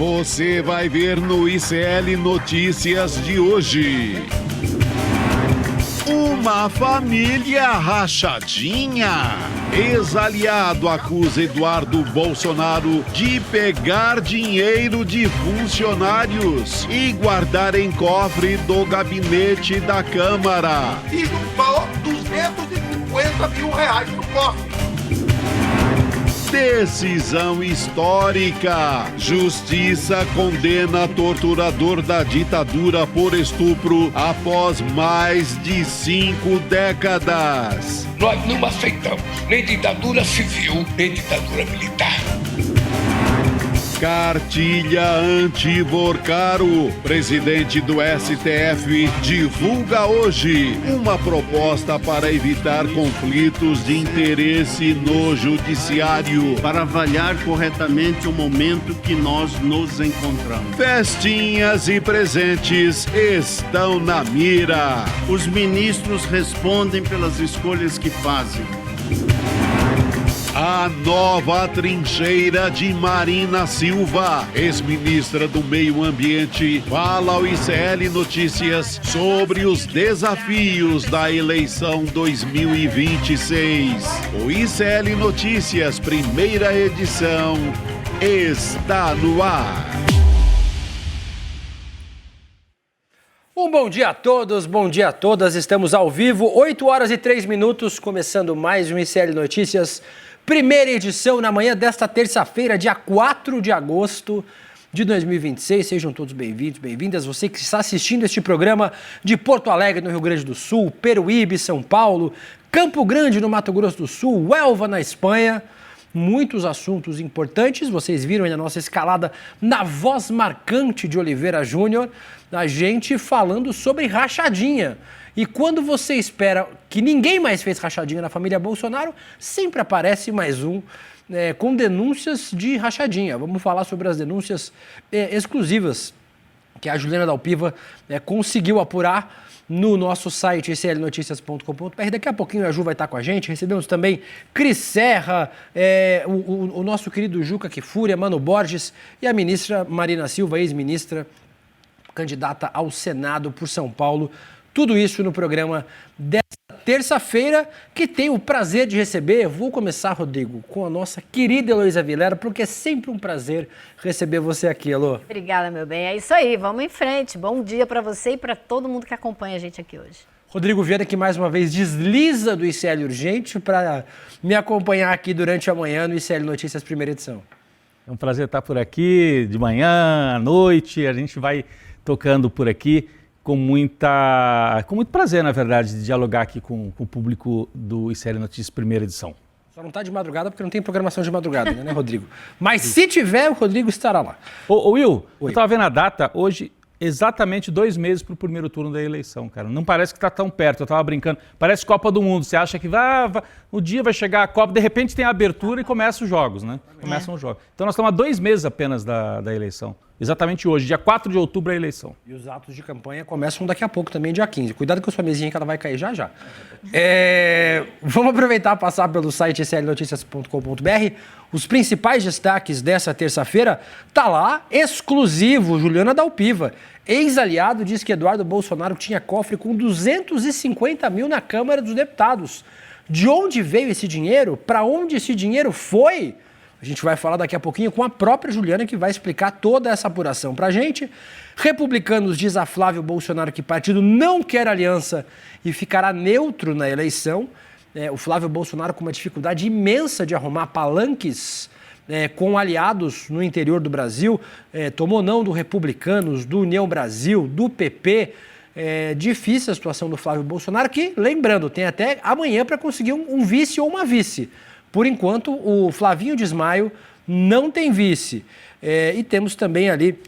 Você vai ver no ICL Notícias de hoje. Uma família rachadinha. Ex-aliado acusa Eduardo Bolsonaro de pegar dinheiro de funcionários e guardar em cofre do gabinete da Câmara. E juntou 250 mil reais no cofre. Decisão histórica. Justiça condena torturador da ditadura por estupro após mais de 5 décadas. Nós não aceitamos nem ditadura civil, nem ditadura militar. Cartilha anti-Borcaro. Presidente do STF divulga hoje uma proposta para evitar conflitos de interesse no judiciário. Para avaliar corretamente o momento que nós nos encontramos. Festinhas e presentes estão na mira. Os ministros respondem pelas escolhas que fazem. A nova trincheira de Marina Silva, ex-ministra do Meio Ambiente, fala ao ICL Notícias sobre os desafios da eleição 2026. O ICL Notícias, primeira edição, está no ar. Um bom dia a todos, bom dia a todas. Estamos ao vivo, 8 horas e 3 minutos, começando mais um ICL Notícias. Primeira edição na manhã desta terça-feira, dia 4 de agosto de 2026. Sejam todos bem-vindos, bem-vindas. Você que está assistindo este programa de Porto Alegre, no Rio Grande do Sul, Peruíbe, São Paulo, Campo Grande, no Mato Grosso do Sul, Huelva, na Espanha. Muitos assuntos importantes. Vocês viram aí na nossa escalada, na voz marcante de Oliveira Júnior, a gente falando sobre rachadinha. E quando você espera que ninguém mais fez rachadinha na família Bolsonaro, sempre aparece mais um com denúncias de rachadinha. Vamos falar sobre as denúncias exclusivas que a Juliana Dalpiva conseguiu apurar no nosso site iclnoticias.com.br. Daqui a pouquinho a Ju vai estar com a gente. Recebemos também Cris Serra, o nosso querido Juca Kfouri, Mano Borges e a ministra Marina Silva, ex-ministra, candidata ao Senado por São Paulo. Tudo isso no programa desta terça-feira, que tenho o prazer de receber. Vou começar, Rodrigo, com a nossa querida Heloísa Vilela, porque é sempre um prazer receber você aqui, Elô. Obrigada, meu bem. É isso aí, vamos em frente. Bom dia para você e para todo mundo que acompanha a gente aqui hoje. Rodrigo Vieira, que mais uma vez desliza do ICL Urgente para me acompanhar aqui durante a manhã no ICL Notícias, primeira edição. É um prazer estar por aqui, de manhã, à noite, a gente vai tocando por aqui. Com muito prazer, na verdade, de dialogar aqui com o público do ICL Notícias, primeira edição. Só não está de madrugada porque não tem programação de madrugada, né, Rodrigo? Mas se tiver, o Rodrigo estará lá. Ô Will, Oi. Eu estava vendo a data, hoje, exatamente 2 meses para o primeiro turno da eleição, cara. Não parece que está tão perto, eu estava brincando. Parece Copa do Mundo, você acha que o dia vai chegar a Copa, de repente tem a abertura e começam os jogos, né? Começam os jogos. Então nós estamos a 2 meses apenas da eleição. Exatamente hoje, dia 4 de outubro é a eleição. E os atos de campanha começam daqui a pouco também, dia 15. Cuidado com a sua mesinha que ela vai cair já já. Vamos aproveitar e passar pelo site iclnoticias.com.br. Os principais destaques dessa terça-feira, tá lá, exclusivo, Juliana Dalpiva. Ex-aliado diz que Eduardo Bolsonaro tinha cofre com 250 mil na Câmara dos Deputados. De onde veio esse dinheiro? Para onde esse dinheiro foi? A gente vai falar daqui a pouquinho com a própria Juliana, que vai explicar toda essa apuração pra gente. Republicanos diz a Flávio Bolsonaro que o partido não quer aliança e ficará neutro na eleição. O Flávio Bolsonaro com uma dificuldade imensa de arrumar palanques com aliados no interior do Brasil. Tomou não do Republicanos, do União Brasil, do PP. Difícil a situação do Flávio Bolsonaro, que, lembrando, tem até amanhã para conseguir um vice ou uma vice. Por enquanto, o Flavinho Desmaio não tem vice. E temos também ali,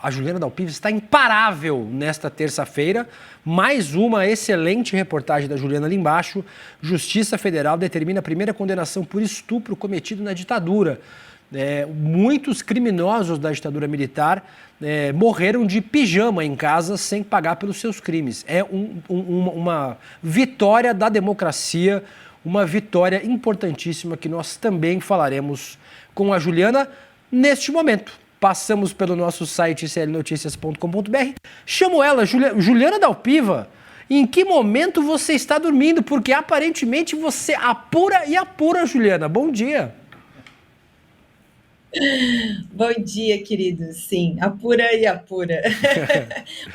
a Juliana Dalpiva está imparável nesta terça-feira. Mais uma excelente reportagem da Juliana ali embaixo. Justiça Federal determina a primeira condenação por estupro cometido na ditadura. Muitos criminosos da ditadura militar morreram de pijama em casa sem pagar pelos seus crimes. É uma vitória da democracia, uma vitória importantíssima que nós também falaremos com a Juliana neste momento. passamos pelo nosso site clnoticias.com.br. Chamo ela, Juliana Dalpiva. Em que momento você está dormindo? Porque aparentemente você apura e apura, Juliana. Bom dia. Bom dia, queridos. Sim, apura e apura.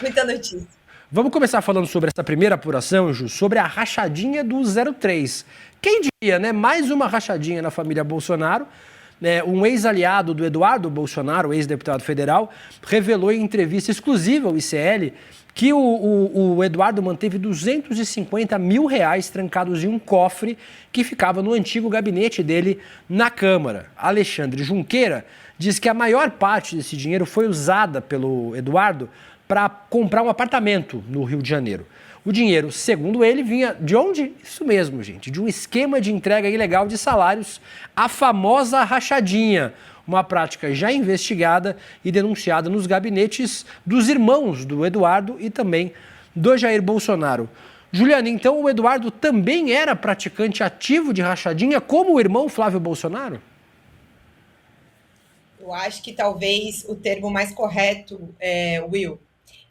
Muita notícia. Vamos começar falando sobre essa primeira apuração, Ju, sobre a rachadinha do 03. Quem diria, né? Mais uma rachadinha na família Bolsonaro. Um ex-aliado do Eduardo Bolsonaro, ex-deputado federal, revelou em entrevista exclusiva ao ICL que o Eduardo manteve R$250 mil trancados em um cofre que ficava no antigo gabinete dele na Câmara. Alexandre Junqueira diz que a maior parte desse dinheiro foi usada pelo Eduardo para comprar um apartamento no Rio de Janeiro. O dinheiro, segundo ele, vinha de onde? Isso mesmo, gente, de um esquema de entrega ilegal de salários, a famosa rachadinha, uma prática já investigada e denunciada nos gabinetes dos irmãos do Eduardo e também do Jair Bolsonaro. Juliana, então o Eduardo também era praticante ativo de rachadinha, como o irmão Flávio Bolsonaro? Eu acho que talvez o termo mais correto, Will,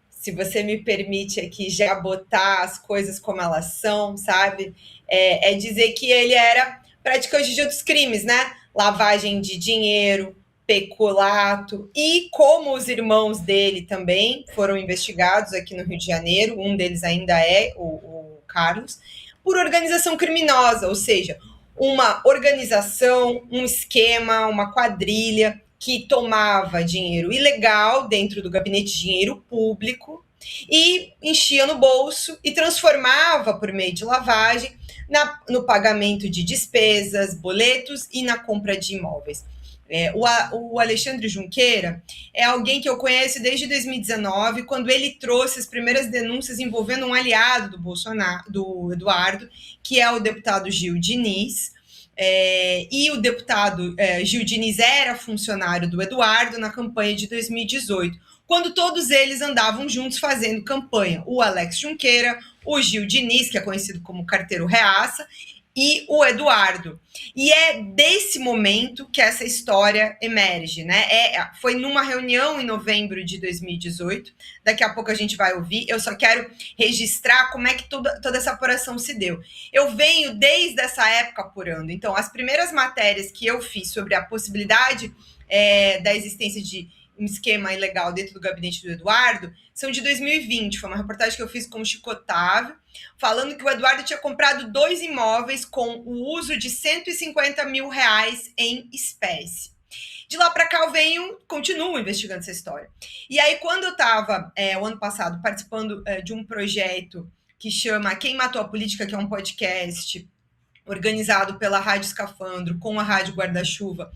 se você me permite aqui já botar as coisas como elas são, sabe? É dizer que ele era praticante de outros crimes, né? Lavagem de dinheiro, peculato, e como os irmãos dele também foram investigados aqui no Rio de Janeiro, um deles ainda é o Carlos, por organização criminosa, ou seja, uma organização, um esquema, uma quadrilha que tomava dinheiro ilegal dentro do gabinete de dinheiro público e enchia no bolso e transformava por meio de lavagem no pagamento de despesas, boletos e na compra de imóveis. O Alexandre Junqueira é alguém que eu conheço desde 2019, quando ele trouxe as primeiras denúncias envolvendo um aliado do Bolsonaro, do Eduardo, que é o deputado Gil Diniz. E o deputado Gil Diniz era funcionário do Eduardo na campanha de 2018, quando todos eles andavam juntos fazendo campanha. O Alex Junqueira, o Gil Diniz, que é conhecido como Carteiro Reaça, e o Eduardo. E é desse momento que essa história emerge, né? Foi numa reunião em novembro de 2018, daqui a pouco a gente vai ouvir, eu só quero registrar como é que toda essa apuração se deu. Eu venho desde essa época apurando, então as primeiras matérias que eu fiz sobre a possibilidade da existência de um esquema ilegal dentro do gabinete do Eduardo são de 2020, foi uma reportagem que eu fiz com o Chico Otávio, falando que o Eduardo tinha comprado 2 imóveis com o uso de R$150 mil em espécie. De lá para cá eu continuo investigando essa história. E aí quando eu estava, o ano passado, participando de um projeto que chama Quem Matou a Política, que é um podcast organizado pela Rádio Escafandro com a Rádio Guarda-Chuva,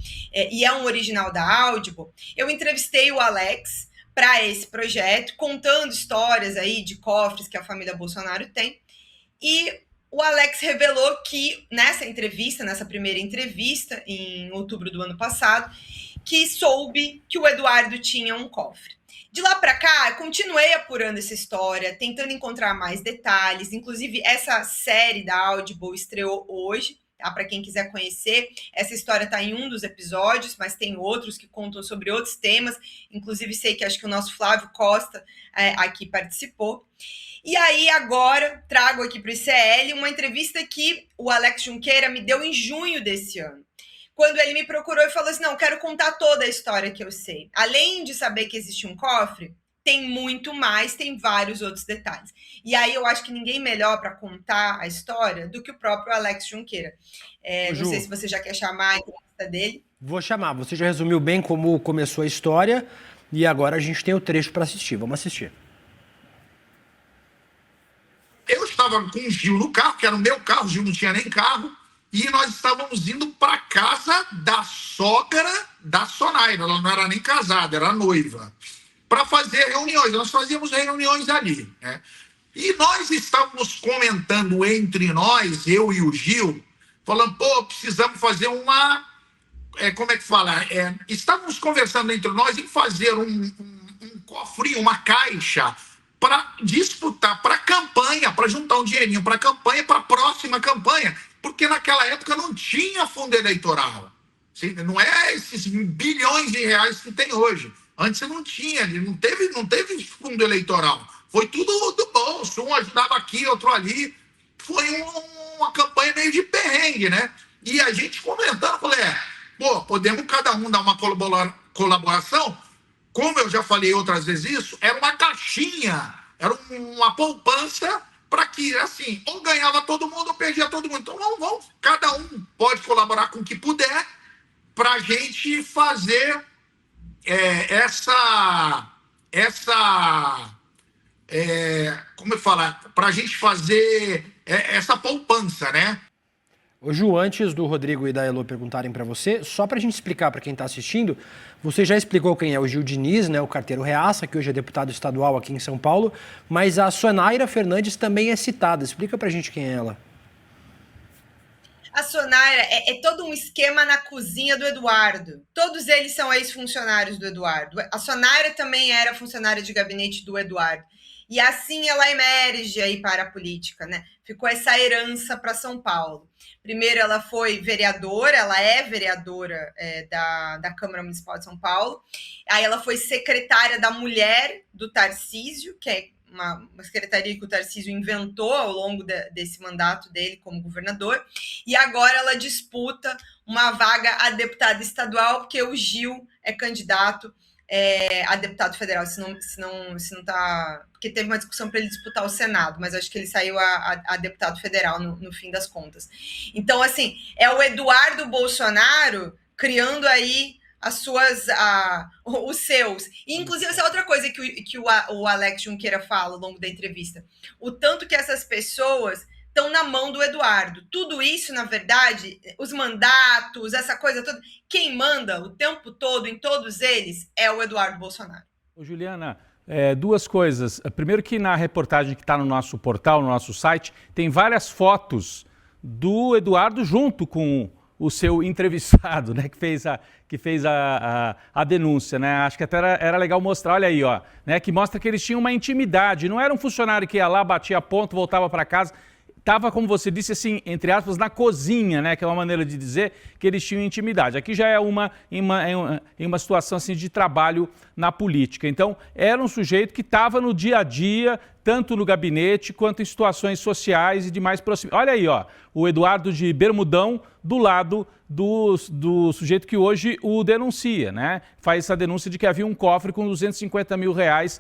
e é um original da Audible, eu entrevistei o Alex para esse projeto, contando histórias aí de cofres que a família Bolsonaro tem, e o Alex revelou que nessa primeira entrevista, em outubro do ano passado, que soube que o Eduardo tinha um cofre. De lá para cá, continuei apurando essa história, tentando encontrar mais detalhes. Inclusive, essa série da Audible estreou hoje, tá? Para quem quiser conhecer. Essa história está em um dos episódios, mas tem outros que contam sobre outros temas. Inclusive, sei que acho que o nosso Flávio Costa aqui participou. E aí, agora, trago aqui para o ICL uma entrevista que o Alex Junqueira me deu em junho desse ano, quando ele me procurou e falou assim, não, quero contar toda a história que eu sei. Além de saber que existe um cofre, tem muito mais, tem vários outros detalhes. E aí eu acho que ninguém melhor para contar a história do que o próprio Alex Junqueira. Não sei se você já quer chamar a entrevista dele. Vou chamar. Você já resumiu bem como começou a história e agora a gente tem o trecho para assistir. Vamos assistir. Eu estava com o Gil no carro, que era o meu carro, o Gil não tinha nem carro, e nós estávamos indo para casa da sogra da Sonaira. Ela não era nem casada, era noiva, para fazer reuniões. Nós fazíamos reuniões ali, né? E nós estávamos comentando entre nós, eu e o Gil, falando, precisamos fazer uma... como é que fala? Estávamos conversando entre nós em fazer um cofrinho, uma caixa, para disputar para a campanha, para juntar um dinheirinho para a campanha, para a próxima campanha, porque naquela época não tinha fundo eleitoral. Não é esses bilhões de reais que tem hoje. Antes você não tinha, não teve fundo eleitoral. Foi tudo do bolso, um ajudava aqui, outro ali. Foi uma campanha meio de perrengue, né? E a gente comentando, falei, podemos cada um dar uma colaboração. Como eu já falei outras vezes isso, era uma caixinha, era uma poupança para que, assim, ou ganhava todo mundo ou perdia todo mundo. Então, vamos, cada um pode colaborar com o que puder para a gente fazer como eu falar, para a gente fazer essa poupança, né? Ô Ju, antes do Rodrigo e da Elô perguntarem para você, só para a gente explicar para quem está assistindo, você já explicou quem é o Gil Diniz, né, o carteiro reaça, que hoje é deputado estadual aqui em São Paulo, mas a Sonaira Fernandes também é citada. Explica para a gente quem é ela. A Sonaira é todo um esquema na cozinha do Eduardo. Todos eles são ex-funcionários do Eduardo. A Sonaira também era funcionária de gabinete do Eduardo. E assim ela emerge aí para a política, né? Ficou essa herança para São Paulo. Primeiro ela foi vereadora, ela é vereadora da Câmara Municipal de São Paulo. Aí ela foi secretária da Mulher do Tarcísio, que é uma secretaria que o Tarcísio inventou ao longo desse mandato dele como governador, e agora ela disputa uma vaga a deputada estadual, porque o Gil é candidato a deputado federal, se não tá, porque teve uma discussão para ele disputar o Senado, mas acho que ele saiu a deputado federal no fim das contas. Então, assim, é o Eduardo Bolsonaro criando aí os seus. E, inclusive, essa é outra coisa que o Alex Junqueira fala ao longo da entrevista. O tanto que essas pessoas estão na mão do Eduardo. Tudo isso, na verdade, os mandatos, essa coisa toda, quem manda o tempo todo em todos eles é o Eduardo Bolsonaro. Ô, Juliana, duas coisas. Primeiro que na reportagem que está no nosso portal, no nosso site, tem várias fotos do Eduardo junto com o seu entrevistado, né, que fez a denúncia, né? Acho que até era legal mostrar, olha aí, ó, né, que mostra que eles tinham uma intimidade. Não era um funcionário que ia lá, batia ponto, voltava para casa. Estava, como você disse, assim, entre aspas, na cozinha, né? Que é uma maneira de dizer que eles tinham intimidade. Aqui já é em uma situação assim, de trabalho na política. Então, era um sujeito que estava no dia a dia, tanto no gabinete quanto em situações sociais e de mais proximidade. Olha aí, ó, o Eduardo de bermudão do lado do sujeito que hoje o denuncia, né? Faz essa denúncia de que havia um cofre com 250 mil reais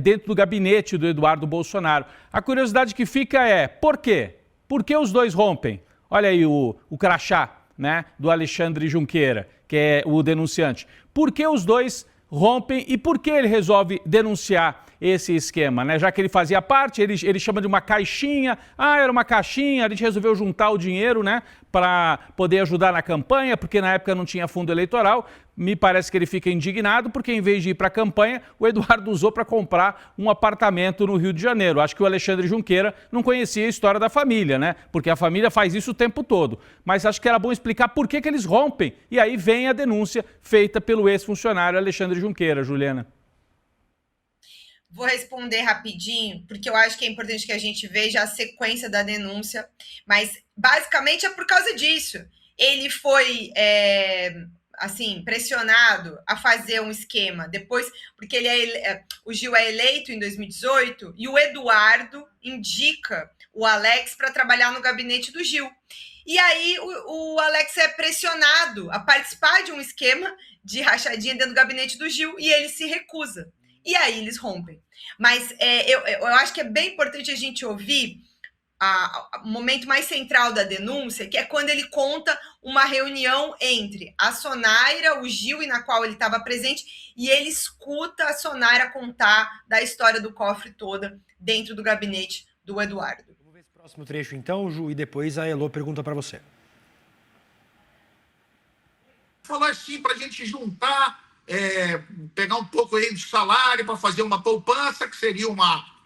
dentro do gabinete do Eduardo Bolsonaro. A curiosidade que fica é, por quê? Por que os dois rompem? Olha aí o crachá, né, do Alexandre Junqueira, que é o denunciante. Por que os dois rompem e por que ele resolve denunciar esse esquema, né? Já que ele fazia parte, ele chama de uma caixinha. Era uma caixinha, a gente resolveu juntar o dinheiro, né, para poder ajudar na campanha, porque na época não tinha fundo eleitoral. Me parece que ele fica indignado porque, em vez de ir para a campanha, o Eduardo usou para comprar um apartamento no Rio de Janeiro. Acho que o Alexandre Junqueira não conhecia a história da família, né? Porque a família faz isso o tempo todo. Mas acho que era bom explicar por que eles rompem. E aí vem a denúncia feita pelo ex-funcionário Alexandre Junqueira, Juliana. Vou responder rapidinho, porque eu acho que é importante que a gente veja a sequência da denúncia, mas basicamente é por causa disso. Ele foi, pressionado a fazer um esquema depois, porque o Gil é eleito em 2018 e o Eduardo indica o Alex para trabalhar no gabinete do Gil. E aí o Alex é pressionado a participar de um esquema de rachadinha dentro do gabinete do Gil e ele se recusa. E aí eles rompem. Mas eu acho que é bem importante a gente ouvir o momento mais central da denúncia, que é quando ele conta uma reunião entre a Sonaira, o Gil, e na qual ele estava presente, e ele escuta a Sonaira contar da história do cofre toda dentro do gabinete do Eduardo. Vamos ver esse próximo trecho então, Ju, e depois a Elô pergunta para você. Falar assim para a gente juntar, pegar um pouco aí do salário para fazer uma poupança, que seria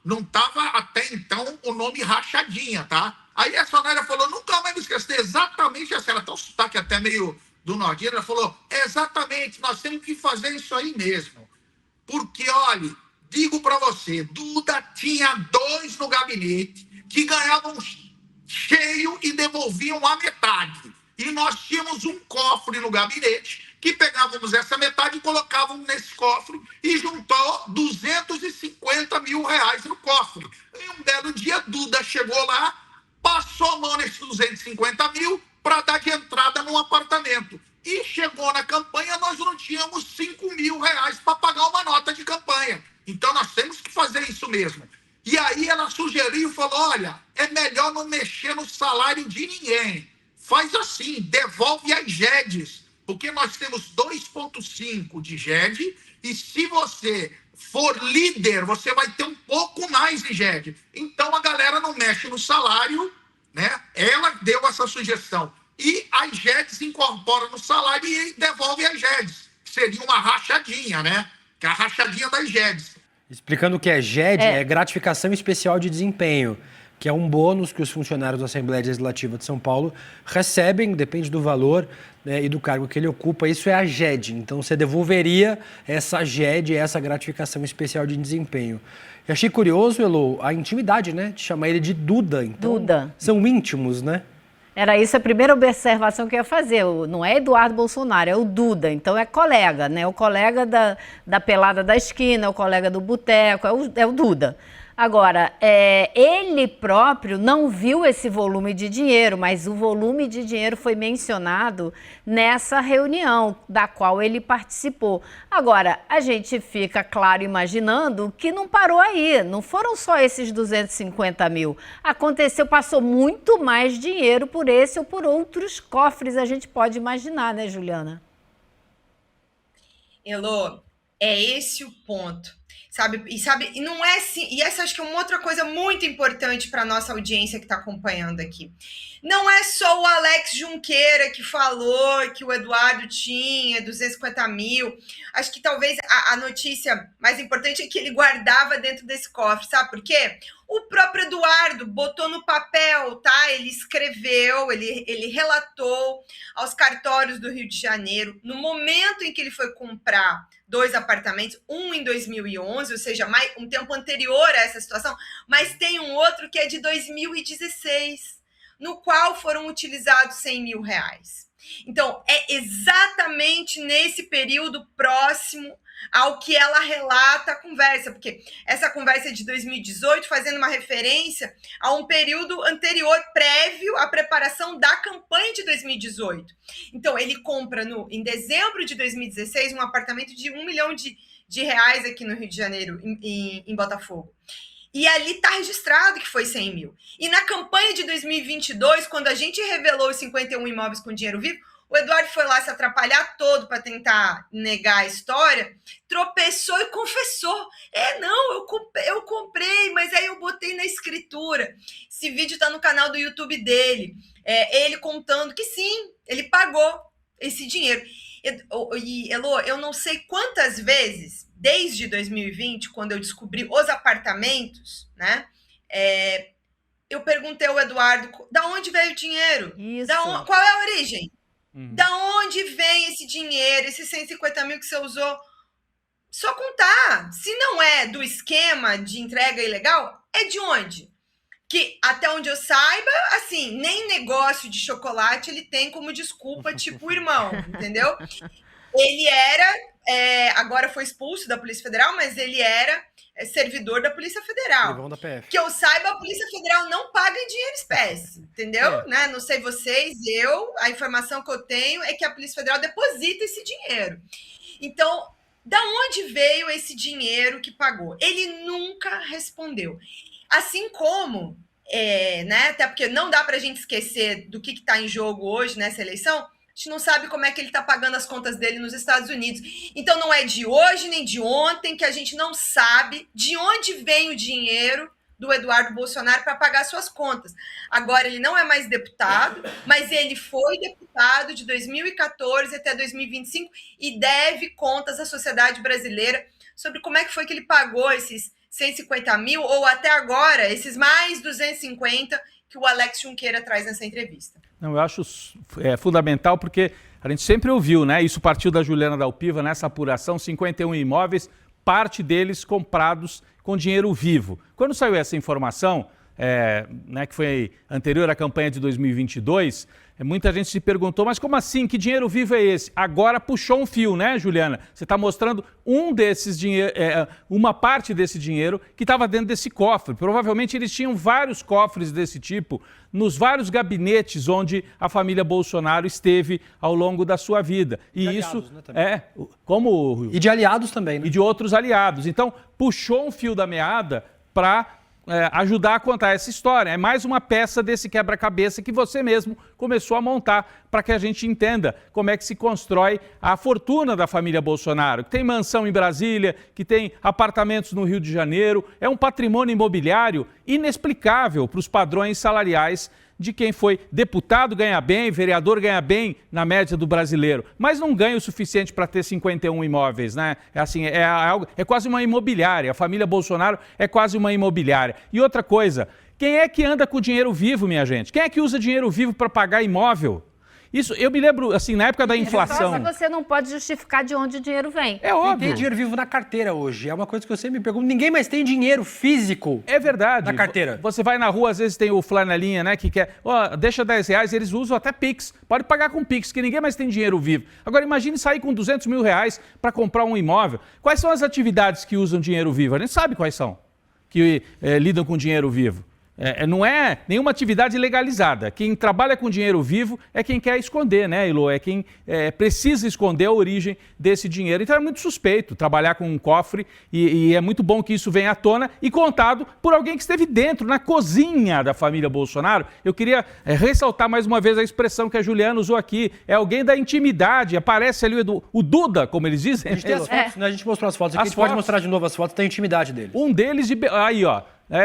não estava até então o nome rachadinha, tá? Aí a Sonaira falou, nunca mais me esquecer, exatamente assim, ela tem um sotaque até meio do nordeste, ela falou, exatamente, nós temos que fazer isso aí mesmo. Porque, olha, digo para você, Duda tinha 2 no gabinete que ganhavam cheio e devolviam a metade. E nós tínhamos um cofre no gabinete, que pegávamos essa metade e colocávamos nesse cofre e juntou 250 mil reais no cofre. E um belo dia, Duda chegou lá, passou a mão nesses 250 mil para dar de entrada num apartamento. E chegou na campanha, nós não tínhamos 5 mil reais para pagar uma nota de campanha. Então nós temos que fazer isso mesmo. E aí ela sugeriu e falou, olha, é melhor não mexer no salário de ninguém. Faz assim, devolve as GEDs, porque nós temos 2,5 de GED, e se você for líder, você vai ter um pouco mais de GED. Então a galera não mexe no salário, né? Ela deu essa sugestão. E as GEDs incorporam no salário e devolve as GEDs. Seria uma rachadinha, né? Que é a rachadinha das GEDs. Explicando o que é GED, é gratificação especial de desempenho, que é um bônus que os funcionários da Assembleia Legislativa de São Paulo recebem, depende do valor, né, e do cargo que ele ocupa. Isso é a GED. Então, você devolveria essa GED, essa gratificação especial de desempenho. Eu achei curioso, Elô, a intimidade, né? De chamar ele de Duda. Então, Duda. São íntimos, né? Era isso a primeira observação que eu ia fazer. Não é Eduardo Bolsonaro, é o Duda. Então é colega, né? O colega da pelada da esquina, é o colega do boteco, é o Duda. Agora, ele próprio não viu esse volume de dinheiro, mas o volume de dinheiro foi mencionado nessa reunião da qual ele participou. Agora, a gente fica, claro, imaginando que não parou aí, não foram só esses 250 mil. Passou muito mais dinheiro por esse ou por outros cofres, a gente pode imaginar, né, Juliana? Elô, é esse o ponto. E não é assim, e essa acho que é uma outra coisa muito importante para a nossa audiência que está acompanhando aqui. Não é só o Alex Junqueira que falou que o Eduardo tinha 250 mil. Acho que talvez a notícia mais importante é que ele guardava dentro desse cofre. Sabe por quê? O próprio Eduardo botou no papel, tá? Ele escreveu, ele relatou aos cartórios do Rio de Janeiro, no momento em que ele foi comprar 2 apartamentos, um em 2011, ou seja, um tempo anterior a essa situação, mas tem um outro que é de 2016, no qual foram utilizados 100 mil reais. Então, é exatamente nesse período próximo ao que ela relata a conversa, porque essa conversa é de 2018, fazendo uma referência a um período anterior, prévio à preparação da campanha de 2018. Então, ele compra em dezembro de 2016 um apartamento de 1 milhão de reais aqui no Rio de Janeiro, em Botafogo. E ali está registrado que foi 100 mil. E na campanha de 2022, quando a gente revelou os 51 imóveis com dinheiro vivo, o Eduardo foi lá se atrapalhar todo para tentar negar a história, tropeçou e confessou. Eu comprei, mas aí eu botei na escritura. Esse vídeo está no canal do YouTube dele. Ele contando que sim, ele pagou esse dinheiro. E, Elô, eu não sei quantas vezes, desde 2020, quando eu descobri os apartamentos, né? Eu perguntei ao Eduardo, da onde veio o dinheiro? Isso. Qual é a origem? Da onde vem esse dinheiro, esses 150 mil que você usou? Só contar. Se não é do esquema de entrega ilegal, é de onde? Que, até onde eu saiba, assim, nem negócio de chocolate ele tem como desculpa, tipo irmão, entendeu? Ele era, agora foi expulso da Polícia Federal, mas ele era servidor da Polícia Federal. Da PF. Que eu saiba, a Polícia Federal não paga em dinheiro espécie, entendeu? Né? Não sei vocês, a informação que eu tenho é que a Polícia Federal deposita esse dinheiro. Então, da onde veio esse dinheiro que pagou? Ele nunca respondeu. Assim como, né? Até porque não dá para a gente esquecer do que está em jogo hoje nessa eleição. A gente não sabe como é que ele está pagando as contas dele nos Estados Unidos. Então, não é de hoje nem de ontem que a gente não sabe de onde vem o dinheiro do Eduardo Bolsonaro para pagar suas contas. Agora, ele não é mais deputado, mas ele foi deputado de 2014 até 2025 e deve contas à sociedade brasileira sobre como é que foi que ele pagou esses 150 mil ou até agora esses mais 250 que o Alex Junqueira traz nessa entrevista. Não, eu acho fundamental porque a gente sempre ouviu, né? Isso partiu da Juliana Dalpiva nessa apuração, 51 imóveis, parte deles comprados com dinheiro vivo. Quando saiu essa informação, né, que foi anterior à campanha de 2022, muita gente se perguntou, mas como assim? Que dinheiro vivo é esse? Agora puxou um fio, né, Juliana? Você está mostrando uma parte desse dinheiro que estava dentro desse cofre. Provavelmente eles tinham vários cofres desse tipo nos vários gabinetes onde a família Bolsonaro esteve ao longo da sua vida. E isso aliados, né, como E de aliados também, né? e de outros aliados. Então, puxou um fio da meada para ajudar a contar essa história. É mais uma peça desse quebra-cabeça que você mesmo começou a montar para que a gente entenda como é que se constrói a fortuna da família Bolsonaro, que tem mansão em Brasília, que tem apartamentos no Rio de Janeiro. É um patrimônio imobiliário inexplicável para os padrões salariais de quem foi deputado ganha bem, vereador ganha bem na média do brasileiro, mas não ganha o suficiente para ter 51 imóveis, né? É quase uma imobiliária. A família Bolsonaro é quase uma imobiliária. E outra coisa, quem é que anda com dinheiro vivo, minha gente? Quem é que usa dinheiro vivo para pagar imóvel? Isso, eu me lembro, assim, na época da inflação. Só se você não pode justificar de onde o dinheiro vem. É óbvio. Tem dinheiro vivo na carteira hoje. É uma coisa que eu sempre me pergunto. Ninguém mais tem dinheiro físico. É verdade. Na carteira. Você vai na rua, às vezes tem o flanelinha, né, que quer, deixa R$10, eles usam até Pix. Pode pagar com Pix, que ninguém mais tem dinheiro vivo. Agora, imagine sair com R$200 mil para comprar um imóvel. Quais são as atividades que usam dinheiro vivo? A gente sabe quais são, que lidam com dinheiro vivo. Não é nenhuma atividade legalizada. Quem trabalha com dinheiro vivo é quem quer esconder, né, Ilô? É quem precisa esconder a origem desse dinheiro. Então é muito suspeito trabalhar com um cofre e é muito bom que isso venha à tona e contado por alguém que esteve dentro, na cozinha da família Bolsonaro. Eu queria ressaltar mais uma vez a expressão que a Juliana usou aqui. É alguém da intimidade. Aparece ali o Duda, como eles dizem. A gente tem as fotos, né? A gente mostrou as fotos aqui. As A gente pode fotos. mostrar de novo as fotos, tem a intimidade dele. Um deles, aí ó,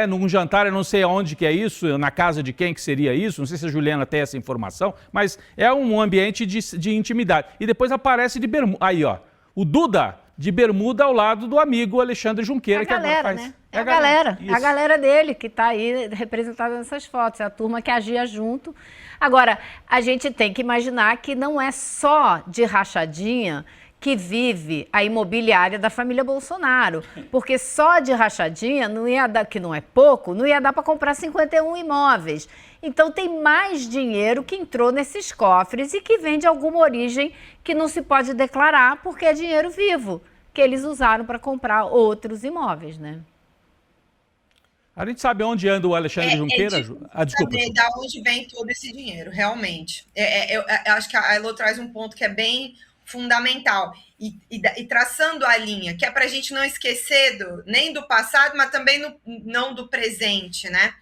num jantar, eu não sei aonde que é isso, na casa de quem que seria isso, não sei se a Juliana tem essa informação, mas é um ambiente de intimidade. E depois aparece de bermuda, aí ó, o Duda de bermuda ao lado do amigo Alexandre Junqueira, que agora faz... Né? É a galera, Isso. é a galera dele que está aí representada nessas fotos, é a turma que agia junto. Agora, a gente tem que imaginar que não é só de rachadinha que vive a imobiliária da família Bolsonaro, porque só de rachadinha não ia dar, que não é pouco, não ia dar para comprar 51 imóveis. Então tem mais dinheiro que entrou nesses cofres e que vem de alguma origem que não se pode declarar porque é dinheiro vivo, que eles usaram para comprar outros imóveis, né? A gente sabe onde anda o Alexandre Junqueira? Desculpa. Saber de onde vem todo esse dinheiro, realmente. Eu acho que a Elo traz um ponto que é bem fundamental e traçando a linha, que é para a gente não esquecer nem do passado, mas também não do presente, né?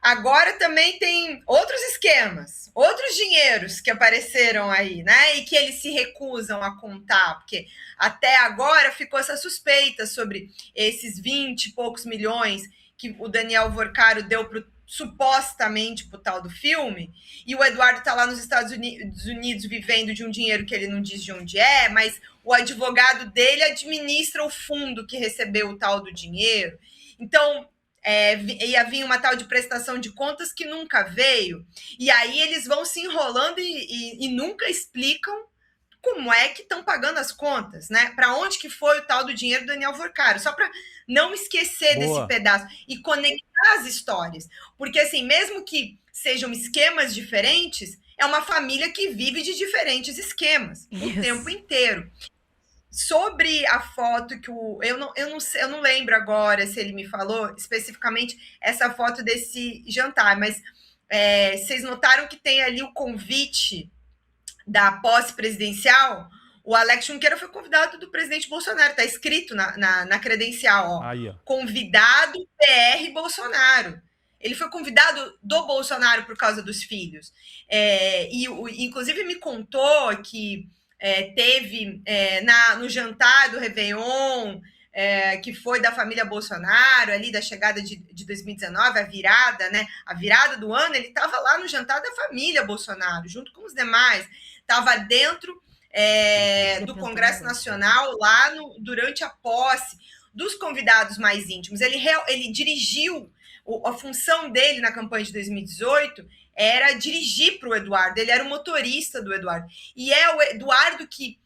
Agora também tem outros esquemas, outros dinheiros que apareceram aí, né? E que eles se recusam a contar, porque até agora ficou essa suspeita sobre esses 20 e poucos milhões que o Daniel Vorcaro deu supostamente pro tal do filme, e o Eduardo tá lá nos Estados Unidos vivendo de um dinheiro que ele não diz de onde é, mas o advogado dele administra o fundo que recebeu o tal do dinheiro. Então, ia vir uma tal de prestação de contas que nunca veio, e aí eles vão se enrolando e nunca explicam como é que estão pagando as contas, né? Para onde que foi o tal do dinheiro do Daniel Vorcaro? Só para não esquecer desse pedaço e conectar as histórias. Porque, assim, mesmo que sejam esquemas diferentes, é uma família que vive de diferentes esquemas o tempo inteiro. Sobre a foto que eu não lembro agora se ele me falou especificamente essa foto desse jantar, mas vocês notaram que tem ali o convite da posse presidencial? O Alex Junqueira foi convidado do presidente Bolsonaro, está escrito na credencial, Aí, ó. Convidado PR Bolsonaro. Ele foi convidado do Bolsonaro por causa dos filhos. Inclusive me contou que teve no jantar do Réveillon, que foi da família Bolsonaro, ali da chegada de 2019, a virada, né? A virada do ano, ele estava lá no jantar da família Bolsonaro, junto com os demais. Estava dentro do Congresso Nacional, lá durante a posse dos convidados mais íntimos. Ele dirigiu, a função dele na campanha de 2018 era dirigir para o Eduardo, ele era o motorista do Eduardo. E é o Eduardo que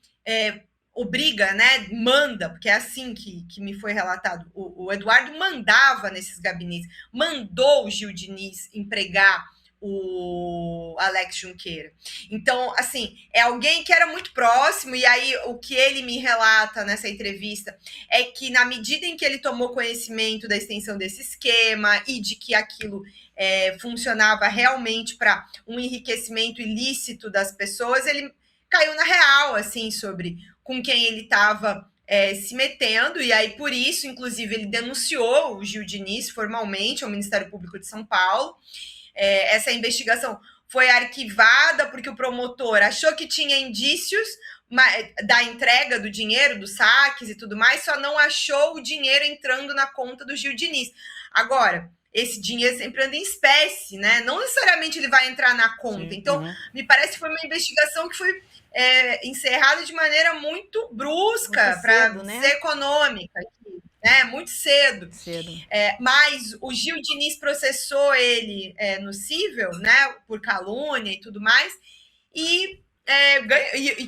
obriga, né, manda, porque é assim que me foi relatado, o Eduardo mandava nesses gabinetes, mandou o Gil Diniz empregar o Alex Junqueira. Então, assim, é alguém que era muito próximo, e aí o que ele me relata nessa entrevista é que na medida em que ele tomou conhecimento da extensão desse esquema e de que aquilo funcionava realmente para um enriquecimento ilícito das pessoas, ele caiu na real, assim, sobre com quem ele estava se metendo, e aí por isso, inclusive, ele denunciou o Gil Diniz formalmente ao Ministério Público de São Paulo. Essa investigação foi arquivada porque o promotor achou que tinha indícios da entrega do dinheiro, dos saques e tudo mais, só não achou o dinheiro entrando na conta do Gil Diniz. Agora, esse dinheiro sempre anda em espécie, né? Não necessariamente ele vai entrar na conta. Sim, então, me parece que foi uma investigação que foi encerrada de maneira muito brusca, para ser econômica. Né, muito cedo. Mas o Gil Diniz processou ele no cível, né, por calúnia e tudo mais, e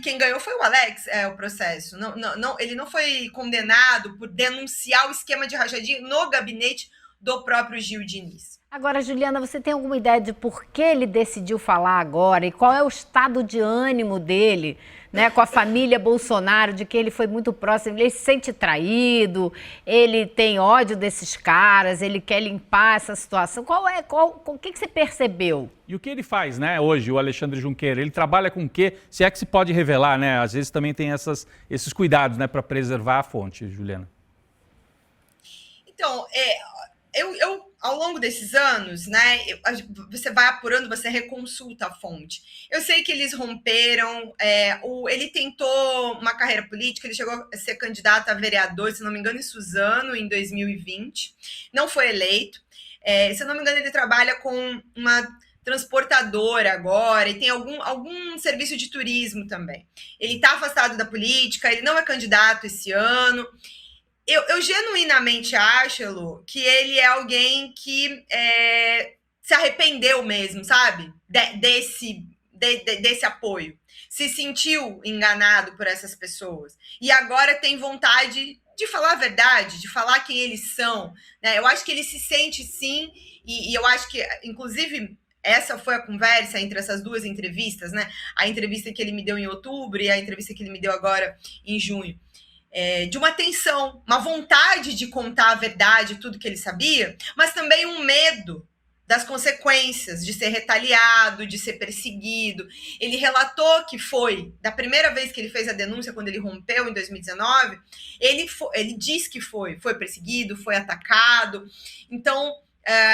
quem ganhou foi o Alex, o processo. Não, ele não foi condenado por denunciar o esquema de rachadinha no gabinete do próprio Gil Diniz. Agora, Juliana, você tem alguma ideia de por que ele decidiu falar agora e qual é o estado de ânimo dele, né, com a família Bolsonaro, de que ele foi muito próximo, ele se sente traído, ele tem ódio desses caras, ele quer limpar essa situação. O que você percebeu? E o que ele faz, né, hoje, o Alexandre Junqueira? Ele trabalha com o quê? Se é que se pode revelar, né? Às vezes também tem esses cuidados, né, para preservar a fonte, Juliana. Então, eu ao longo desses anos, né, você vai apurando, você reconsulta a fonte. Eu sei que eles romperam, ele tentou uma carreira política, ele chegou a ser candidato a vereador, se não me engano, em Suzano, em 2020, não foi eleito. Se não me engano, ele trabalha com uma transportadora agora, e tem algum serviço de turismo também. Ele está afastado da política, ele não é candidato esse ano. Eu genuinamente acho, Elô, que ele é alguém que se arrependeu mesmo, sabe? Desse apoio. Se sentiu enganado por essas pessoas. E agora tem vontade de falar a verdade, de falar quem eles são. Né? Eu acho que ele se sente, sim, e eu acho que, inclusive, essa foi a conversa entre essas duas entrevistas, né? A entrevista que ele me deu em outubro e a entrevista que ele me deu agora em junho. De uma tensão, uma vontade de contar a verdade, tudo que ele sabia, mas também um medo das consequências, de ser retaliado, de ser perseguido. Ele relatou que foi, da primeira vez que ele fez a denúncia, quando ele rompeu em 2019, ele disse que foi perseguido, foi atacado. Então,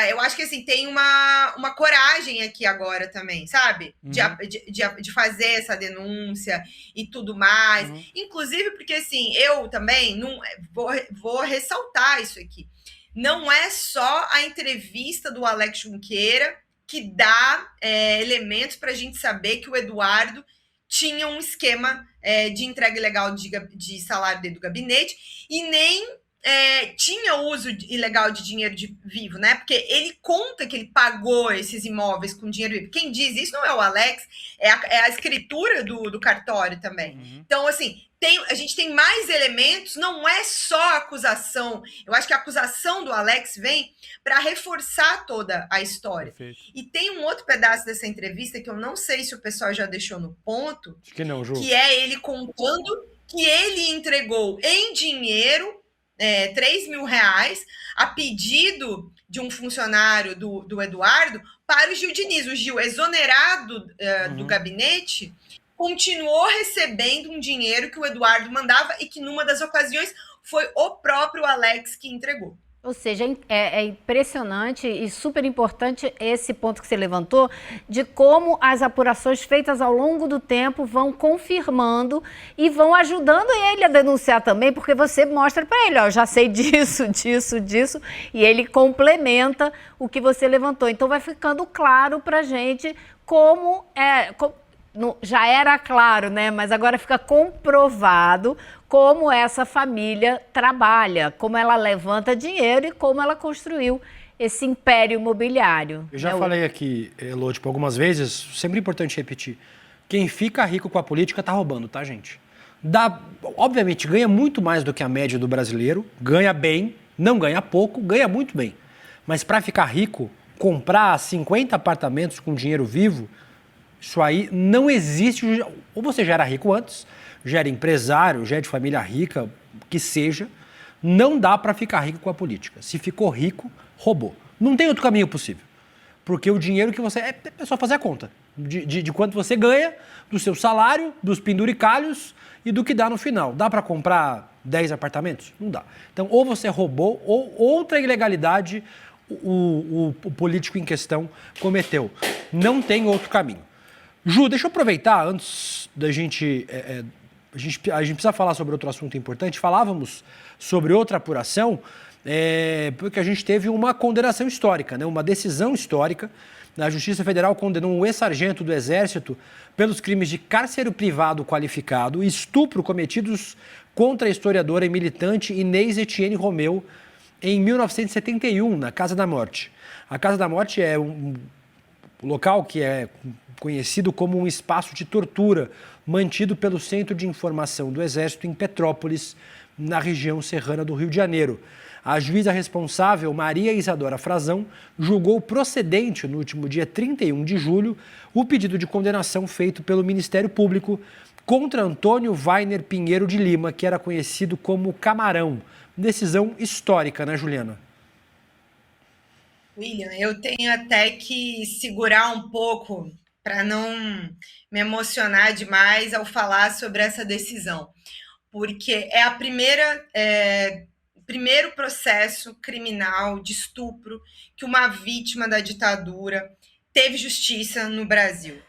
eu acho que assim, tem uma coragem aqui agora também, sabe? De fazer essa denúncia e tudo mais. Inclusive porque, assim, eu também vou ressaltar isso aqui. Não é só a entrevista do Alex Junqueira que dá elementos para a gente saber que o Eduardo tinha um esquema de entrega ilegal de salário dentro do gabinete e nem tinha uso ilegal de dinheiro vivo, né? Porque ele conta que ele pagou esses imóveis com dinheiro vivo. Quem diz isso não é o Alex, é a escritura do cartório também. Então, assim, a gente tem mais elementos, não é só a acusação. Eu acho que a acusação do Alex vem para reforçar toda a história. Perfeito. E tem um outro pedaço dessa entrevista que eu não sei se o pessoal já deixou no ponto, acho que não, Ju. Que é ele contando que ele entregou em dinheiro R$3.000 a pedido de um funcionário do Eduardo para o Gil Diniz. O Gil, exonerado do gabinete, continuou recebendo um dinheiro que o Eduardo mandava e que numa das ocasiões foi o próprio Alex que entregou. Ou seja, é impressionante e super importante esse ponto que você levantou, de como as apurações feitas ao longo do tempo vão confirmando e vão ajudando ele a denunciar também, porque você mostra para ele, ó, já sei disso, e ele complementa o que você levantou. Então vai ficando claro para a gente como já era claro, né? Mas agora fica comprovado como essa família trabalha, como ela levanta dinheiro e como ela construiu esse império imobiliário. Eu já falei aqui, Elô, algumas vezes, sempre importante repetir, quem fica rico com a política tá roubando, tá, gente? obviamente, ganha muito mais do que a média do brasileiro, ganha bem, não ganha pouco, ganha muito bem. Mas para ficar rico, comprar 50 apartamentos com dinheiro vivo, isso aí não existe. Ou você já era rico antes, já era empresário, já é de família rica, que seja, não dá para ficar rico com a política. Se ficou rico, roubou. Não tem outro caminho possível. Porque o dinheiro que você... É só fazer a conta de quanto você ganha, do seu salário, dos penduricalhos e do que dá no final. Dá para comprar 10 apartamentos? Não dá. Então, ou você roubou, ou outra ilegalidade o político em questão cometeu. Não tem outro caminho. Ju, deixa eu aproveitar, antes da gente... A gente precisa falar sobre outro assunto importante. Falávamos sobre outra apuração, porque a gente teve uma condenação histórica, né? Uma decisão histórica. A Justiça Federal condenou um ex-sargento do Exército pelos crimes de cárcere privado qualificado e estupro cometidos contra a historiadora e militante Inês Etienne Romeu em 1971, na Casa da Morte. A Casa da Morte é um local que é conhecido como um espaço de tortura mantido pelo Centro de Informação do Exército em Petrópolis, na região serrana do Rio de Janeiro. A juíza responsável, Maria Isadora Frazão, julgou procedente, no último dia 31 de julho, o pedido de condenação feito pelo Ministério Público contra Antônio Weiner Pinheiro de Lima, que era conhecido como Camarão. Decisão histórica, né, Juliana? William, eu tenho até que segurar um pouco para não me emocionar demais ao falar sobre essa decisão, porque é a primeiro processo criminal de estupro que uma vítima da ditadura teve justiça no Brasil.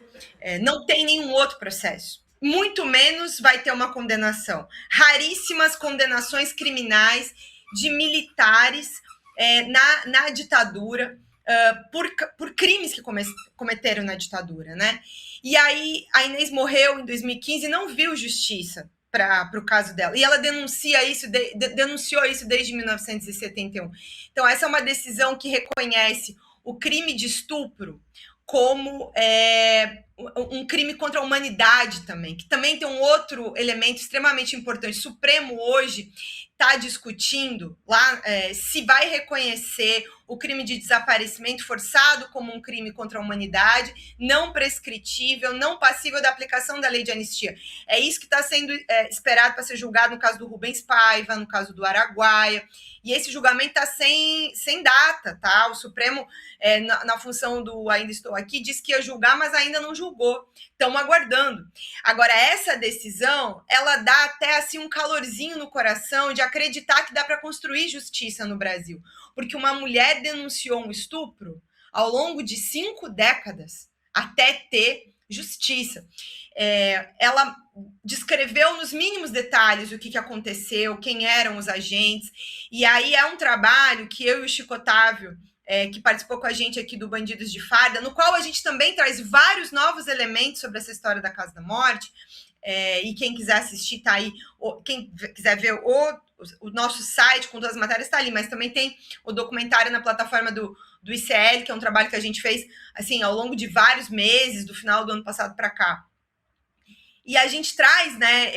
Não tem nenhum outro processo. Muito menos vai ter uma condenação. Raríssimas condenações criminais de militares na ditadura por crimes que cometeram na ditadura, né? E aí a Inês morreu em 2015 e não viu justiça para o caso dela. E ela denunciou isso desde 1971. Então, essa é uma decisão que reconhece o crime de estupro como um crime contra a humanidade também, que também tem um outro elemento extremamente importante. O Supremo hoje está discutindo lá se vai reconhecer o crime de desaparecimento forçado como um crime contra a humanidade, não prescritível, não passível da aplicação da lei de anistia. É isso que está sendo esperado para ser julgado no caso do Rubens Paiva, no caso do Araguaia, e esse julgamento está sem data, tá? O Supremo, na função do ainda estou aqui, disse que ia julgar, mas ainda não julgou. Estamos aguardando. Agora, essa decisão, ela dá até assim um calorzinho no coração de acreditar que dá para construir justiça no Brasil. Porque uma mulher denunciou um estupro ao longo de 5 décadas até ter justiça. Ela descreveu nos mínimos detalhes o que aconteceu, quem eram os agentes, e aí é um trabalho que eu e o Chico Otávio, que participou com a gente aqui do Bandidos de Farda, no qual a gente também traz vários novos elementos sobre essa história da Casa da Morte, e quem quiser assistir tá aí, quem quiser ver o nosso site com todas as matérias está ali, mas também tem o documentário na plataforma do ICL, que é um trabalho que a gente fez assim ao longo de vários meses, do final do ano passado para cá. E a gente traz, né,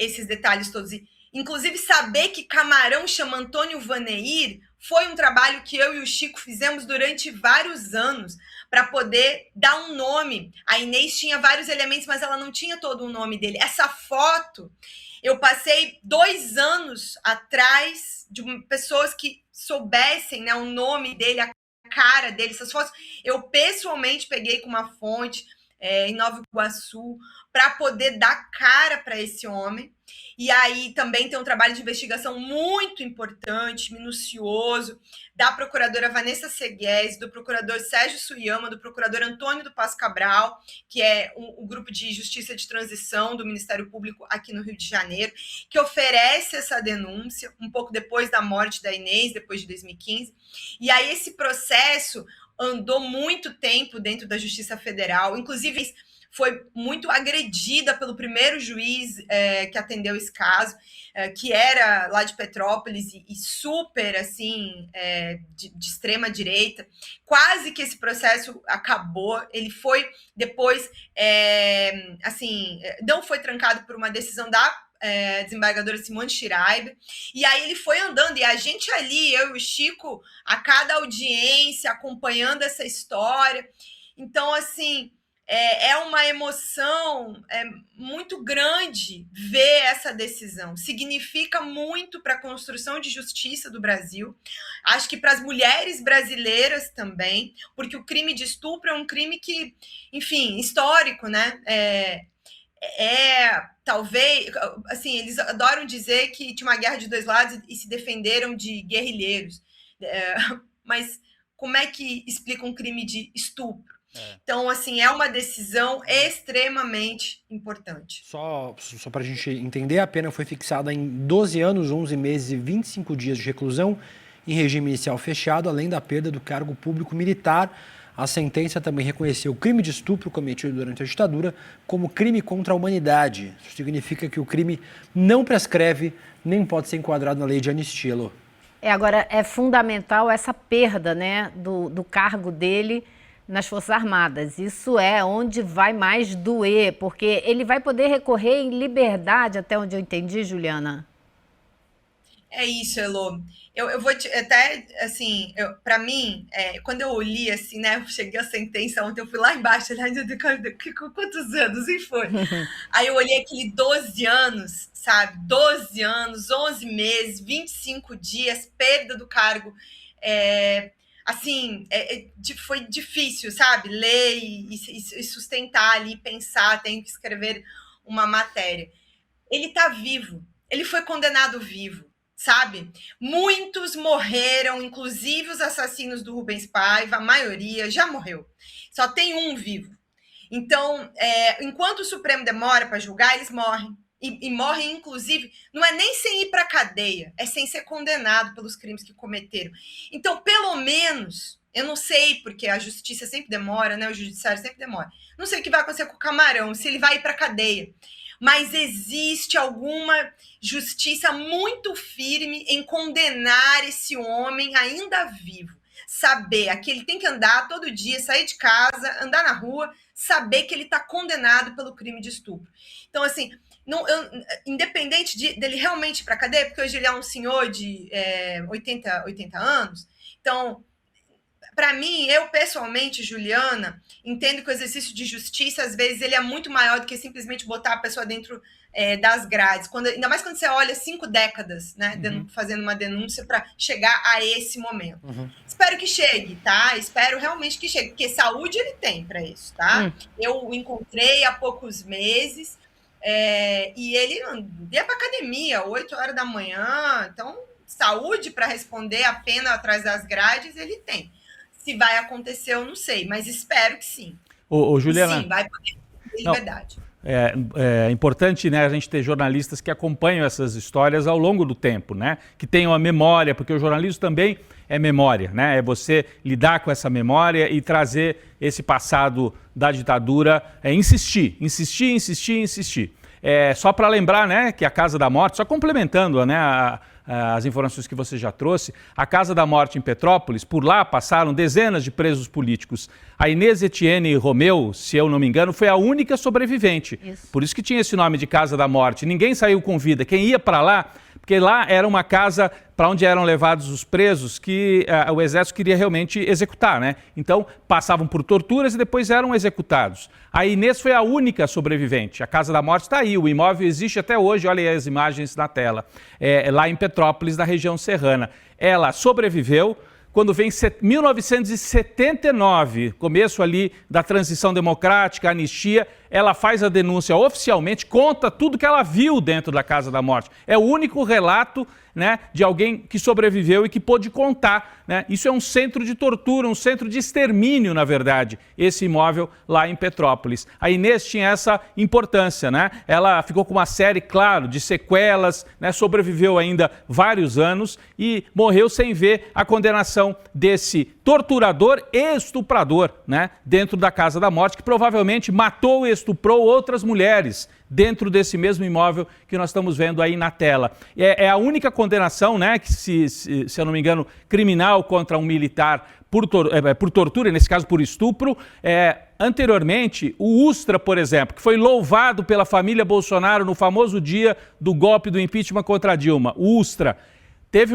esses detalhes todos. Inclusive, saber que Camarão chama Antônio Vaneir foi um trabalho que eu e o Chico fizemos durante vários anos para poder dar um nome. A Inês tinha vários elementos, mas ela não tinha todo o nome dele. Essa foto, eu passei 2 anos atrás de pessoas que soubessem, né, o nome dele, a cara dele. Essas fotos eu pessoalmente peguei com uma fonte em Nova Iguaçu para poder dar cara para esse homem. E aí também tem um trabalho de investigação muito importante, minucioso, da procuradora Vanessa Segués, do procurador Sérgio Suyama, do procurador Antônio do Paz Cabral, que é o grupo de justiça de transição do Ministério Público aqui no Rio de Janeiro, que oferece essa denúncia um pouco depois da morte da Inês, depois de 2015. E aí esse processo andou muito tempo dentro da Justiça Federal, inclusive foi muito agredida pelo primeiro juiz que atendeu esse caso, que era lá de Petrópolis e super, assim, de extrema direita. Quase que esse processo acabou. Ele foi depois, assim, não foi trancado por uma decisão da desembargadora Simone Schreiber, e aí ele foi andando, e a gente ali, eu e o Chico, a cada audiência, acompanhando essa história. Então, assim, é uma emoção muito grande ver essa decisão. Significa muito para a construção de justiça do Brasil. Acho que para as mulheres brasileiras também, porque o crime de estupro é um crime que, enfim, histórico, né? Talvez, assim, eles adoram dizer que tinha uma guerra de dois lados e se defenderam de guerrilheiros. Mas como é que explica um crime de estupro? Então, assim, é uma decisão extremamente importante. Só para a gente entender, a pena foi fixada em 12 anos, 11 meses e 25 dias de reclusão em regime inicial fechado, além da perda do cargo público militar. A sentença também reconheceu o crime de estupro cometido durante a ditadura como crime contra a humanidade. Isso significa que o crime não prescreve nem pode ser enquadrado na lei de anistia, Lô. Agora, é fundamental essa perda, né, do cargo dele nas Forças Armadas. Isso é onde vai mais doer, porque ele vai poder recorrer em liberdade, até onde eu entendi, Juliana. É isso, Elô. Eu vou até, assim, para mim, quando eu li, assim, né, eu cheguei à sentença ontem, eu fui lá embaixo, quantos anos, e foi. Aí eu olhei aquele 12 anos, sabe, 12 anos, 11 meses, 25 dias, perda do cargo, assim, foi difícil, sabe, ler e sustentar ali, pensar, tenho que escrever uma matéria. Ele tá vivo, ele foi condenado vivo, sabe? Muitos morreram, inclusive os assassinos do Rubens Paiva, a maioria já morreu. Só tem um vivo. Então, enquanto o Supremo demora para julgar, eles morrem. E morrem, inclusive, não é nem sem ir para a cadeia, é sem ser condenado pelos crimes que cometeram. Então, pelo menos, eu não sei, porque a justiça sempre demora, né? O judiciário sempre demora. Não sei o que vai acontecer com o Camarão, se ele vai ir para a cadeia. Mas existe alguma justiça muito firme em condenar esse homem ainda vivo. Saber que ele tem que andar todo dia, sair de casa, andar na rua, saber que ele está condenado pelo crime de estupro. Então, assim, independente dele realmente ir para a cadeia, porque hoje ele é um senhor de 80 anos, então, para mim, eu pessoalmente, Juliana, entendo que o exercício de justiça, às vezes, ele é muito maior do que simplesmente botar a pessoa dentro das grades. Ainda mais quando você olha 5 décadas, né, fazendo uma denúncia para chegar a esse momento. Espero que chegue, tá? Espero realmente que chegue, porque saúde ele tem para isso, tá? Eu o encontrei há poucos meses e ele ia para academia, 8 horas da manhã. Então, saúde para responder a pena atrás das grades, ele tem. Se vai acontecer, eu não sei, mas espero que sim. Juliana, sim, vai poder ter liberdade. É importante, né, a gente ter jornalistas que acompanham essas histórias ao longo do tempo, né? Que tenham a memória, porque o jornalismo também é memória, né? É você lidar com essa memória e trazer esse passado da ditadura, insistir. Só para lembrar, né, que a Casa da Morte, só complementando, né, as informações que você já trouxe, a Casa da Morte em Petrópolis, por lá passaram dezenas de presos políticos. A Inês Etienne Romeu, se eu não me engano, foi a única sobrevivente. Isso. Por isso que tinha esse nome de Casa da Morte. Ninguém saiu com vida. Quem ia para lá, porque lá era uma casa para onde eram levados os presos que o Exército queria realmente executar, né? Então, passavam por torturas e depois eram executados. A Inês foi a única sobrevivente. A Casa da Morte está aí, o imóvel existe até hoje, olha aí as imagens na tela, lá em Petrópolis, na região serrana. Ela sobreviveu. Quando vem 1979, começo ali da transição democrática, anistia, ela faz a denúncia oficialmente, conta tudo que ela viu dentro da Casa da Morte. É o único relato, né, de alguém que sobreviveu e que pôde contar, né? Isso é um centro de tortura, um centro de extermínio, na verdade, esse imóvel lá em Petrópolis. A Inês tinha essa importância, né? Ela ficou com uma série, claro, de sequelas, né? Sobreviveu ainda vários anos e morreu sem ver a condenação desse torturador e estuprador, né, dentro da Casa da Morte, que provavelmente matou e estuprou outras mulheres dentro desse mesmo imóvel que nós estamos vendo aí na tela. É a única condenação, né, que se eu não me engano, criminal contra um militar por tortura, nesse caso por estupro. Anteriormente, o Ustra, por exemplo, que foi louvado pela família Bolsonaro no famoso dia do golpe do impeachment contra a Dilma, o Ustra, teve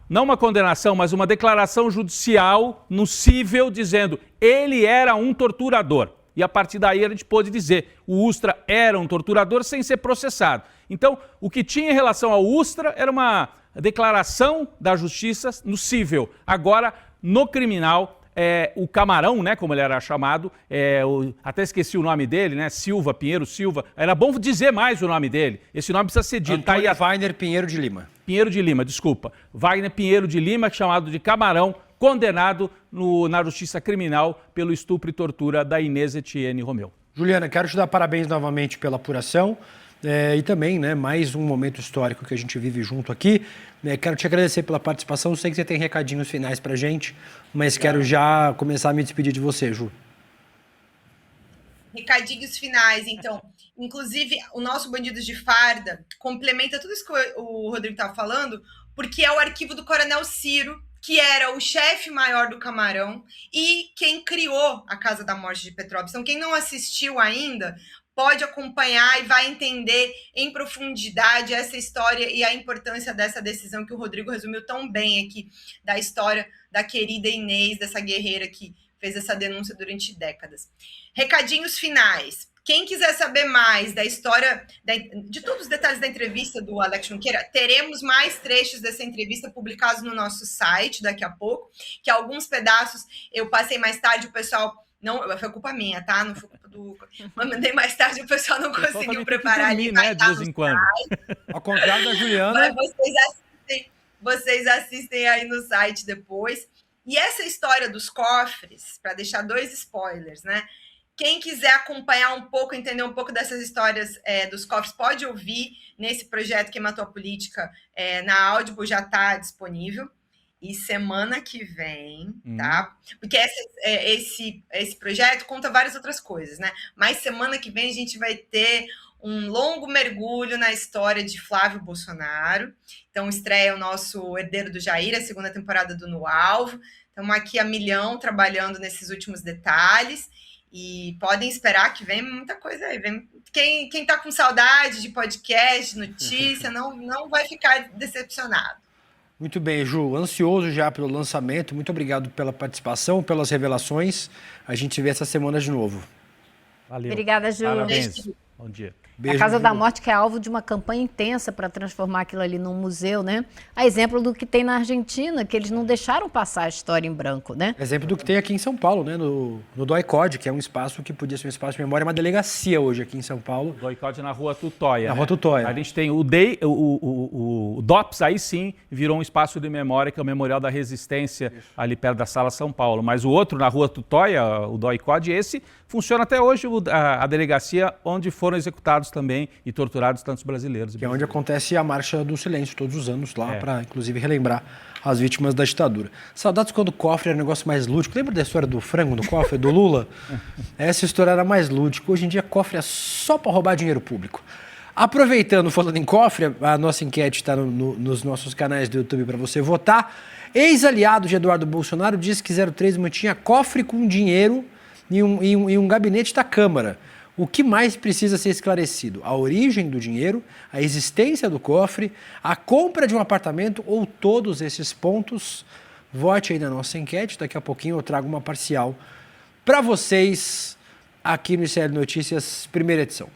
não uma condenação, mas uma declaração judicial no cível dizendo ele era um torturador. E a partir daí a gente pôde dizer o Ustra era um torturador sem ser processado. Então, o que tinha em relação ao Ustra era uma declaração da justiça no cível. Agora, no criminal, o Camarão, né, como ele era chamado, até esqueci o nome dele, né, Pinheiro Silva. Era bom dizer mais o nome dele. Esse nome precisa ser dito. Antônio Wagner Pinheiro de Lima. Pinheiro de Lima, desculpa. Wagner Pinheiro de Lima, chamado de Camarão, condenado na justiça criminal pelo estupro e tortura da Inês Etienne Romeu. Juliana, quero te dar parabéns novamente pela apuração e também, né, mais um momento histórico que a gente vive junto aqui. Quero te agradecer pela participação. Sei que você tem recadinhos finais pra gente, mas quero já começar a me despedir de você, Ju. Recadinhos finais, então. Inclusive, o nosso Bandidos de Farda complementa tudo isso que o Rodrigo estava falando, porque é o arquivo do Coronel Ciro, que era o chefe maior do Camarão e quem criou a Casa da Morte de Petrópolis. Então, quem não assistiu ainda, pode acompanhar e vai entender em profundidade essa história e a importância dessa decisão que o Rodrigo resumiu tão bem aqui, da história da querida Inês, dessa guerreira que fez essa denúncia durante décadas. Recadinhos finais. Quem quiser saber mais da história, de todos os detalhes da entrevista do Alex Junqueira, teremos mais trechos dessa entrevista publicados no nosso site daqui a pouco, que alguns pedaços eu passei mais tarde, o pessoal... Não, foi culpa minha, tá? Não foi culpa do... Mandei mais tarde, o pessoal não conseguiu preparar ali. Né, de vez em quando. Ao contrário da Juliana... Mas vocês assistem aí no site depois. E essa história dos cofres, para deixar 2 spoilers, né? Quem quiser acompanhar um pouco, entender um pouco dessas histórias dos cofres, pode ouvir nesse projeto Quem Matou a Política, na Audible já está disponível. E semana que vem, tá? Porque esse projeto conta várias outras coisas, né? Mas semana que vem a gente vai ter um longo mergulho na história de Flávio Bolsonaro. Então, estreia o nosso Herdeiro do Jair, a 2ª temporada do No Alvo. Estamos aqui a milhão trabalhando nesses últimos detalhes. E podem esperar que vem muita coisa aí. Quem tá com saudade de podcast, de notícia, não vai ficar decepcionado. Muito bem, Ju. Ansioso já pelo lançamento. Muito obrigado pela participação, pelas revelações. A gente se vê essa semana de novo. Valeu. Obrigada, Ju. Parabéns. Bom dia. Beijo, a Casa Ju. da Morte, que é alvo de uma campanha intensa para transformar aquilo ali num museu, né? A exemplo do que tem na Argentina, que eles não deixaram passar a história em branco, né? Exemplo do que tem aqui em São Paulo, né? No DOI-CODE, que é um espaço que podia ser um espaço de memória, uma delegacia hoje aqui em São Paulo. DOI-CODE na Rua Tutóia. Na Rua Tutóia. A gente tem o DOPS, aí sim, virou um espaço de memória, que é o Memorial da Resistência, ali perto da Sala São Paulo. Mas o outro, na Rua Tutóia, o DOI-CODE, esse funciona até hoje, a delegacia onde foram executados também e torturados tantos brasileiros. Que é onde acontece a Marcha do Silêncio todos os anos lá, para inclusive relembrar as vítimas da ditadura. Saudades quando o cofre era um negócio mais lúdico. Lembra da história do frango no cofre, do Lula? Essa história era mais lúdica. Hoje em dia, cofre é só para roubar dinheiro público. Aproveitando, falando em cofre, a nossa enquete está nos nossos canais do YouTube para você votar. Ex-aliado de Eduardo Bolsonaro diz que 03 mantinha cofre com dinheiro em um gabinete da Câmara. O que mais precisa ser esclarecido? A origem do dinheiro, a existência do cofre, a compra de um apartamento ou todos esses pontos? Vote aí na nossa enquete, daqui a pouquinho eu trago uma parcial para vocês aqui no ICL Notícias, primeira edição.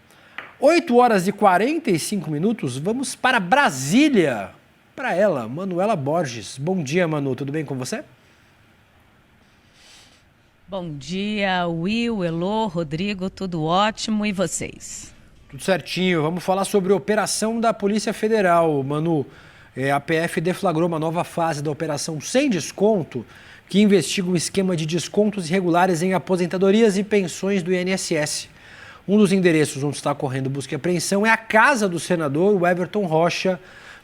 8h45, vamos para Brasília, para ela, Manuela Borges. Bom dia, Manu, tudo bem com você? Bom dia, Will, Elô, Rodrigo, tudo ótimo, e vocês? Tudo certinho, vamos falar sobre a operação da Polícia Federal, Manu. A PF deflagrou uma nova fase da operação Sem Desconto, que investiga um esquema de descontos irregulares em aposentadorias e pensões do INSS. Um dos endereços onde está ocorrendo busca e apreensão é a casa do senador Everton Rocha,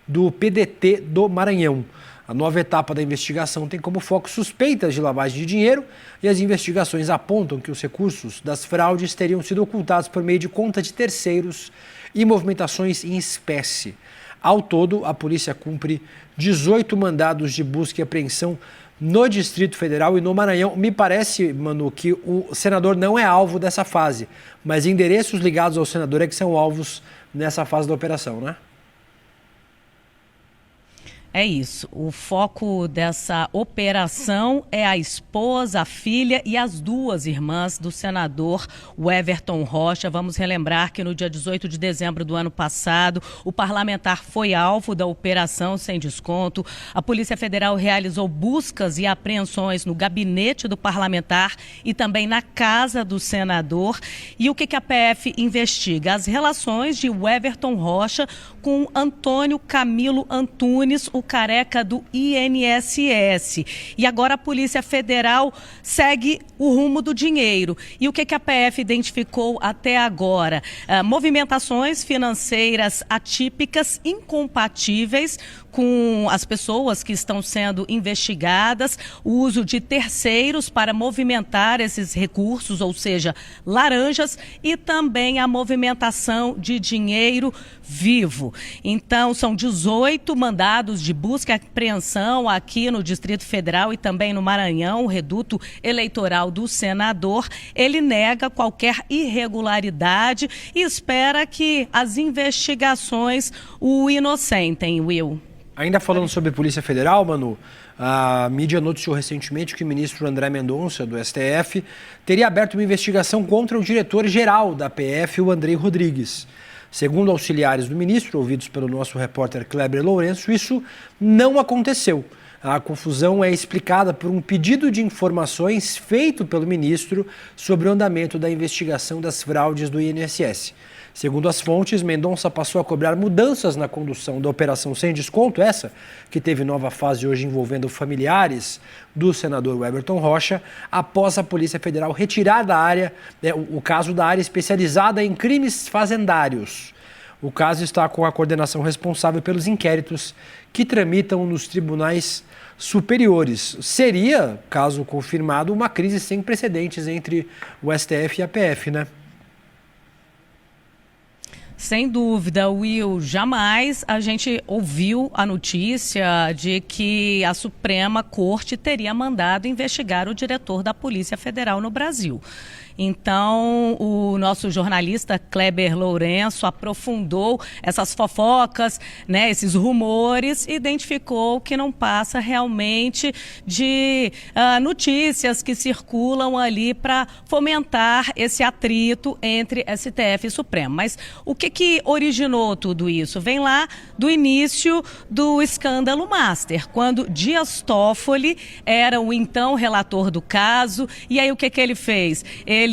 do PDT do Maranhão. A nova etapa da investigação tem como foco suspeitas de lavagem de dinheiro e as investigações apontam que os recursos das fraudes teriam sido ocultados por meio de conta de terceiros e movimentações em espécie. Ao todo, a polícia cumpre 18 mandados de busca e apreensão no Distrito Federal e no Maranhão. Me parece, Manu, que o senador não é alvo dessa fase, mas endereços ligados ao senador é que são alvos nessa fase da operação, né? É isso. O foco dessa operação é a esposa, a filha e as duas irmãs do senador Everton Rocha. Vamos relembrar que no dia 18 de dezembro do ano passado, o parlamentar foi alvo da operação sem desconto. A Polícia Federal realizou buscas e apreensões no gabinete do parlamentar e também na casa do senador. E o que a PF investiga? As relações de Everton Rocha com Antônio Camilo Antunes, o careca do INSS. E agora a Polícia Federal segue o rumo do dinheiro. E o que a PF identificou até agora? Movimentações financeiras atípicas, incompatíveis com as pessoas que estão sendo investigadas, o uso de terceiros para movimentar esses recursos, ou seja, laranjas, e também a movimentação de dinheiro vivo. Então, são 18 mandados de busca e apreensão aqui no Distrito Federal e também no Maranhão, o reduto eleitoral do senador. Ele nega qualquer irregularidade e espera que as investigações o inocentem, Will. Ainda falando sobre Polícia Federal, Manu, a mídia noticiou recentemente que o ministro André Mendonça, do STF, teria aberto uma investigação contra o diretor-geral da PF, o Andrei Rodrigues. Segundo auxiliares do ministro, ouvidos pelo nosso repórter Kleber Lourenço, isso não aconteceu. A confusão é explicada por um pedido de informações feito pelo ministro sobre o andamento da investigação das fraudes do INSS. Segundo as fontes, Mendonça passou a cobrar mudanças na condução da operação sem desconto, essa que teve nova fase hoje envolvendo familiares do senador Everton Rocha, após a Polícia Federal retirar da área, o caso da área especializada em crimes fazendários. O caso está com a coordenação responsável pelos inquéritos que tramitam nos tribunais superiores. Seria, caso confirmado, uma crise sem precedentes entre o STF e a PF, né? Sem dúvida, Will, jamais a gente ouviu a notícia de que a Suprema Corte teria mandado investigar o diretor da Polícia Federal no Brasil. Então, o nosso jornalista Kleber Lourenço aprofundou essas fofocas, né, esses rumores, e identificou que não passa realmente de notícias que circulam ali para fomentar esse atrito entre STF e Supremo. Mas o que originou tudo isso? Vem lá do início do escândalo Master, quando Dias Toffoli era o então relator do caso, e aí o que ele fez? Ele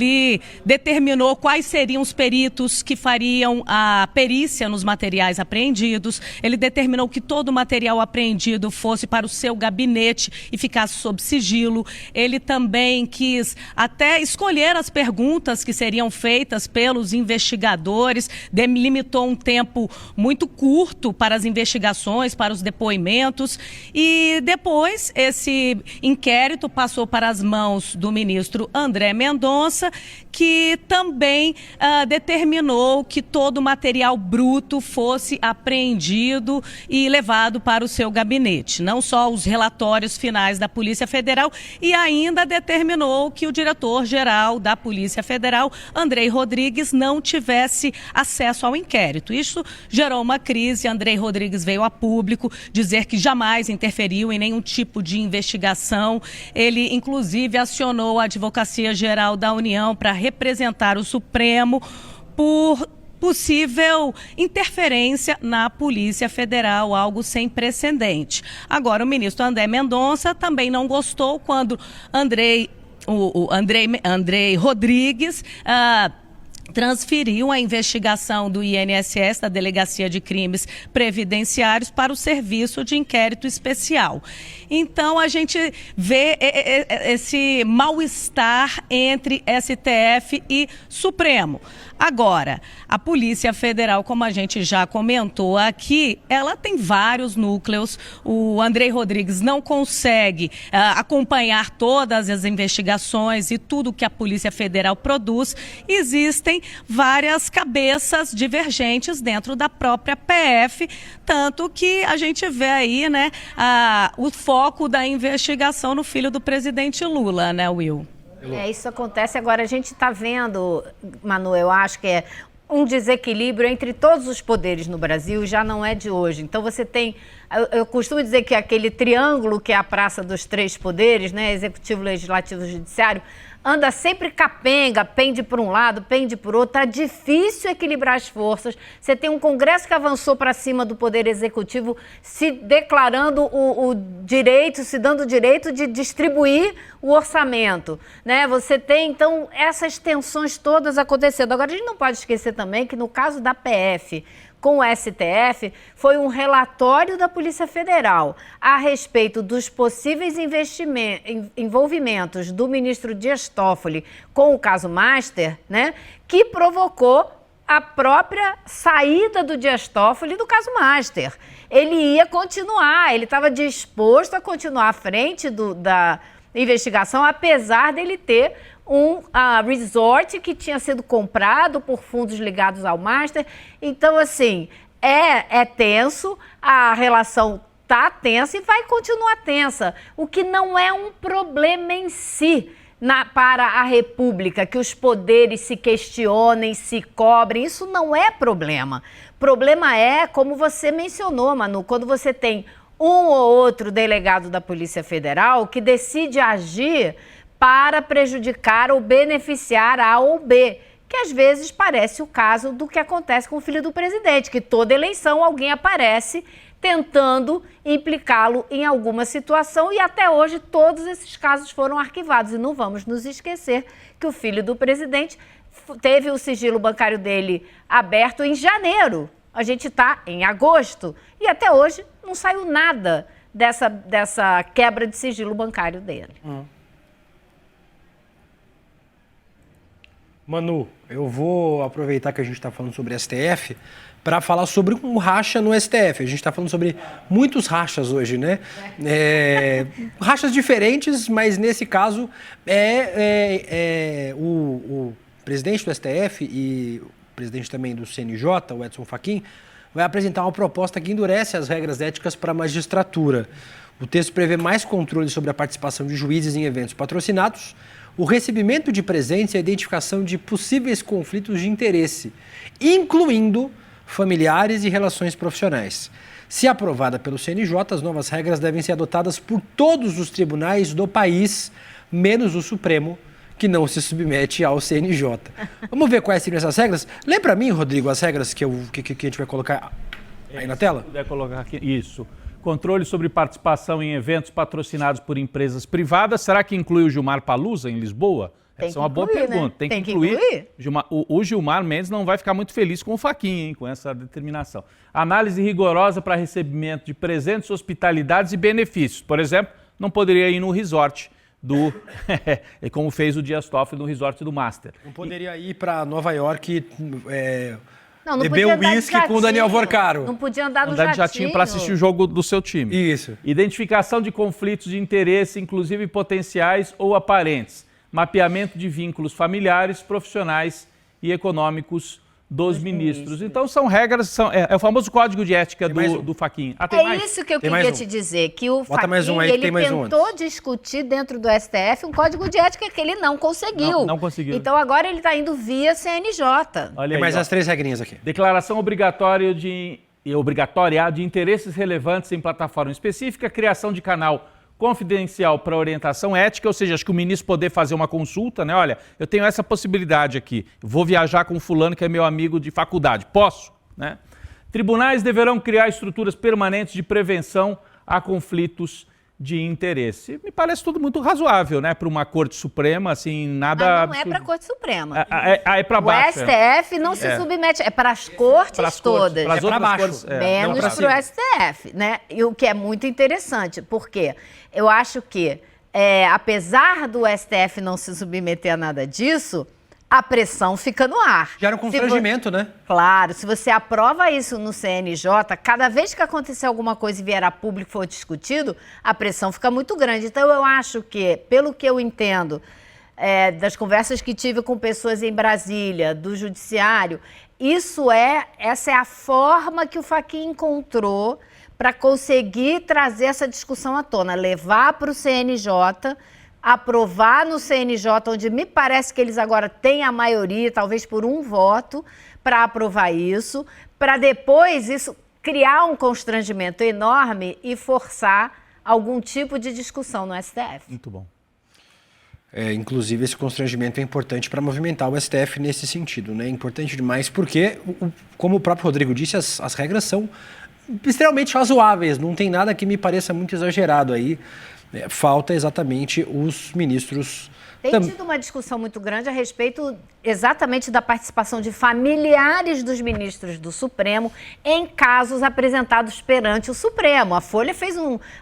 determinou quais seriam os peritos que fariam a perícia nos materiais apreendidos. Ele determinou que todo o material apreendido fosse para o seu gabinete e ficasse sob sigilo. Ele também quis até escolher as perguntas que seriam feitas pelos investigadores, delimitou um tempo muito curto para as investigações, para os depoimentos, e depois esse inquérito passou para as mãos do ministro André Mendonça, que também determinou que todo o material bruto fosse apreendido e levado para o seu gabinete. Não só os relatórios finais da Polícia Federal, e ainda determinou que o diretor-geral da Polícia Federal, Andrei Rodrigues, não tivesse acesso ao inquérito. Isso gerou uma crise. Andrei Rodrigues veio a público dizer que jamais interferiu em nenhum tipo de investigação. Ele, inclusive, acionou a Advocacia Geral da União para representar o Supremo por possível interferência na Polícia Federal, algo sem precedente. Agora, o ministro André Mendonça também não gostou quando Andrei Rodrigues transferiu a investigação do INSS, da Delegacia de Crimes Previdenciários, para o Serviço de Inquérito Especial. Então a gente vê esse mal-estar entre STF e Supremo. Agora, a Polícia Federal, como a gente já comentou aqui, ela tem vários núcleos. O Andrei Rodrigues não consegue acompanhar todas as investigações e tudo que a Polícia Federal produz. Existem várias cabeças divergentes dentro da própria PF, tanto que a gente vê aí, né, o foco da investigação no filho do presidente Lula, né, Will? Isso acontece. Agora, a gente está vendo, Manu, eu acho que é um desequilíbrio entre todos os poderes no Brasil, já não é de hoje. Então, você tem, eu costumo dizer que aquele triângulo que é a praça dos três poderes, né, executivo, legislativo e judiciário, anda sempre capenga, pende por um lado, pende por outro. Está difícil equilibrar as forças. Você tem um Congresso que avançou para cima do Poder Executivo, se declarando o direito, se dando o direito de distribuir o orçamento, né? Você tem, então, essas tensões todas acontecendo. Agora, a gente não pode esquecer também que no caso da PF, com o STF, foi um relatório da Polícia Federal a respeito dos possíveis envolvimentos do ministro Dias Toffoli com o caso Master, né, que provocou a própria saída do Dias Toffoli do caso Master. Ele ia continuar, ele estava disposto a continuar à frente da investigação, apesar dele ter um resort que tinha sido comprado por fundos ligados ao Master. Então, assim, é tenso, a relação está tensa e vai continuar tensa, o que não é um problema em si para a República, que os poderes se questionem, se cobrem, isso não é problema. Problema é, como você mencionou, Manu, quando você tem um ou outro delegado da Polícia Federal que decide agir para prejudicar ou beneficiar A ou B, que às vezes parece o caso do que acontece com o filho do presidente, que toda eleição alguém aparece tentando implicá-lo em alguma situação e até hoje todos esses casos foram arquivados. E não vamos nos esquecer que o filho do presidente teve o sigilo bancário dele aberto em janeiro. A gente está em agosto e até hoje não saiu nada dessa quebra de sigilo bancário dele. Manu, eu vou aproveitar que a gente está falando sobre STF para falar sobre um racha no STF. A gente está falando sobre muitos rachas hoje, né? Rachas diferentes, mas nesse caso o presidente do STF e o presidente também do CNJ, o Edson Fachin, vai apresentar uma proposta que endurece as regras éticas para a magistratura. O texto prevê mais controle sobre a participação de juízes em eventos patrocinados, o recebimento de presentes e a identificação de possíveis conflitos de interesse, incluindo familiares e relações profissionais. Se aprovada pelo CNJ, as novas regras devem ser adotadas por todos os tribunais do país, menos o Supremo, que não se submete ao CNJ. Vamos ver quais seriam essas regras? Lê para mim, Rodrigo, as regras que a gente vai colocar aí na tela? Se puder colocar aqui. Isso. Controle sobre participação em eventos patrocinados por empresas privadas. Será que inclui o Gilmar Palusa em Lisboa? Essa é uma boa pergunta. Né? Tem que incluir. O Gilmar Mendes não vai ficar muito feliz com o Fachin, hein, com essa determinação. Análise rigorosa para recebimento de presentes, hospitalidades e benefícios. Por exemplo, não poderia ir no resort como fez o Dias Toffoli no resort do Master. Não poderia ir para Nova York não beber um uísque com o Daniel Vorcaro. Não podia andar no jatinho para assistir o jogo do seu time. Isso. Identificação de conflitos de interesse, inclusive potenciais ou aparentes. Mapeamento de vínculos familiares, profissionais e econômicos dos ministros. Então são regras, é o famoso código de ética do Fachin. Isso que eu queria te dizer, que o Fachin, ele tentou discutir dentro do STF um código de ética que ele não conseguiu. Não conseguiu. Então agora ele está indo via CNJ. Olha aí, mais as 3 regrinhas aqui. Declaração obrigatória de interesses relevantes em plataforma específica, criação de canal confidencial para orientação ética, ou seja, acho que o ministro poder fazer uma consulta, né? Olha, eu tenho essa possibilidade aqui, vou viajar com fulano que é meu amigo de faculdade, posso? Né? Tribunais deverão criar estruturas permanentes de prevenção a conflitos de interesse. Me parece tudo muito razoável, né? Para uma Corte Suprema, assim, nada... Mas não é para a Corte Suprema. É para baixo. O STF não se submete, é para as cortes todas. Para as outras baixo. cortes, Menos para o STF, né? E o que é muito interessante, porque eu acho que, apesar do STF não se submeter a nada disso, a pressão fica no ar. Gera um constrangimento, né? Claro, se você aprova isso no CNJ, cada vez que acontecer alguma coisa e vier a público e for discutido, a pressão fica muito grande. Então, eu acho que, pelo que eu entendo, das conversas que tive com pessoas em Brasília, do Judiciário, essa é a forma que o Fachin encontrou para conseguir trazer essa discussão à tona, levar para o CNJ, aprovar no CNJ, onde me parece que eles agora têm a maioria, talvez por um voto, para aprovar isso, para depois isso criar um constrangimento enorme e forçar algum tipo de discussão no STF. Muito bom. Inclusive, esse constrangimento é importante para movimentar o STF nesse sentido, né? É importante demais porque, como o próprio Rodrigo disse, as regras são extremamente razoáveis, não tem nada que me pareça muito exagerado aí. Falta exatamente os ministros. Tem tido uma discussão muito grande a respeito exatamente da participação de familiares dos ministros do Supremo em casos apresentados perante o Supremo. A Folha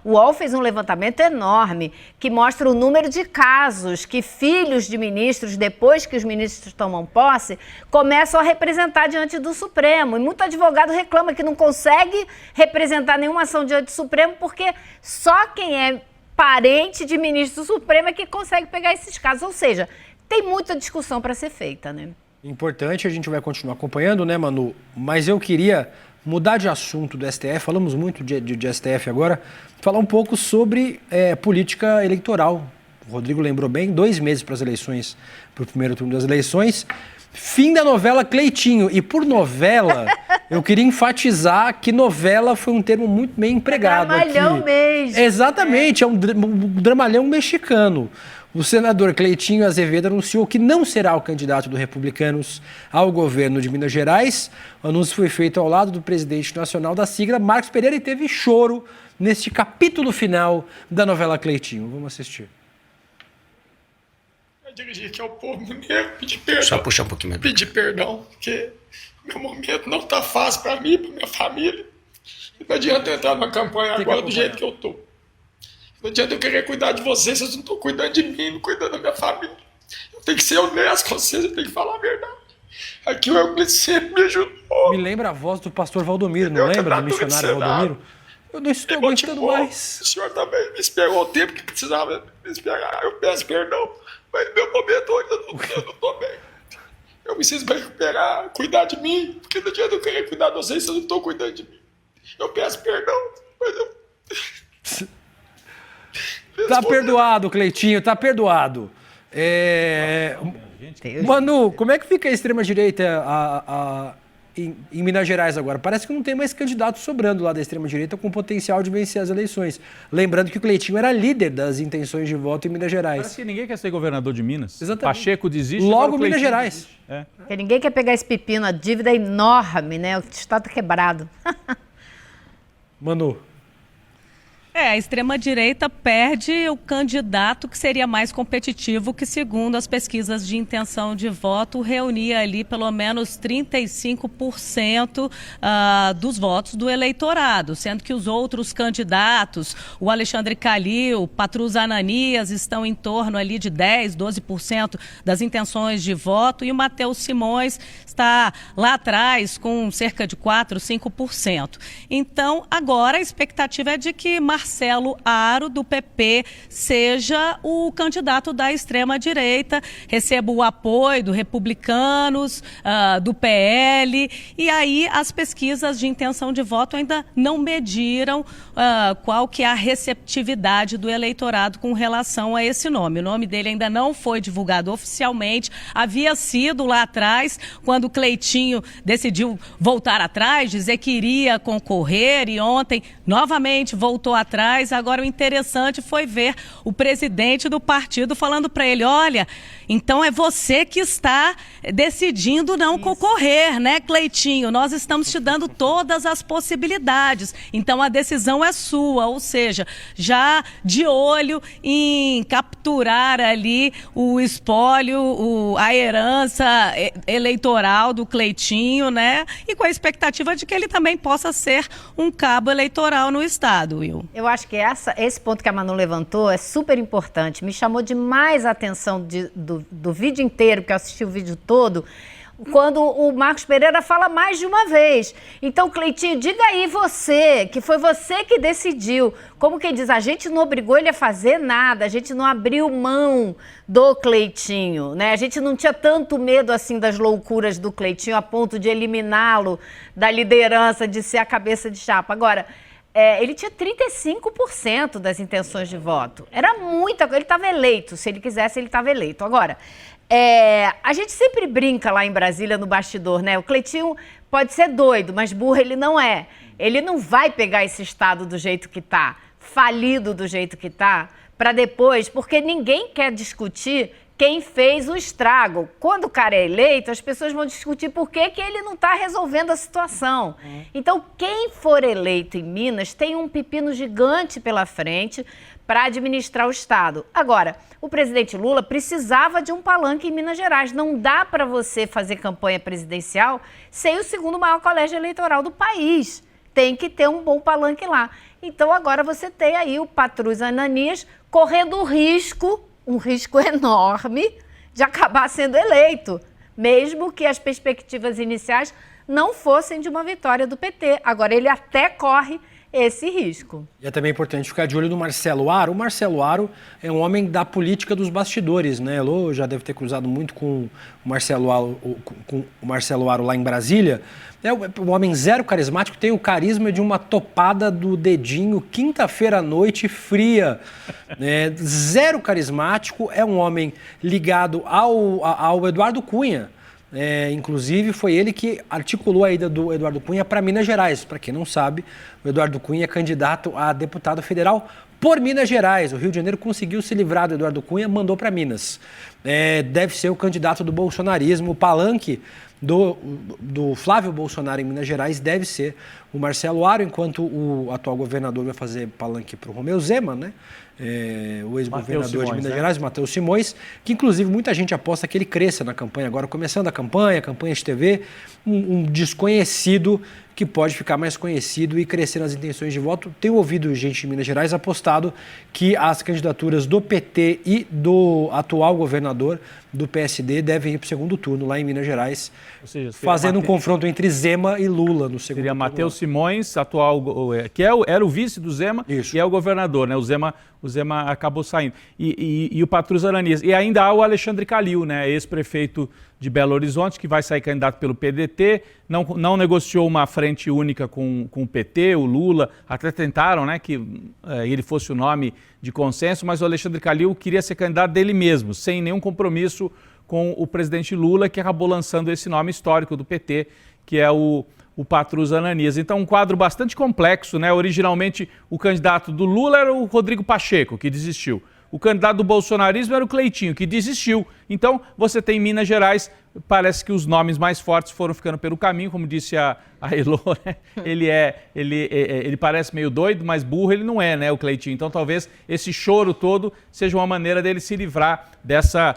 o UOL fez um levantamento enorme que mostra o número de casos que filhos de ministros, depois que os ministros tomam posse, começam a representar diante do Supremo. E muito advogado reclama que não consegue representar nenhuma ação diante do Supremo porque só quem é parente de ministro do Supremo é que consegue pegar esses casos. Ou seja, tem muita discussão para ser feita, né? Importante, a gente vai continuar acompanhando, né, Manu? Mas eu queria mudar de assunto do STF, falamos muito de STF agora, falar um pouco sobre política eleitoral. O Rodrigo lembrou bem, 2 meses para as eleições, para o primeiro turno das eleições. Fim da novela Cleitinho. E por novela, eu queria enfatizar que novela foi um termo muito bem empregado aqui. Dramalhão mesmo. Exatamente, é um dramalhão mexicano. O senador Cleitinho Azevedo anunciou que não será o candidato do Republicanos ao governo de Minas Gerais. O anúncio foi feito ao lado do presidente nacional da sigla, Marcos Pereira, e teve choro neste capítulo final da novela Cleitinho. Vamos assistir. Dirigir aqui ao povo mineiro, pedir perdão. Só puxar um pouquinho mais. Pedir perdão, porque meu momento não tá fácil para mim, para minha família. Não adianta eu entrar numa campanha agora do jeito que eu tô. Não adianta eu querer cuidar de vocês não estão cuidando de mim, não cuidando da minha família. Eu tenho que ser honesto com vocês, eu tenho que falar a verdade. Aqui o Euclides sempre me ajudou. Me lembra a voz do pastor Valdomiro, não lembra? Do missionário Valdomiro? Eu não estou aguentando mais. O senhor também me esperou o tempo que precisava me esperar. Eu peço perdão. Mas no meu momento eu não tô bem. Eu preciso me recuperar, cuidar de mim, porque não adianta eu querer cuidar de vocês se eu não estou cuidando de mim. Eu peço perdão, mas eu... Tá perdoado, Cleitinho, tá perdoado. Manu, como é que fica a extrema-direita em Minas Gerais agora? Parece que não tem mais candidato sobrando lá da extrema-direita com potencial de vencer as eleições. Lembrando que o Cleitinho era líder das intenções de voto em Minas Gerais. Parece que ninguém quer ser governador de Minas. Exatamente. Pacheco desiste. Logo Minas Gerais. Porque ninguém quer pegar esse pepino, a dívida é enorme, né? O estado quebrado. Manu. A extrema-direita perde o candidato que seria mais competitivo, que, segundo as pesquisas de intenção de voto, reunia ali pelo menos 35% dos votos do eleitorado, sendo que os outros candidatos, o Alexandre Calil, Patrus Ananias, estão em torno ali de 10%, 12% das intenções de voto, e o Matheus Simões está lá atrás com cerca de 4%, 5%. Então, agora a expectativa é de que Marcelo Aro, do PP, seja o candidato da extrema-direita, receba o apoio do Republicanos, do PL, e aí as pesquisas de intenção de voto ainda não mediram qual que é a receptividade do eleitorado com relação a esse nome. O nome dele ainda não foi divulgado oficialmente, havia sido lá atrás, quando o Cleitinho decidiu voltar atrás, dizer que iria concorrer, e ontem novamente voltou atrás, atrás. Agora, o interessante foi ver o presidente do partido falando para ele, olha, então é você que está decidindo não concorrer, né, Cleitinho? Nós estamos te dando todas as possibilidades, então a decisão é sua, ou seja, já de olho em capturar ali o espólio, a herança eleitoral do Cleitinho, né? E com a expectativa de que ele também possa ser um cabo eleitoral no estado, Will. Eu acho que esse ponto que a Manu levantou é super importante. Me chamou demais a atenção do vídeo inteiro, porque eu assisti o vídeo todo, quando o Marcos Pereira fala mais de uma vez. Então, Cleitinho, diga aí você, que foi você que decidiu. Como quem diz, a gente não obrigou ele a fazer nada, a gente não abriu mão do Cleitinho, né? A gente não tinha tanto medo assim das loucuras do Cleitinho a ponto de eliminá-lo da liderança, de ser a cabeça de chapa. Agora, ele tinha 35% das intenções de voto. Era muita coisa. Ele estava eleito. Se ele quisesse, ele estava eleito. Agora, a gente sempre brinca lá em Brasília, no bastidor, né? O Cleitinho pode ser doido, mas burro ele não é. Ele não vai pegar esse estado do jeito que está, falido do jeito que está, para depois, porque ninguém quer discutir quem fez o estrago. Quando o cara é eleito, as pessoas vão discutir por que ele não está resolvendo a situação. Então, quem for eleito em Minas tem um pepino gigante pela frente para administrar o Estado. Agora, o presidente Lula precisava de um palanque em Minas Gerais. Não dá para você fazer campanha presidencial sem o segundo maior colégio eleitoral do país. Tem que ter um bom palanque lá. Então, agora você tem aí o Patrus Ananias correndo o risco, um risco enorme, de acabar sendo eleito, mesmo que as perspectivas iniciais não fossem de uma vitória do PT. Agora, ele até corre esse risco. E é também importante ficar de olho no Marcelo Aro. O Marcelo Aro é um homem da política dos bastidores, né? Elô já deve ter cruzado muito com o Marcelo Aro lá em Brasília. É um homem zero carismático, tem o carisma de uma topada do dedinho, quinta-feira à noite, fria. Zero carismático, é um homem ligado ao Eduardo Cunha. Inclusive, foi ele que articulou a ida do Eduardo Cunha para Minas Gerais. Para quem não sabe, o Eduardo Cunha é candidato a deputado federal por Minas Gerais. O Rio de Janeiro conseguiu se livrar do Eduardo Cunha, mandou para Minas. Deve ser o candidato do bolsonarismo. O palanque do Flávio Bolsonaro em Minas Gerais deve ser o Marcelo Aro, enquanto o atual governador vai fazer palanque para o Romeu Zema, né? O ex-governador de Minas Gerais, Matheus Simões, que inclusive muita gente aposta que ele cresça na campanha agora, começando a campanha de TV, um desconhecido que pode ficar mais conhecido e crescer nas intenções de voto. Tenho ouvido gente de Minas Gerais apostado que as candidaturas do PT e do atual governador do PSD devem ir para o segundo turno lá em Minas Gerais, seja, fazendo um confronto entre Zema e Lula no segundo turno. Seria Matheus Simões, atual, que era o vice do Zema. Isso. E é o governador, né? O Zema acabou saindo. E o Patrus Ananias. E ainda há o Alexandre Calil, né? Ex-prefeito de Belo Horizonte, que vai sair candidato pelo PDT, não negociou uma frente única com o PT, o Lula, até tentaram, né, que ele fosse o nome de consenso, mas o Alexandre Calil queria ser candidato dele mesmo, sem nenhum compromisso com o presidente Lula, que acabou lançando esse nome histórico do PT, que é o Patrus Ananias. Então, um quadro bastante complexo, né? Originalmente, o candidato do Lula era o Rodrigo Pacheco, que desistiu. O candidato do bolsonarismo era o Cleitinho, que desistiu. Então, você tem em Minas Gerais, parece que os nomes mais fortes foram ficando pelo caminho, como disse a Elô, né? Ele parece meio doido, mas burro ele não é, né, o Cleitinho. Então, talvez esse choro todo seja uma maneira dele se livrar dessa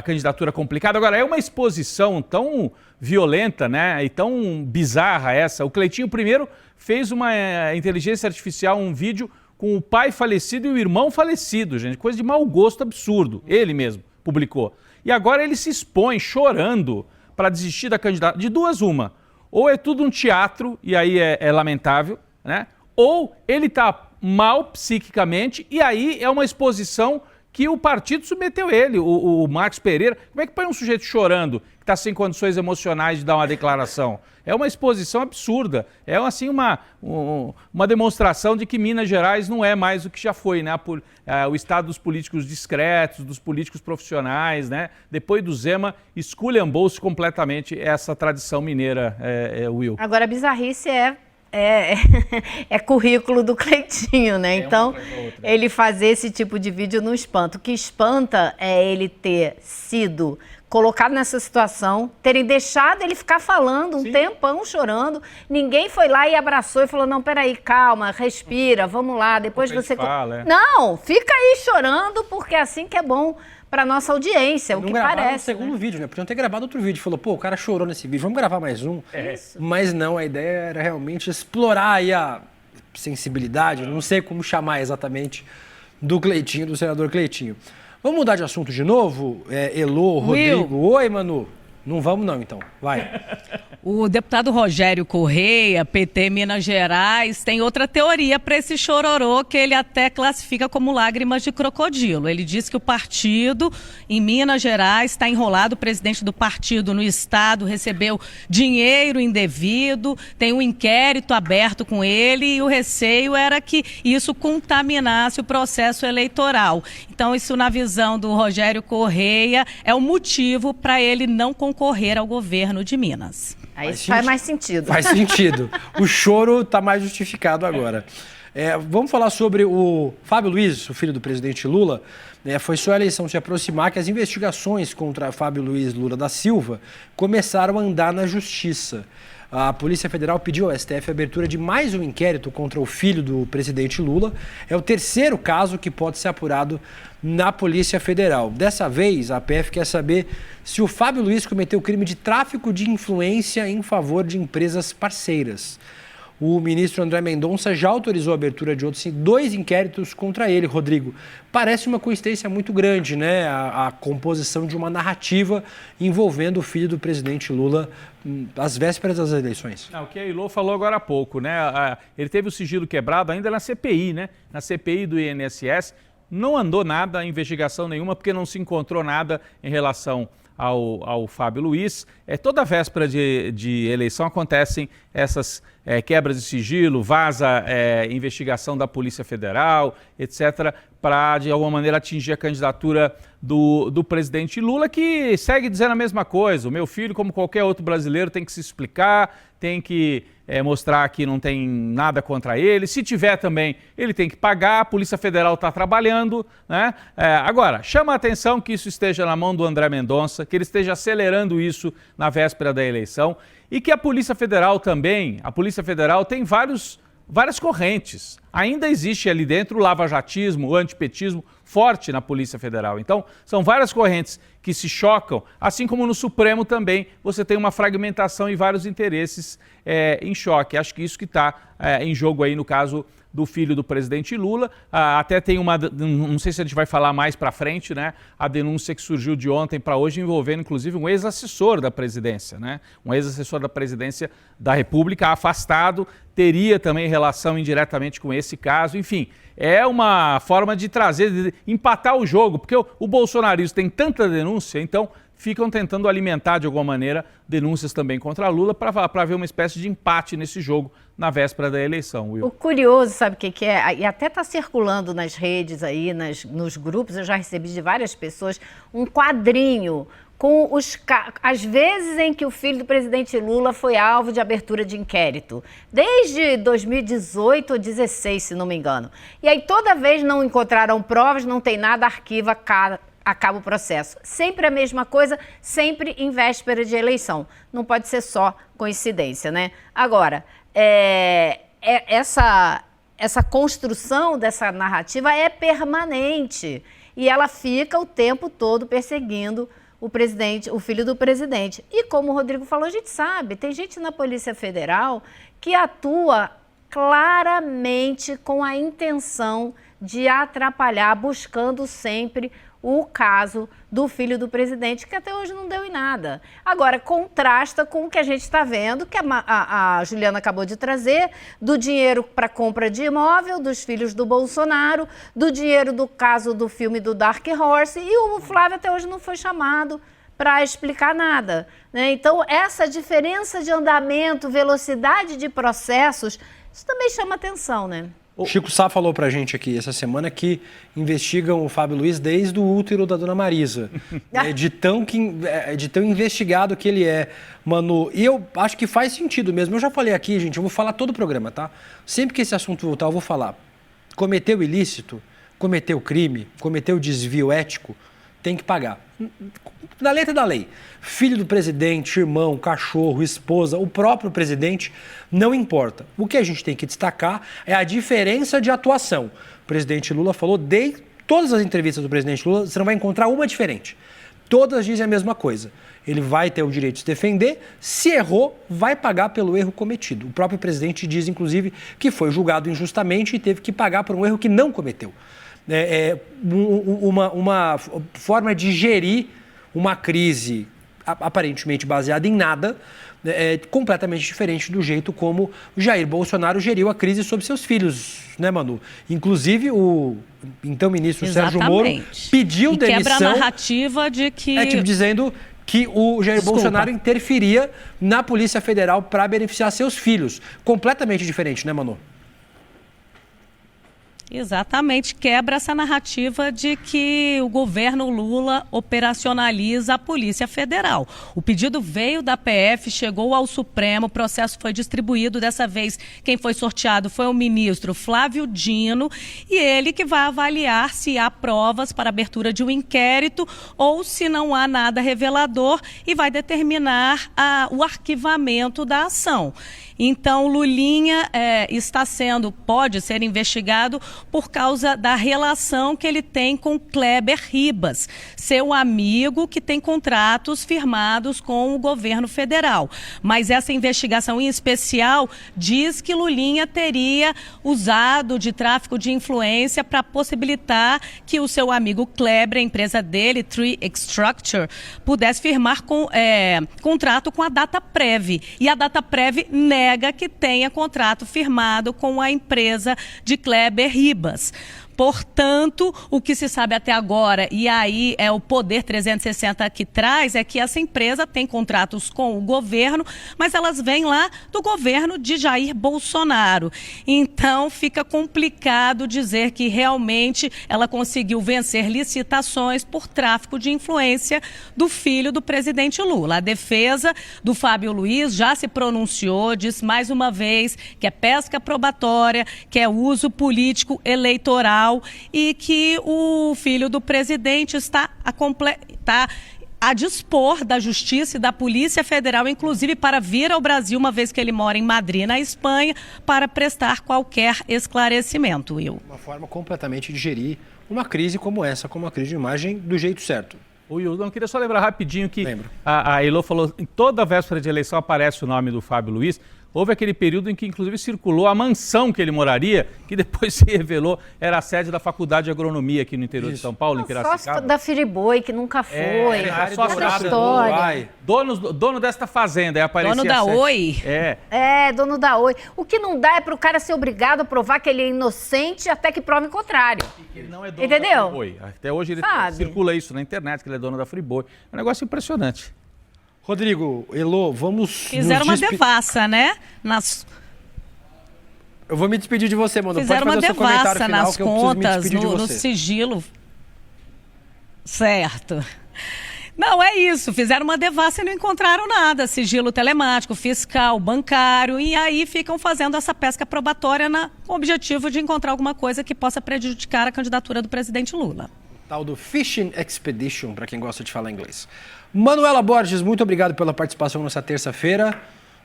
candidatura complicada. Agora, é uma exposição tão violenta, né, e tão bizarra essa. O Cleitinho, primeiro, fez uma inteligência artificial, um vídeo com o pai falecido e o irmão falecido, gente. Coisa de mau gosto absurdo. Ele mesmo publicou. E agora ele se expõe chorando para desistir da candidatura. De duas, uma. Ou é tudo um teatro, e aí é lamentável, né? Ou ele está mal psiquicamente, e aí é uma exposição que o partido submeteu ele, o Marcos Pereira. Como é que põe um sujeito chorando, que está sem condições emocionais de dar uma declaração? É uma exposição absurda. É assim uma demonstração de que Minas Gerais não é mais o que já foi, né? O estado dos políticos discretos, dos políticos profissionais, né? Depois do Zema, esculhambou-se completamente essa tradição mineira, Will. Agora, a bizarrice é é currículo do Cleitinho, né? Então, ele fazer esse tipo de vídeo não espanta. O que espanta é ele ter sido colocado nessa situação, terem deixado ele ficar falando um tempão, chorando. Ninguém foi lá e abraçou e falou, não, peraí, calma, respira, vamos lá, depois você... Não, fica aí chorando, porque é assim que é bom para nossa audiência, o que parece. O segundo vídeo, né? Podiam ter gravado outro vídeo. Falou, pô, o cara chorou nesse vídeo, vamos gravar mais um. Mas não, a ideia era realmente explorar aí a sensibilidade, não sei como chamar exatamente, do Cleitinho, do senador Cleitinho. Vamos mudar de assunto de novo? Elô, Rodrigo. Oi, Manu. Não vamos não, então. Vai. O deputado Rogério Correia, PT Minas Gerais, tem outra teoria para esse chororô que ele até classifica como lágrimas de crocodilo. Ele diz que o partido em Minas Gerais está enrolado, o presidente do partido no estado recebeu dinheiro indevido, tem um inquérito aberto com ele e o receio era que isso contaminasse o processo eleitoral. Então isso, na visão do Rogério Correia, é o motivo para ele não concorrer ao governo de Minas. Aí faz mais sentido. Faz sentido. O choro está mais justificado agora. Vamos falar sobre o Fábio Luiz, o filho do presidente Lula. Foi só a eleição se aproximar que as investigações contra Fábio Luiz Lula da Silva começaram a andar na justiça. A Polícia Federal pediu ao STF a abertura de mais um inquérito contra o filho do presidente Lula. É o terceiro caso que pode ser apurado na Polícia Federal. Dessa vez, a PF quer saber se o Fábio Luiz cometeu crime de tráfico de influência em favor de empresas parceiras. O ministro André Mendonça já autorizou a abertura de outros 2 inquéritos contra ele, Rodrigo. Parece uma coincidência muito grande, né? A composição de uma narrativa envolvendo o filho do presidente Lula às vésperas das eleições. O que a Ilô falou agora há pouco, né? Ele teve o sigilo quebrado ainda na CPI, né? Na CPI do INSS. Não andou nada, investigação nenhuma, porque não se encontrou nada em relação ao Fábio Luiz. Toda véspera de eleição acontecem essas quebras de sigilo, vaza investigação da Polícia Federal, etc., para, de alguma maneira, atingir a candidatura do presidente Lula, que segue dizendo a mesma coisa. O meu filho, como qualquer outro brasileiro, tem que se explicar, tem que mostrar que não tem nada contra ele. Se tiver também, ele tem que pagar, a Polícia Federal está trabalhando, né? Agora, chama a atenção que isso esteja na mão do André Mendonça, que ele esteja acelerando isso na véspera da eleição e que a Polícia Federal também, tem várias correntes. Ainda existe ali dentro o lavajatismo, o antipetismo forte na Polícia Federal. Então, são várias correntes que se chocam, assim como no Supremo também você tem uma fragmentação e vários interesses em choque. Acho que isso que está em jogo aí no caso do filho do presidente Lula. Até tem não sei se a gente vai falar mais para frente, né? A denúncia que surgiu de ontem para hoje envolvendo inclusive um ex-assessor da presidência, né? Um ex-assessor da presidência da República afastado, teria também relação indiretamente com esse caso. Enfim, é uma forma de de empatar o jogo, porque o bolsonarismo tem tanta denúncia, então ficam tentando alimentar de alguma maneira denúncias também contra Lula para ver uma espécie de empate nesse jogo na véspera da eleição, Will. O curioso, sabe o que é? E até está circulando nas redes aí, nos grupos, eu já recebi de várias pessoas, um quadrinho com as vezes em que o filho do presidente Lula foi alvo de abertura de inquérito. Desde 2018 ou 2016, se não me engano. E aí toda vez não encontraram provas, não tem nada, arquiva, acaba o processo. Sempre a mesma coisa, sempre em véspera de eleição. Não pode ser só coincidência, né? Agora, essa construção dessa narrativa é permanente e ela fica o tempo todo perseguindo o filho do presidente. E como o Rodrigo falou, a gente sabe, tem gente na Polícia Federal que atua claramente com a intenção de atrapalhar, buscando sempre o caso do filho do presidente, que até hoje não deu em nada. Agora, contrasta com o que a gente está vendo, que a Juliana acabou de trazer, do dinheiro para compra de imóvel, dos filhos do Bolsonaro, do dinheiro do caso do filme do Dark Horse, e o Flávio até hoje não foi chamado para explicar nada, né? Então, essa diferença de andamento, velocidade de processos, isso também chama atenção, né? Chico Sá falou pra gente aqui essa semana que investigam o Fábio Luiz desde o útero da dona Marisa. De tão investigado que ele é, Manu. E eu acho que faz sentido mesmo. Eu já falei aqui, gente, eu vou falar todo o programa, tá? Sempre que esse assunto voltar, eu vou falar. Cometeu ilícito, cometeu crime, cometeu desvio ético, tem que pagar. Na letra da lei. Filho do presidente, irmão, cachorro, esposa, o próprio presidente, não importa. O que a gente tem que destacar é a diferença de atuação. O presidente Lula falou, todas as entrevistas do presidente Lula, você não vai encontrar uma diferente. Todas dizem a mesma coisa. Ele vai ter o direito de se defender, se errou, vai pagar pelo erro cometido. O próprio presidente diz, inclusive, que foi julgado injustamente e teve que pagar por um erro que não cometeu. Uma forma de gerir uma crise aparentemente baseada em nada, completamente diferente do jeito como Jair Bolsonaro geriu a crise sobre seus filhos, né, Manu? Inclusive, o então ministro Sérgio Moro pediu demissão. Quebra a narrativa de que... dizendo que o Jair Bolsonaro interferia na Polícia Federal para beneficiar seus filhos. Completamente diferente, né, Manu? Exatamente, quebra essa narrativa de que o governo Lula operacionaliza a Polícia Federal. O pedido veio da PF, chegou ao Supremo, o processo foi distribuído. Dessa vez, quem foi sorteado foi o ministro Flávio Dino, e ele que vai avaliar se há provas para abertura de um inquérito ou se não há nada revelador, e vai determinar o arquivamento da ação. Então, Lulinha pode ser investigado por causa da relação que ele tem com Kleber Ribas, seu amigo que tem contratos firmados com o governo federal. Mas essa investigação em especial diz que Lulinha teria usado de tráfico de influência para possibilitar que o seu amigo Kleber, a empresa dele, Tree Structure, pudesse firmar contrato com a Dataprev. E a Dataprev nega que tenha contrato firmado com a empresa de Kleber Ribas. Portanto, o que se sabe até agora, e aí é o Poder 360 que traz, é que essa empresa tem contratos com o governo, mas elas vêm lá do governo de Jair Bolsonaro. Então, fica complicado dizer que realmente ela conseguiu vencer licitações por tráfico de influência do filho do presidente Lula. A defesa do Fábio Luiz já se pronunciou, disse mais uma vez que é pesca probatória, que é uso político eleitoral, e que o filho do presidente está a dispor da Justiça e da Polícia Federal, inclusive para vir ao Brasil, uma vez que ele mora em Madrid, na Espanha, para prestar qualquer esclarecimento, Will. Uma forma completamente de gerir uma crise como essa, como uma crise de imagem, do jeito certo. Will, eu queria só lembrar rapidinho que a Elô falou, em toda a véspera de eleição aparece o nome do Fábio Luiz. Houve aquele período em que, inclusive, circulou a mansão que ele moraria, que depois se revelou era a sede da Faculdade de Agronomia aqui no interior de São Paulo, em Piracicaba. Sócio da Friboi, que nunca foi. Sócio da história. Dono desta fazenda, aparecia dono da Oi. Dono da Oi. O que não dá é para o cara ser obrigado a provar que ele é inocente até que prove o contrário. Ele não é dono da Friboi. Até hoje ele circula isso na internet, que ele é dono da Friboi. É um negócio impressionante. Rodrigo, Elô, vamos... Fizeram uma devassa, né? Eu vou me despedir de você, mano. Fizeram uma devassa nas contas, no sigilo. Certo. Não, é isso. Fizeram uma devassa e não encontraram nada. Sigilo telemático, fiscal, bancário. E aí ficam fazendo essa pesca probatória com o objetivo de encontrar alguma coisa que possa prejudicar a candidatura do presidente Lula. Tal do Fishing Expedition, para quem gosta de falar inglês. Manuela Borges, muito obrigado pela participação nessa terça-feira.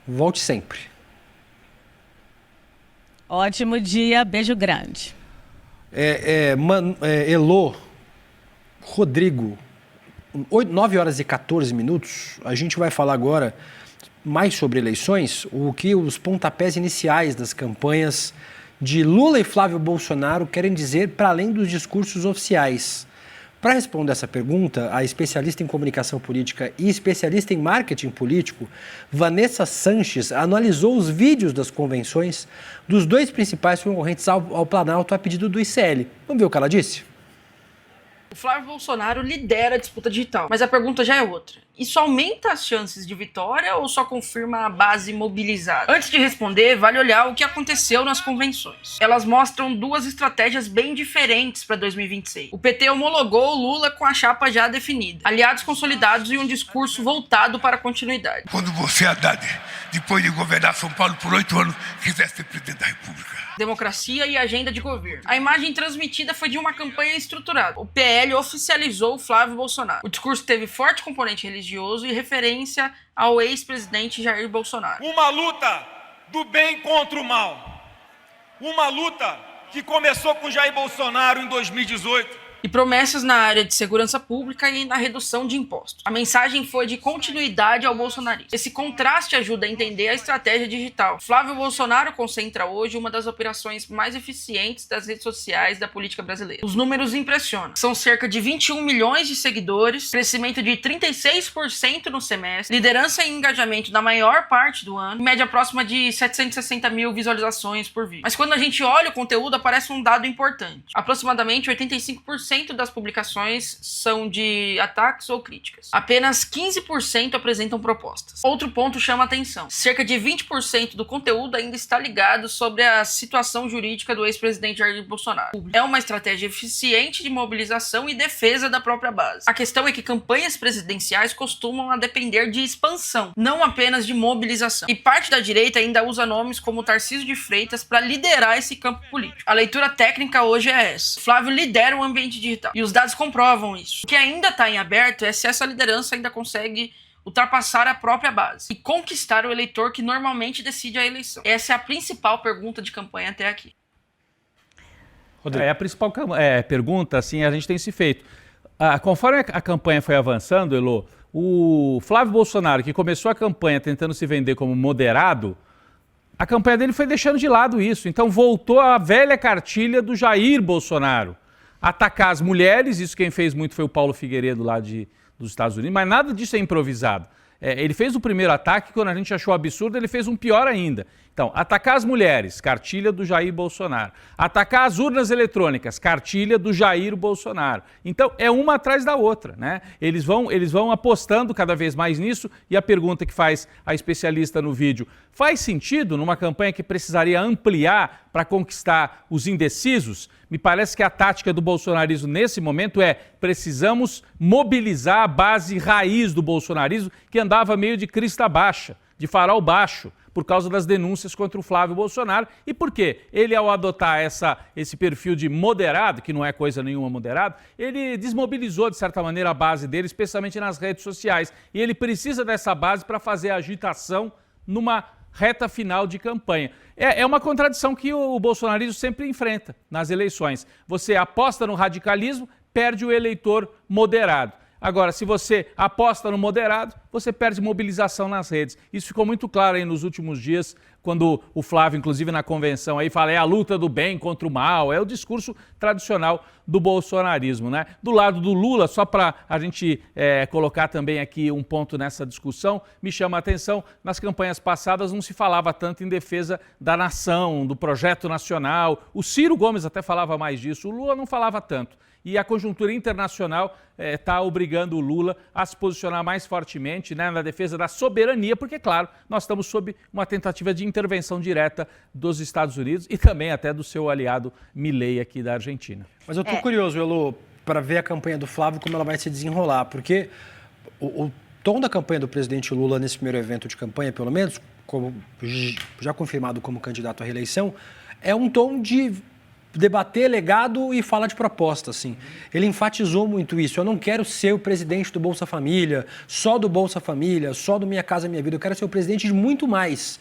Volte sempre. Ótimo dia, beijo grande. Elô, Rodrigo, 9 horas e 14 minutos, a gente vai falar agora mais sobre eleições, o que os pontapés iniciais das campanhas de Lula e Flávio Bolsonaro querem dizer para além dos discursos oficiais. Para responder essa pergunta, a especialista em comunicação política e especialista em marketing político, Vanessa Sanches, analisou os vídeos das convenções dos dois principais concorrentes ao Planalto a pedido do ICL. Vamos ver o que ela disse? O Flávio Bolsonaro lidera a disputa digital, mas a pergunta já é outra. Isso aumenta as chances de vitória ou só confirma a base mobilizada? Antes de responder, vale olhar o que aconteceu nas convenções. Elas mostram duas estratégias bem diferentes para 2026. O PT homologou o Lula com a chapa já definida, aliados consolidados e um discurso voltado para a continuidade. Quando você, Haddad, depois de governar São Paulo por 8 anos, quiser ser presidente da República. Democracia e agenda de governo. A imagem transmitida foi de uma campanha estruturada. O PL oficializou o Flávio Bolsonaro. O discurso teve forte componente religioso e referência ao ex-presidente Jair Bolsonaro. Uma luta do bem contra o mal. Uma luta que começou com Jair Bolsonaro em 2018. E promessas na área de segurança pública e na redução de impostos. A mensagem foi de continuidade ao bolsonarismo. Esse contraste ajuda a entender a estratégia digital. Flávio Bolsonaro concentra hoje uma das operações mais eficientes das redes sociais da política brasileira. Os números impressionam. São cerca de 21 milhões de seguidores, crescimento de 36% no semestre, liderança e engajamento na maior parte do ano, média próxima de 760 mil visualizações por vídeo. Mas quando a gente olha o conteúdo, aparece um dado importante. Aproximadamente 85% das publicações são de ataques ou críticas. Apenas 15% apresentam propostas. Outro ponto chama a atenção. Cerca de 20% do conteúdo ainda está ligado sobre a situação jurídica do ex-presidente Jair Bolsonaro. É uma estratégia eficiente de mobilização e defesa da própria base. A questão é que campanhas presidenciais costumam a depender de expansão, não apenas de mobilização. E parte da direita ainda usa nomes como Tarcísio de Freitas para liderar esse campo político. A leitura técnica hoje é essa. Flávio lidera o ambiente digital. E os dados comprovam isso. O que ainda está em aberto é se essa liderança ainda consegue ultrapassar a própria base e conquistar o eleitor que normalmente decide a eleição. Essa é a principal pergunta de campanha até aqui. É a principal pergunta, assim, a gente tem se feito. Conforme a campanha foi avançando, Elô, o Flávio Bolsonaro, que começou a campanha tentando se vender como moderado, a campanha dele foi deixando de lado isso. Então voltou à velha cartilha do Jair Bolsonaro. Atacar as mulheres, isso quem fez muito foi o Paulo Figueiredo lá dos Estados Unidos, mas nada disso é improvisado. Ele fez o primeiro ataque, quando a gente achou absurdo, ele fez um pior ainda. Então, atacar as mulheres, cartilha do Jair Bolsonaro. Atacar as urnas eletrônicas, cartilha do Jair Bolsonaro. Então, é uma atrás da outra, né? Eles vão apostando cada vez mais nisso, e a pergunta que faz a especialista no vídeo, faz sentido numa campanha que precisaria ampliar para conquistar os indecisos? Me parece que a tática do bolsonarismo nesse momento é: precisamos mobilizar a base raiz do bolsonarismo, que andava meio de crista baixa, de farol baixo, por causa das denúncias contra o Flávio Bolsonaro. E por quê? Ele, ao adotar esse perfil de moderado, que não é coisa nenhuma moderado, ele desmobilizou, de certa maneira, a base dele, especialmente nas redes sociais. E ele precisa dessa base para fazer a agitação numa reta final de campanha. É uma contradição que o bolsonarismo sempre enfrenta nas eleições. Você aposta no radicalismo, perde o eleitor moderado. Agora, se você aposta no moderado, você perde mobilização nas redes. Isso ficou muito claro aí nos últimos dias, quando o Flávio, inclusive na convenção, aí fala: é a luta do bem contra o mal, é o discurso tradicional do bolsonarismo, né? Do lado do Lula, só para a gente colocar também aqui um ponto nessa discussão, me chama a atenção, nas campanhas passadas não se falava tanto em defesa da nação, do projeto nacional. O Ciro Gomes até falava mais disso, o Lula não falava tanto. E a conjuntura internacional está obrigando o Lula a se posicionar mais fortemente, né, na defesa da soberania, porque, claro, nós estamos sob uma tentativa de intervenção direta dos Estados Unidos e também até do seu aliado Milei aqui da Argentina. Mas eu estou curioso, Elô, para ver a campanha do Flávio, como ela vai se desenrolar, porque o tom da campanha do presidente Lula nesse primeiro evento de campanha, pelo menos, como já confirmado como candidato à reeleição, é um tom de debater legado e falar de proposta, assim. Ele enfatizou muito isso. Eu não quero ser o presidente do Bolsa Família, só do Bolsa Família, só do Minha Casa Minha Vida. Eu quero ser o presidente de muito mais.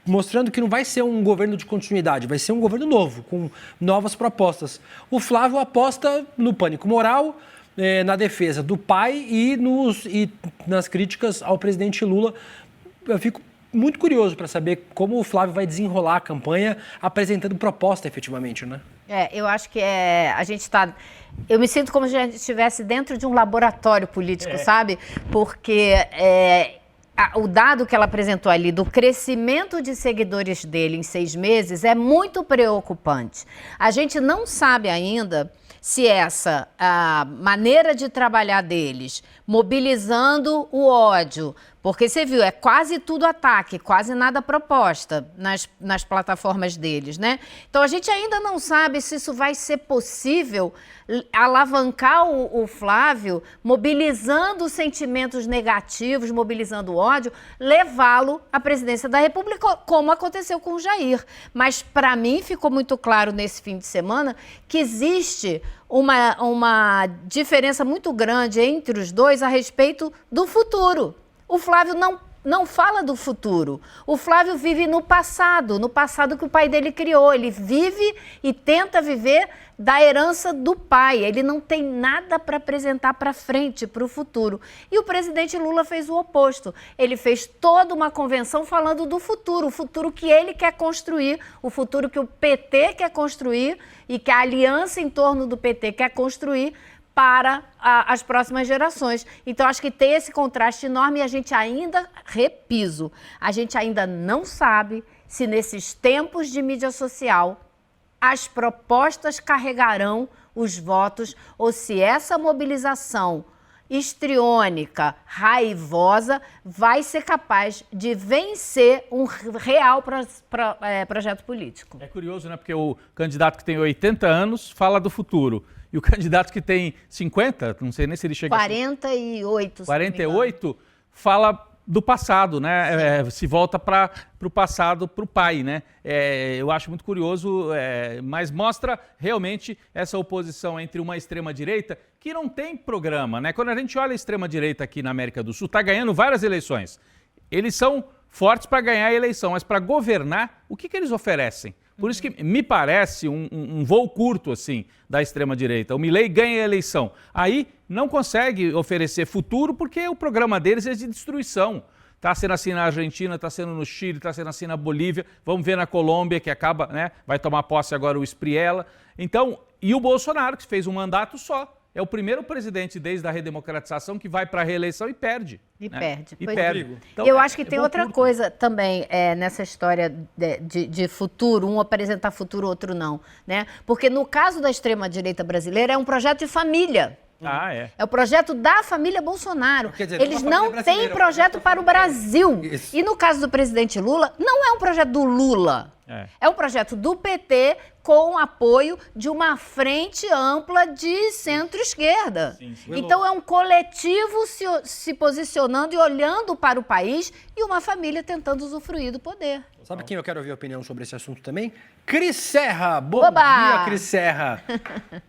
Mostrando que não vai ser um governo de continuidade, vai ser um governo novo, com novas propostas. O Flávio aposta no pânico moral, na defesa do pai e nas críticas ao presidente Lula. Eu fico muito curioso para saber como o Flávio vai desenrolar a campanha apresentando proposta efetivamente, né? Eu acho que a gente está... Eu me sinto como se a gente estivesse dentro de um laboratório político, sabe? Porque o dado que ela apresentou ali do crescimento de seguidores dele em 6 meses é muito preocupante. A gente não sabe ainda se essa a maneira de trabalhar deles, mobilizando o ódio, porque você viu, é quase tudo ataque, quase nada proposta nas plataformas deles, né? Então a gente ainda não sabe se isso vai ser possível alavancar o Flávio, mobilizando sentimentos negativos, mobilizando o ódio, levá-lo à presidência da República, como aconteceu com o Jair. Mas para mim ficou muito claro nesse fim de semana que existe uma diferença muito grande entre os dois a respeito do futuro. O Flávio não fala do futuro. O Flávio vive no passado que o pai dele criou. Ele vive e tenta viver da herança do pai. Ele não tem nada para apresentar para frente, para o futuro. E o presidente Lula fez o oposto. Ele fez toda uma convenção falando do futuro, o futuro que ele quer construir, o futuro que o PT quer construir e que a aliança em torno do PT quer construir para as próximas gerações. Então, acho que tem esse contraste enorme e a gente ainda, repiso, a gente ainda não sabe se nesses tempos de mídia social as propostas carregarão os votos ou se essa mobilização histriônica, raivosa, vai ser capaz de vencer um real projeto político. É curioso, né? Porque o candidato que tem 80 anos fala do futuro. E o candidato que tem 50, não sei nem se ele chega 48. A 48, fala do passado, né? Se volta para o passado, para o pai, né? Eu acho muito curioso, mas mostra realmente essa oposição entre uma extrema-direita que não tem programa, né? Quando a gente olha a extrema-direita aqui na América do Sul, está ganhando várias eleições. Eles são fortes para ganhar a eleição, mas para governar, o que eles oferecem? Por isso que me parece um voo curto, assim, da extrema-direita. O Milei ganha a eleição. Aí não consegue oferecer futuro porque o programa deles é de destruição. Está sendo assim na Argentina, está sendo no Chile, está sendo assim na Bolívia. Vamos ver na Colômbia, que acaba, né? Vai tomar posse agora o Espriella. Então, e o Bolsonaro, que fez um mandato só. É o primeiro presidente desde a redemocratização que vai para a reeleição e perde. Perde. E perde. Então, eu acho que tem outra coisa também nessa história de futuro, um apresentar futuro, outro não, né? Porque no caso da extrema-direita brasileira é um projeto de família. É o projeto da família Bolsonaro. Quer dizer, eles não têm projeto para o Brasil. Isso. E no caso do presidente Lula, não é um projeto do Lula. É um projeto do PT com o apoio de uma frente ampla de centro-esquerda. Então é um coletivo se posicionando e olhando para o país e uma família tentando usufruir do poder. Sabe quem eu quero ouvir a opinião sobre esse assunto também? Cris Serra. Bom Oba! dia, Cris Serra.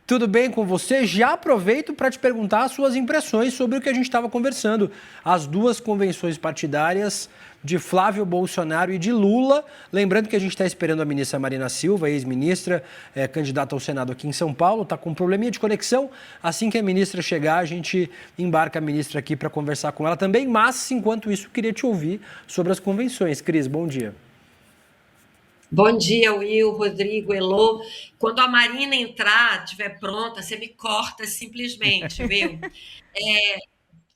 Tudo bem com você? Já aproveito para te perguntar as suas impressões sobre o que a gente estava conversando. As duas convenções partidárias de Flávio Bolsonaro e de Lula. Lembrando que a gente está esperando a ministra Marina Silva, ex-ministra, candidata ao Senado aqui em São Paulo, está com um probleminha de conexão. Assim que a ministra chegar, a gente embarca a ministra aqui para conversar com ela também. Mas, enquanto isso, queria te ouvir sobre as convenções. Cris, bom dia. Bom dia, Will, Rodrigo, Elô. Quando a Marina entrar, estiver pronta, você me corta simplesmente, viu?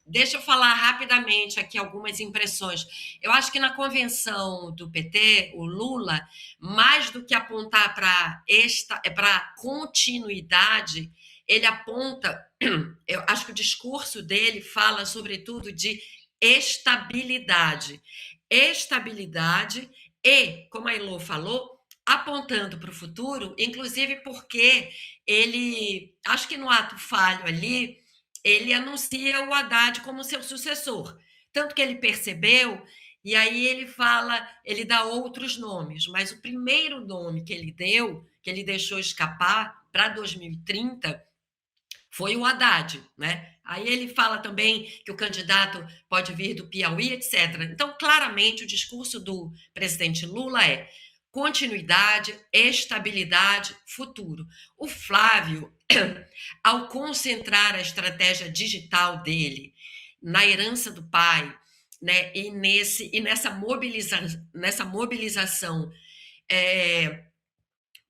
Deixa eu falar rapidamente aqui algumas impressões. Eu acho que na convenção do PT, o Lula, mais do que apontar para continuidade, ele aponta, eu acho que o discurso dele fala, sobretudo, de estabilidade. Estabilidade e, como a Elô falou, apontando para o futuro, inclusive porque ele, acho que no ato falho ali, ele anuncia o Haddad como seu sucessor. Tanto que ele percebeu, e aí ele fala, ele dá outros nomes, mas o primeiro nome que ele deu, que ele deixou escapar para 2030, foi o Haddad, né? Aí ele fala também que o candidato pode vir do Piauí, etc. Então, claramente, o discurso do presidente Lula é continuidade, estabilidade, futuro. O Flávio, ao concentrar a estratégia digital dele na herança do pai, né, e nessa mobilização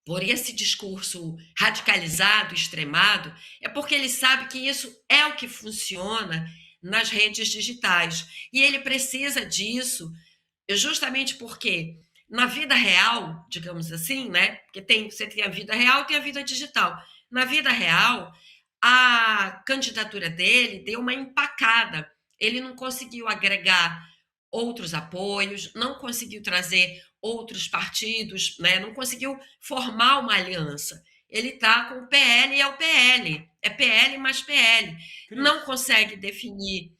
por esse discurso radicalizado, extremado, é porque ele sabe que isso é o que funciona nas redes digitais. E ele precisa disso justamente porque na vida real, digamos assim, né? Porque você tem a vida real e tem a vida digital. Na vida real, a candidatura dele deu uma empacada. Ele não conseguiu agregar outros apoios, não conseguiu trazer outros partidos, né? Não conseguiu formar uma aliança. Ele está com o PL e é o PL. É PL mais PL. Não consegue definir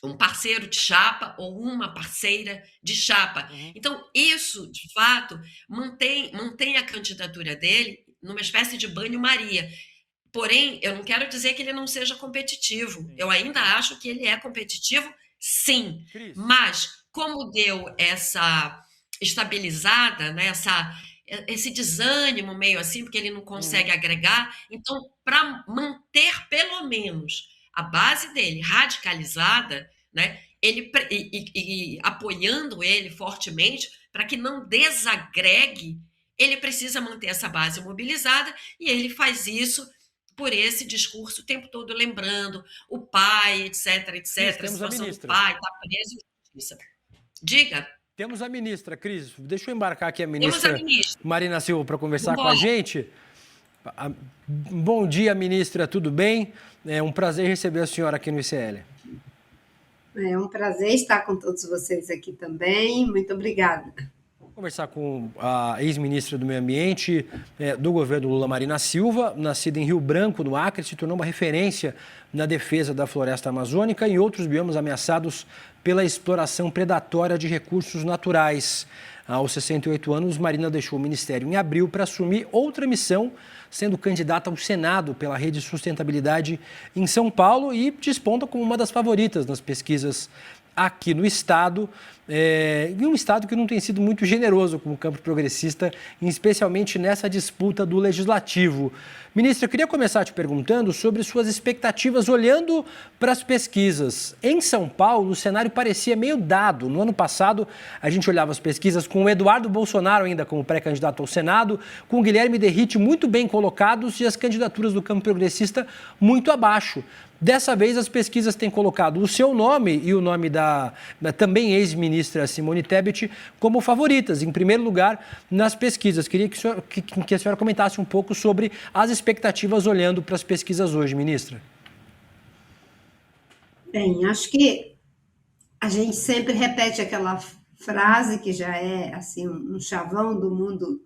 um parceiro de chapa ou uma parceira de chapa. Então, isso, de fato, mantém a candidatura dele numa espécie de banho-maria. Porém, eu não quero dizer que ele não seja competitivo. Eu ainda acho que ele é competitivo, sim. Mas, como deu essa estabilizada, né, esse desânimo meio assim, porque ele não consegue agregar, então, para manter pelo menos a base dele radicalizada, né, e apoiando ele fortemente, para que não desagregue, ele precisa manter essa base mobilizada, e ele faz isso por esse discurso o tempo todo lembrando o pai, etc, a situação do pai, está preso em justiça. Diga. Temos a ministra, Cris. Deixa eu embarcar aqui a ministra Marina Silva para conversar com a gente. Bom dia, ministra, tudo bem? É um prazer receber a senhora aqui no ICL. É um prazer estar com todos vocês aqui também. Muito obrigada. Conversar com a ex-ministra do Meio Ambiente do governo Lula, Marina Silva, nascida em Rio Branco, no Acre, se tornou uma referência na defesa da floresta amazônica e outros biomas ameaçados pela exploração predatória de recursos naturais. Aos 68 anos, Marina deixou o ministério em abril para assumir outra missão, sendo candidata ao Senado pela Rede Sustentabilidade em São Paulo e desponta como uma das favoritas nas pesquisas aqui no Estado, e um Estado que não tem sido muito generoso com o campo progressista, especialmente nessa disputa do Legislativo. Ministra, eu queria começar te perguntando sobre suas expectativas olhando para as pesquisas. Em São Paulo, o cenário parecia meio dado. No ano passado, a gente olhava as pesquisas com o Eduardo Bolsonaro ainda como pré-candidato ao Senado, com o Guilherme Derrite muito bem colocados e as candidaturas do campo progressista muito abaixo. Dessa vez, as pesquisas têm colocado o seu nome e o nome da também ex-ministra Simone Tebet como favoritas, em primeiro lugar, nas pesquisas. Queria que a senhora comentasse um pouco sobre as expectativas olhando para as pesquisas hoje, ministra. Bem, acho que a gente sempre repete aquela frase que já é assim, um chavão do mundo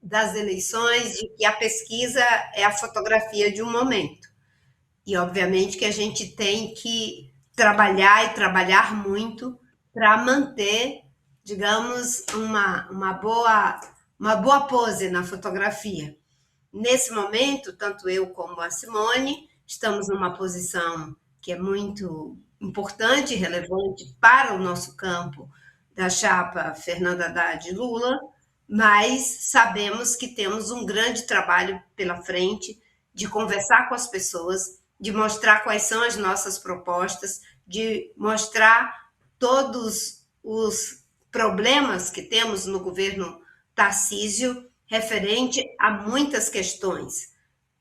das eleições, de que a pesquisa é a fotografia de um momento. E, obviamente, que a gente tem que trabalhar e trabalhar muito para manter, digamos, uma boa pose na fotografia. Nesse momento, tanto eu como a Simone estamos numa posição que é muito importante e relevante para o nosso campo da chapa Fernando Haddad e Lula, mas sabemos que temos um grande trabalho pela frente de conversar com as pessoas, de mostrar quais são as nossas propostas, de mostrar todos os problemas que temos no governo Tarcísio referente a muitas questões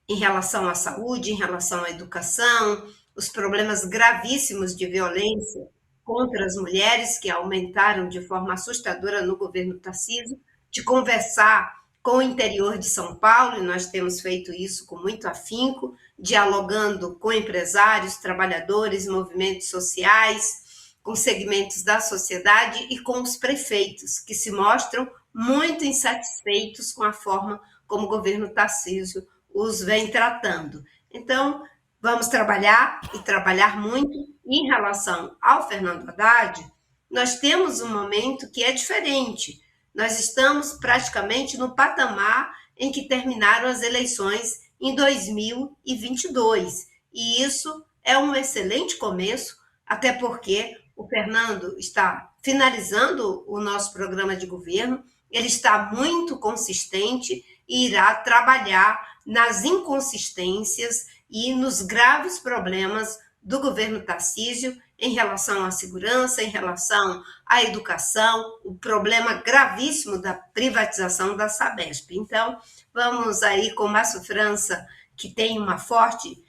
em relação à saúde, em relação à educação, os problemas gravíssimos de violência contra as mulheres que aumentaram de forma assustadora no governo Tarcísio, de conversar com o interior de São Paulo, e nós temos feito isso com muito afinco, dialogando com empresários, trabalhadores, movimentos sociais, com segmentos da sociedade e com os prefeitos, que se mostram muito insatisfeitos com a forma como o governo Tarcísio os vem tratando. Então, vamos trabalhar e trabalhar muito. Em relação ao Fernando Haddad, nós temos um momento que é diferente. Nós estamos praticamente no patamar em que terminaram as eleições em 2022. E isso é um excelente começo, até porque o Fernando está finalizando o nosso programa de governo, ele está muito consistente e irá trabalhar nas inconsistências e nos graves problemas do governo Tarcísio em relação à segurança, em relação à educação, o problema gravíssimo da privatização da Sabesp. Então, vamos aí com o Márcio França, que tem uma forte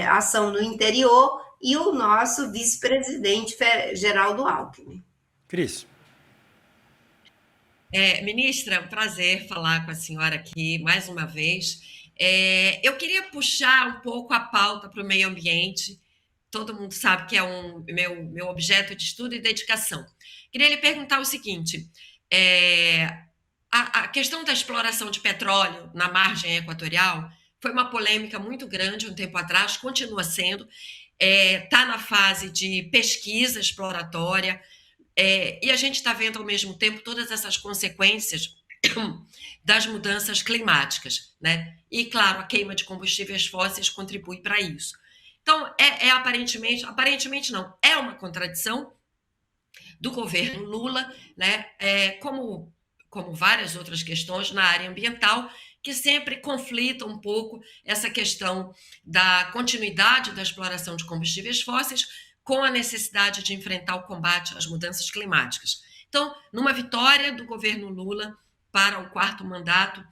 ação no interior, e o nosso vice-presidente Geraldo Alckmin. Cris. Ministra, é um prazer falar com a senhora aqui mais uma vez. Eu queria puxar um pouco a pauta para o meio ambiente. Todo mundo sabe que é meu objeto de estudo e dedicação. Queria lhe perguntar o seguinte: a questão da exploração de petróleo na margem equatorial foi uma polêmica muito grande um tempo atrás, continua sendo, está na fase de pesquisa exploratória, e a gente está vendo ao mesmo tempo todas essas consequências das mudanças climáticas, né? E, claro, a queima de combustíveis fósseis contribui para isso. Então, aparentemente não, é uma contradição do governo Lula, né? Como várias outras questões na área ambiental, que sempre conflitam um pouco essa questão da continuidade da exploração de combustíveis fósseis com a necessidade de enfrentar o combate às mudanças climáticas. Então, numa vitória do governo Lula para o 4º mandato,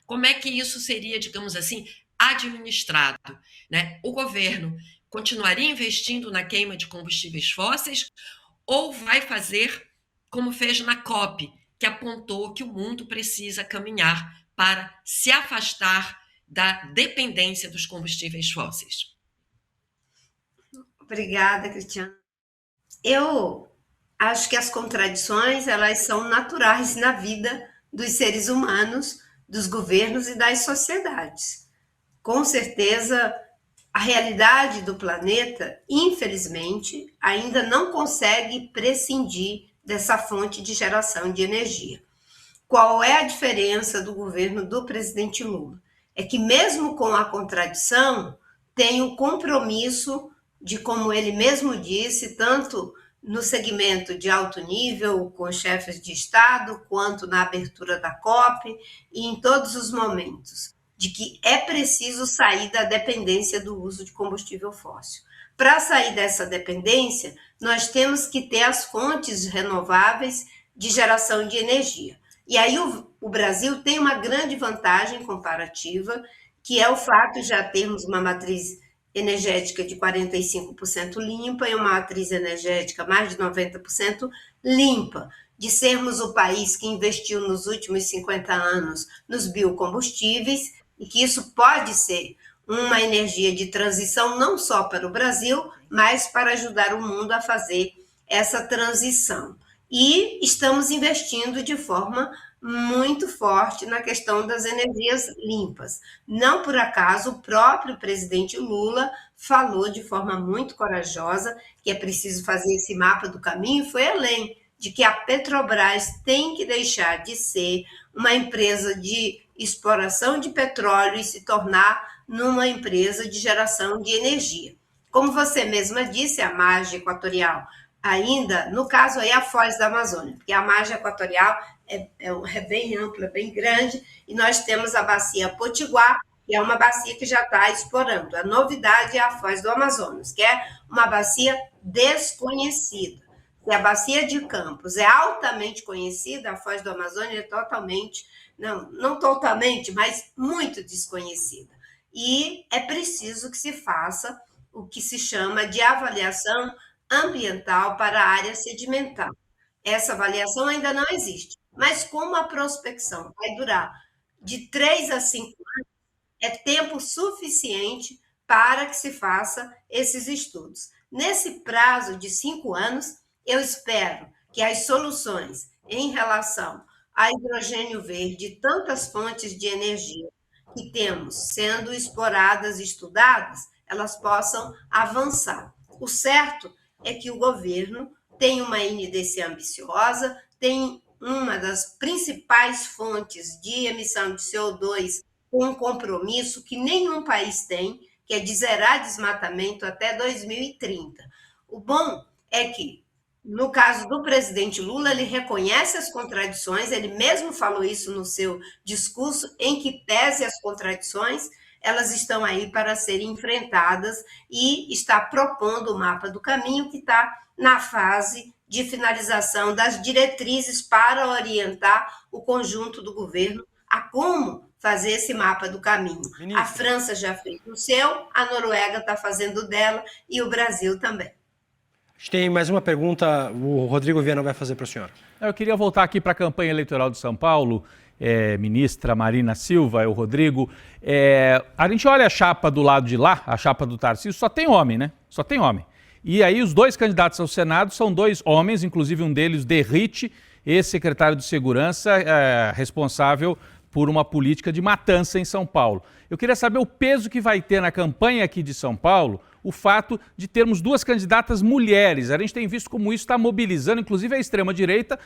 como é que isso seria, digamos assim, administrado, né? O governo continuaria investindo na queima de combustíveis fósseis ou vai fazer como fez na COP, que apontou que o mundo precisa caminhar para se afastar da dependência dos combustíveis fósseis? Obrigada, Cristiana. Eu acho que as contradições, elas são naturais na vida dos seres humanos, dos governos e das sociedades. Com certeza, a realidade do planeta, infelizmente, ainda não consegue prescindir dessa fonte de geração de energia. Qual é a diferença do governo do presidente Lula? É que mesmo com a contradição, tem o compromisso de, como ele mesmo disse, tanto no segmento de alto nível, com chefes de Estado, quanto na abertura da COP, e em todos os momentos, de que é preciso sair da dependência do uso de combustível fóssil. Para sair dessa dependência, nós temos que ter as fontes renováveis de geração de energia. E aí o Brasil tem uma grande vantagem comparativa, que é o fato de já termos uma matriz energética de 45% limpa e uma matriz energética mais de 90% limpa, de sermos o país que investiu nos últimos 50 anos nos biocombustíveis, e que isso pode ser uma energia de transição não só para o Brasil, mas para ajudar o mundo a fazer essa transição. E estamos investindo de forma muito forte na questão das energias limpas. Não por acaso, o próprio presidente Lula falou de forma muito corajosa que é preciso fazer esse mapa do caminho, e foi além de que a Petrobras tem que deixar de ser uma empresa de exploração de petróleo e se tornar numa empresa de geração de energia. Como você mesma disse, a margem equatorial, ainda, no caso aí, a foz da Amazônia, porque a margem equatorial é bem ampla, bem grande, e nós temos a bacia Potiguar, que é uma bacia que já está explorando. A novidade é a foz do Amazonas, que é uma bacia desconhecida. Se a bacia de Campos é altamente conhecida, a foz do Amazônia é totalmente, não totalmente, mas muito desconhecida. E é preciso que se faça o que se chama de avaliação ambiental para a área sedimentar. Essa avaliação ainda não existe, mas como a prospecção vai durar de 3 a 5 anos, é tempo suficiente para que se faça esses estudos. Nesse prazo de 5 anos, eu espero que as soluções em relação a hidrogênio verde e tantas fontes de energia que temos sendo exploradas e estudadas, elas possam avançar. O certo é que o governo tem uma NDC ambiciosa, tem uma das principais fontes de emissão de CO2 com um compromisso que nenhum país tem, que é de zerar desmatamento até 2030. O bom é que, no caso do presidente Lula, ele reconhece as contradições, ele mesmo falou isso no seu discurso, em que pese as contradições, elas estão aí para serem enfrentadas, e está propondo o mapa do caminho, que está na fase de finalização das diretrizes para orientar o conjunto do governo a como fazer esse mapa do caminho. Ministra. A França já fez o seu, a Noruega está fazendo o dela, e o Brasil também. A gente tem mais uma pergunta, o Rodrigo Viana vai fazer para a senhora. Eu queria voltar aqui para a campanha eleitoral de São Paulo, ministra Marina Silva, o Rodrigo. A gente olha a chapa do lado de lá, a chapa do Tarcísio, só tem homem, né? Só tem homem. E aí os dois candidatos ao Senado são dois homens, inclusive um deles, Derrite, ex-secretário de Segurança, responsável por uma política de matança em São Paulo. Eu queria saber o peso que vai ter na campanha aqui de São Paulo o fato de termos duas candidatas mulheres. A gente tem visto como isso está mobilizando, inclusive a extrema-direita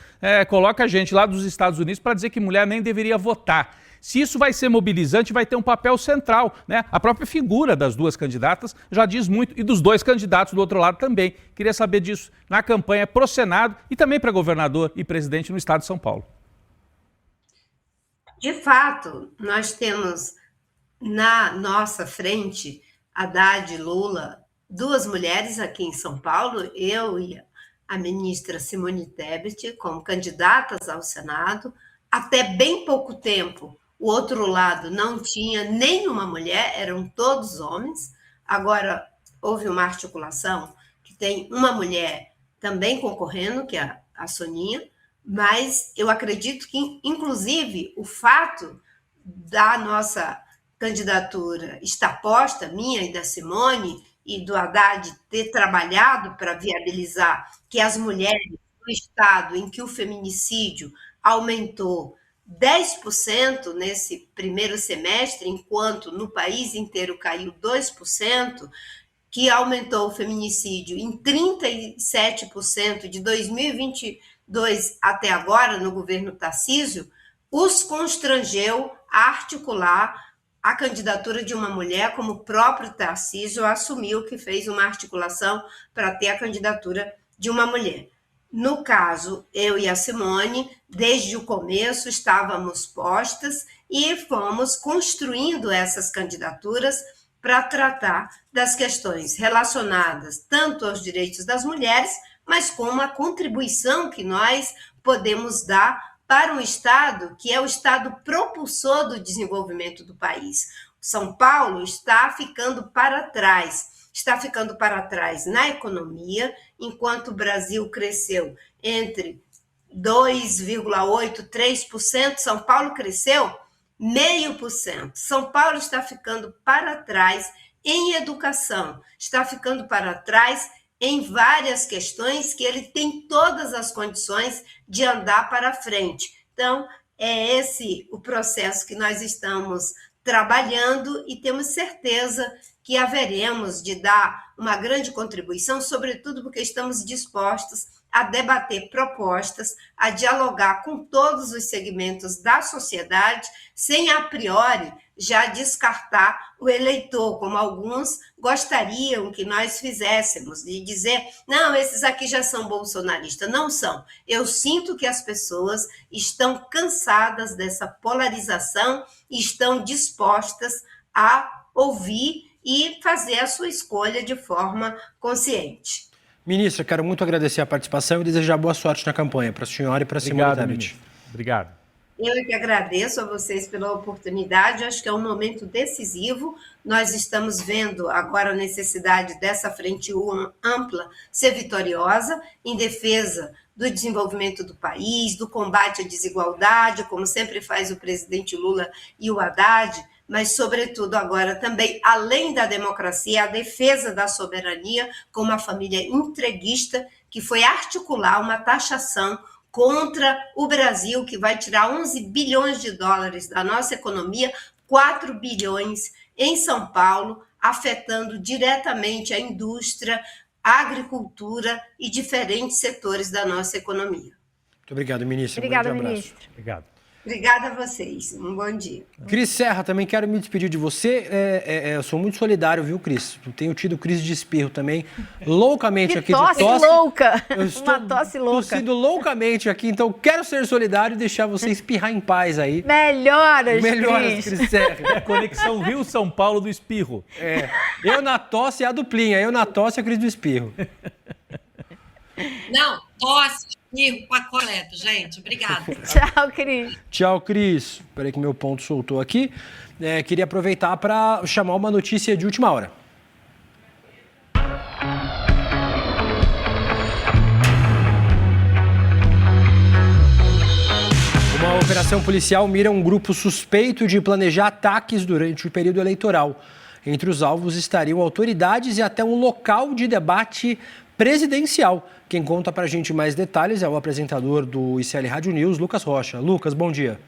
coloca a gente lá dos Estados Unidos para dizer que mulher nem deveria votar. Se isso vai ser mobilizante, vai ter um papel central, né? A própria figura das duas candidatas já diz muito, e dos dois candidatos do outro lado também. Queria saber disso na campanha pro Senado e também para governador e presidente no estado de São Paulo. De fato, nós temos na nossa frente, Haddad e Lula, duas mulheres aqui em São Paulo, eu e a ministra Simone Tebet, como candidatas ao Senado. Até bem pouco tempo, o outro lado não tinha nenhuma mulher, eram todos homens. Agora, houve uma articulação que tem uma mulher também concorrendo, que é a Soninha, mas eu acredito que, inclusive, o fato da nossa candidatura estar posta, minha e da Simone, e do Haddad ter trabalhado para viabilizar que as mulheres no estado em que o feminicídio aumentou 10% nesse primeiro semestre, enquanto no país inteiro caiu 2%, que aumentou o feminicídio em 37% de 2022 até agora, no governo Tarcísio, os constrangeu a articular a candidatura de uma mulher, como o próprio Tarcísio assumiu que fez uma articulação para ter a candidatura de uma mulher. No caso, eu e a Simone, desde o começo, estávamos postas e fomos construindo essas candidaturas para tratar das questões relacionadas tanto aos direitos das mulheres, mas como a contribuição que nós podemos dar para um Estado que é o Estado propulsor do desenvolvimento do país. São Paulo está ficando para trás na economia, enquanto o Brasil cresceu entre 2,8% e 3%, São Paulo cresceu 0,5%. São Paulo está ficando para trás em educação, está ficando para trás em várias questões que ele tem todas as condições de andar para frente. Então, é esse o processo que nós estamos trabalhando e temos certeza que haveremos de dar uma grande contribuição, sobretudo porque estamos dispostos a debater propostas, a dialogar com todos os segmentos da sociedade, sem a priori já descartar o eleitor, como alguns gostariam que nós fizéssemos, de dizer, não, esses aqui já são bolsonaristas. Não são. Eu sinto que as pessoas estão cansadas dessa polarização e estão dispostas a ouvir e fazer a sua escolha de forma consciente. Ministra, quero muito agradecer a participação e desejar boa sorte na campanha para a senhora e para a Simone Tebet. Obrigado. Eu que agradeço a vocês pela oportunidade, acho que é um momento decisivo. Nós estamos vendo agora a necessidade dessa frente ampla ser vitoriosa em defesa do desenvolvimento do país, do combate à desigualdade, como sempre faz o presidente Lula e o Haddad, mas, sobretudo, agora também, além da democracia, a defesa da soberania, como a família entreguista, que foi articular uma taxação contra o Brasil, que vai tirar 11 bilhões de dólares da nossa economia, 4 bilhões em São Paulo, afetando diretamente a indústria, a agricultura e diferentes setores da nossa economia. Muito obrigado, ministra. Obrigada, um grande abraço. ministra. Obrigado. Obrigada a vocês. Um bom dia. Cris Serra, também quero me despedir de você. Eu sou muito solidário, viu, Cris? Tenho tido crise de espirro também, loucamente aqui de tosse. Louca! Eu estou Uma tosse louca. tossindo loucamente aqui, então quero ser solidário e deixar você espirrar em paz aí. Melhoras, Cris Serra. Conexão Rio-São Paulo do espirro. Eu na tosse e a duplinha. Eu na tosse e a Cris do espirro. Não, tosse, espirro, pacoleto, gente. Obrigada. Tchau, Cris. Tchau, Cris. Espera aí que meu ponto soltou aqui. Queria aproveitar para chamar uma notícia de última hora. investigação policial mira um grupo suspeito de planejar ataques durante o período eleitoral. Entre os alvos estariam autoridades e até um local de debate presidencial. Quem conta pra gente mais detalhes é o apresentador do ICL Rádio News, Lucas Rocha. Lucas, bom dia.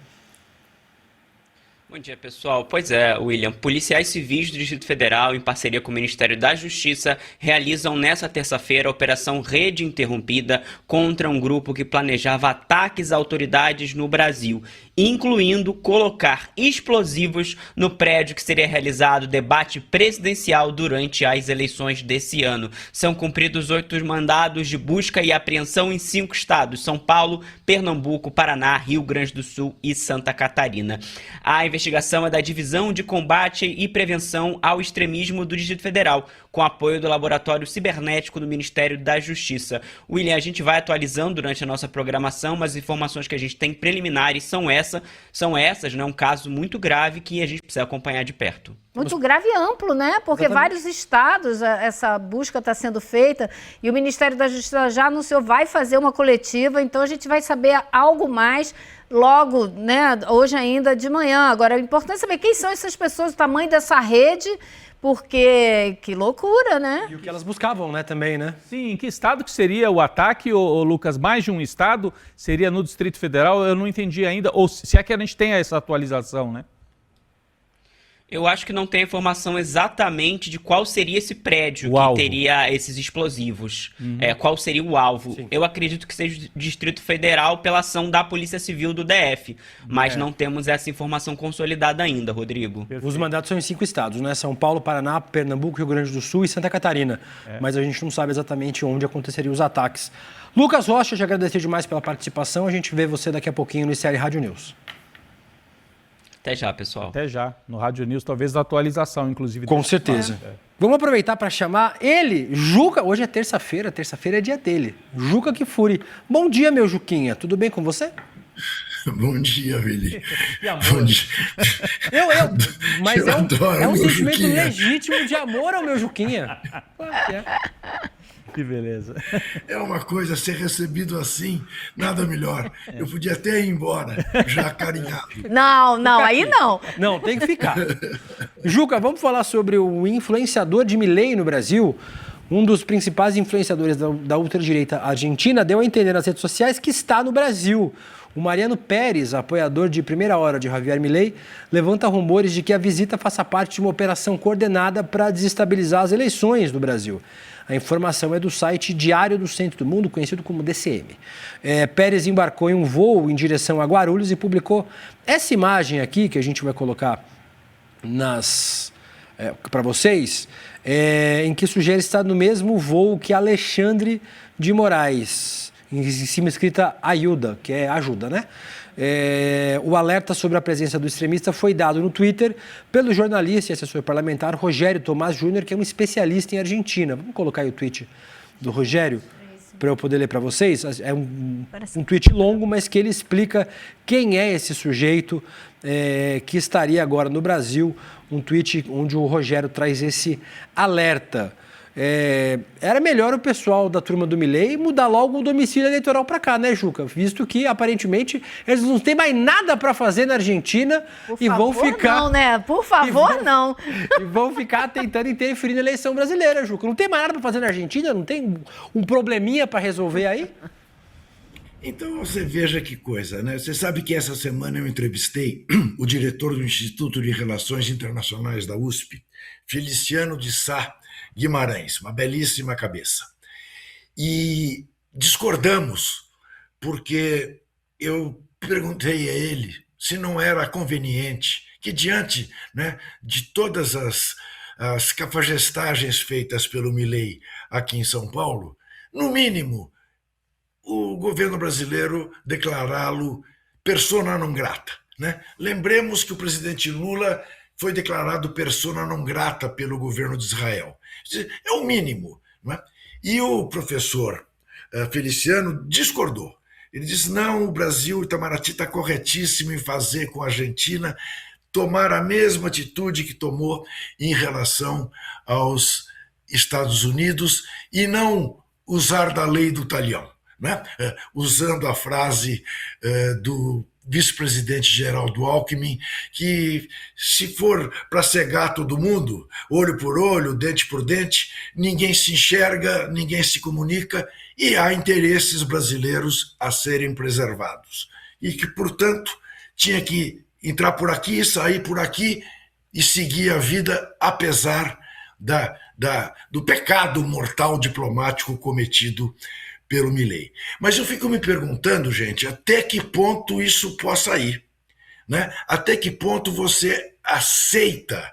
Bom dia, pessoal. Pois é, William. Policiais civis do Distrito Federal, em parceria com o Ministério da Justiça, realizam nesta terça-feira a Operação Rede Interrompida contra um grupo que planejava ataques a autoridades no Brasil, incluindo colocar explosivos no prédio que seria realizado o debate presidencial durante as eleições desse ano. São cumpridos 8 mandados de busca e apreensão em 5 estados: São Paulo, Pernambuco, Paraná, Rio Grande do Sul e Santa Catarina. A investigação é da Divisão de Combate e Prevenção ao Extremismo do Distrito Federal, com apoio do Laboratório Cibernético do Ministério da Justiça. William, a gente vai atualizando durante a nossa programação, mas as informações que a gente tem preliminares são essas, né? Um caso muito grave que a gente precisa acompanhar de perto. Muito grave e amplo, né? Porque Exatamente. vários estados essa busca está sendo feita e o Ministério da Justiça já anunciou, vai fazer uma coletiva, então a gente vai saber algo mais logo, né? Hoje ainda de manhã. Agora, é importante saber quem são essas pessoas, o tamanho dessa rede, porque que loucura, né? E o que elas buscavam, né, também, né? Sim, em que estado que seria o ataque, ô Lucas? Mais de um estado? Seria no Distrito Federal? Eu não entendi ainda, ou se é que a gente tem essa atualização, né? Eu acho que não tem informação exatamente de qual seria esse prédio que teria esses explosivos. Qual seria o alvo. Sim. Eu acredito que seja o Distrito Federal pela ação da Polícia Civil do DF. Mas não temos essa informação consolidada ainda, Rodrigo. Perfeito. Os mandatos são em 5 estados, né? São Paulo, Paraná, Pernambuco, Rio Grande do Sul e Santa Catarina. Mas a gente não sabe exatamente onde aconteceriam os ataques. Lucas Rocha, te agradecer demais pela participação. A gente vê você daqui a pouquinho no ICL Rádio News. Até já, pessoal. Até já. No Rádio News, talvez da atualização, inclusive. Com certeza. Vamos aproveitar para chamar ele, Juca. Hoje é terça-feira é dia dele. Juca Kfouri. Bom dia, meu Juquinha. Tudo bem com você? Bom dia, Vili. Bom dia. Mas eu é um sentimento Juquinha. legítimo de amor ao meu Juquinha. Claro que é. Que beleza. É uma coisa ser recebido assim, nada melhor. Eu podia até ir embora, já acarinhado. Não, aí não. Não, tem que ficar. Juca, vamos falar sobre o influenciador de Milei no Brasil. Um dos principais influenciadores da ultradireita argentina deu a entender nas redes sociais que está no Brasil. O Mariano Pérez, apoiador de primeira hora de Javier Milei, levanta rumores de que a visita faça parte de uma operação coordenada para desestabilizar as eleições no Brasil. A informação é do site Diário do Centro do Mundo, conhecido como DCM. Pérez embarcou em um voo em direção a Guarulhos e publicou essa imagem aqui, que a gente vai colocar para vocês, em que sugere estar no mesmo voo que Alexandre de Moraes. Em cima escrita ajuda, que é ajuda, né? O alerta sobre a presença do extremista foi dado no Twitter pelo jornalista e assessor parlamentar Rogério Tomás Júnior, que é um especialista em Argentina. Vamos colocar aí o tweet do Rogério para eu poder ler para vocês. É um tweet longo, mas que ele explica quem é esse sujeito que estaria agora no Brasil. Um tweet onde o Rogério traz esse alerta. Era melhor o pessoal da turma do Milei mudar logo o domicílio eleitoral para cá, né, Juca? Visto que, aparentemente, eles não têm mais nada para fazer na Argentina vão ficar... Não, né? Por favor, não. E vão ficar tentando interferir na eleição brasileira, Juca. Não tem mais nada para fazer na Argentina? Não tem um probleminha para resolver aí? Então você veja que coisa, né? Você sabe que essa semana eu entrevistei o diretor do Instituto de Relações Internacionais da USP, Feliciano de Sá Guimarães, uma belíssima cabeça. E discordamos, porque eu perguntei a ele se não era conveniente que, diante, né, de todas as cafajestagens feitas pelo Milei aqui em São Paulo, no mínimo, o governo brasileiro declará-lo persona non grata, né? Lembremos que o presidente Lula foi declarado persona non grata pelo governo de Israel. É o mínimo, não é? E o professor Feliciano discordou. Ele disse, não, o Brasil, Itamaraty, está corretíssimo em fazer com a Argentina, tomar a mesma atitude que tomou em relação aos Estados Unidos e não usar da lei do talhão, né? Usando a frase do vice-presidente Geraldo Alckmin, que se for para cegar todo mundo, olho por olho, dente por dente, ninguém se enxerga, ninguém se comunica e há interesses brasileiros a serem preservados. E que, portanto, tinha que entrar por aqui, sair por aqui e seguir a vida apesar do pecado mortal diplomático cometido pelo Milei. Mas eu fico me perguntando, gente, até que ponto isso possa ir, né? Até que ponto você aceita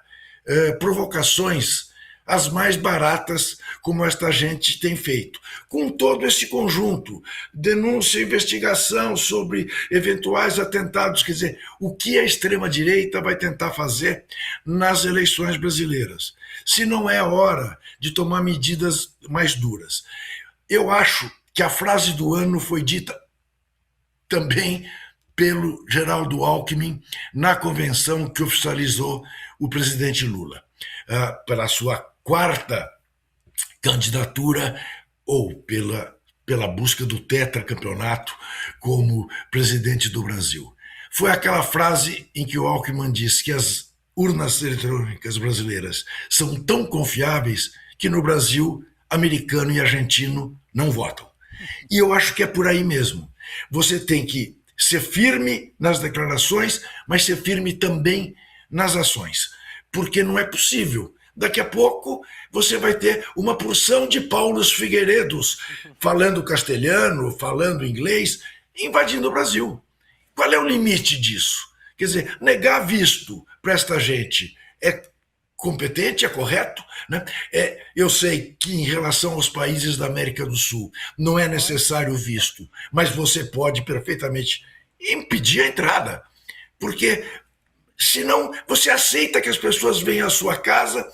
provocações as mais baratas, como esta gente tem feito, com todo esse conjunto, denúncia e investigação sobre eventuais atentados, quer dizer, o que a extrema-direita vai tentar fazer nas eleições brasileiras, se não é a hora de tomar medidas mais duras. Eu acho que a frase do ano foi dita também pelo Geraldo Alckmin na convenção que oficializou o presidente Lula, pela sua quarta candidatura ou pela busca do tetracampeonato como presidente do Brasil. Foi aquela frase em que o Alckmin disse que as urnas eletrônicas brasileiras são tão confiáveis que no Brasil, americano e argentino não votam. E eu acho que é por aí mesmo. Você tem que ser firme nas declarações, mas ser firme também nas ações. Porque não é possível. Daqui a pouco você vai ter uma porção de Paulos Figueiredos falando castelhano, falando inglês, invadindo o Brasil. Qual é o limite disso? Quer dizer, negar visto para esta gente é competente, é correto, né? Eu sei que em relação aos países da América do Sul não é necessário visto, mas você pode perfeitamente impedir a entrada, porque senão você aceita que as pessoas venham à sua casa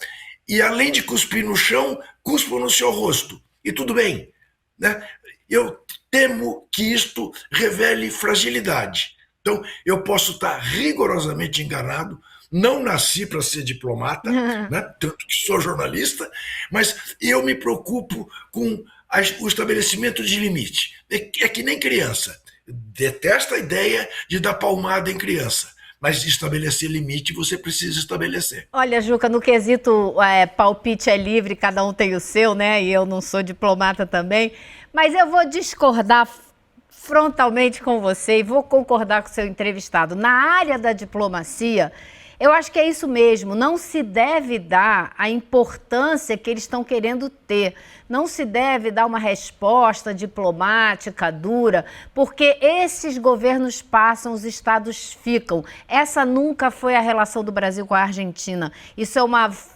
e, além de cuspir no chão, cuspam no seu rosto. E tudo bem, né? Eu temo que isto revele fragilidade. Então, eu posso estar rigorosamente enganado, não nasci para ser diplomata, né? Tanto que sou jornalista, mas eu me preocupo com o estabelecimento de limite. É que nem criança. Detesto a ideia de dar palmada em criança, mas estabelecer limite você precisa estabelecer. Olha, Juca, no quesito palpite é livre, cada um tem o seu, né? E eu não sou diplomata também, mas eu vou discordar frontalmente com você e vou concordar com o seu entrevistado. Na área da diplomacia, eu acho que é isso mesmo, não se deve dar a importância que eles estão querendo ter, não se deve dar uma resposta diplomática dura, porque esses governos passam, os estados ficam. Essa nunca foi a relação do Brasil com a Argentina, isso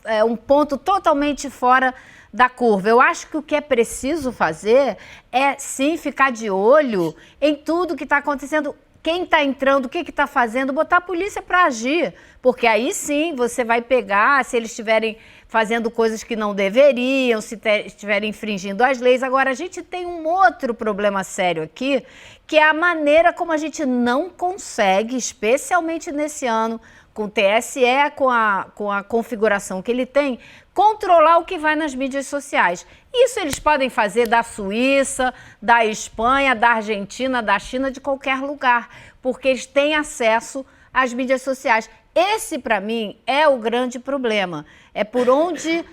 é um ponto totalmente fora da curva. Eu acho que o que é preciso fazer é sim ficar de olho em tudo que está acontecendo. Quem está entrando, o que está fazendo, botar a polícia para agir. Porque aí sim você vai pegar, se eles estiverem fazendo coisas que não deveriam, se estiverem infringindo as leis. Agora, a gente tem um outro problema sério aqui, que é a maneira como a gente não consegue, especialmente nesse ano, com o TSE, com a configuração que ele tem, controlar o que vai nas mídias sociais. Isso eles podem fazer da Suíça, da Espanha, da Argentina, da China, de qualquer lugar, porque eles têm acesso às mídias sociais. Esse, para mim, é o grande problema. É por onde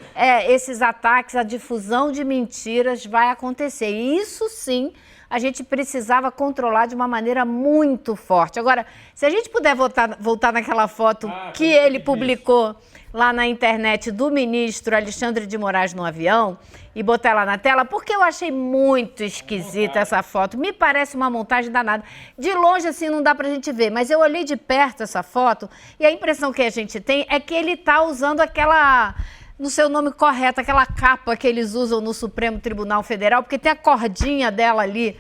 esses ataques, a difusão de mentiras vai acontecer. E isso, sim, a gente precisava controlar de uma maneira muito forte. Agora, se a gente puder voltar naquela foto que ele publicou lá na internet do ministro Alexandre de Moraes no avião e botar ela na tela, porque eu achei muito esquisita essa foto. Me parece uma montagem danada. De longe, assim, não dá pra gente ver, mas eu olhei de perto essa foto e a impressão que a gente tem é que ele tá usando aquela, no seu nome correto, aquela capa que eles usam no Supremo Tribunal Federal, porque tem a cordinha dela ali,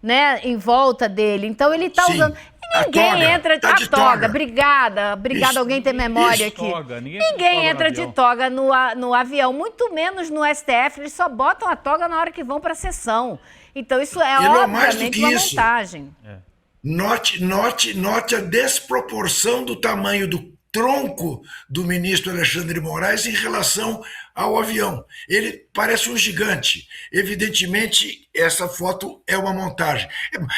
né, em volta dele. Então ele tá usando... Ninguém entra de toga. Obrigada, alguém tem memória aqui. Ninguém entra de toga no avião, muito menos no STF, eles só botam a toga na hora que vão para a sessão. Então isso é obviamente uma montagem. Note a desproporção do tamanho tronco do ministro Alexandre de Moraes em relação ao avião. Ele parece um gigante. Evidentemente, essa foto é uma montagem.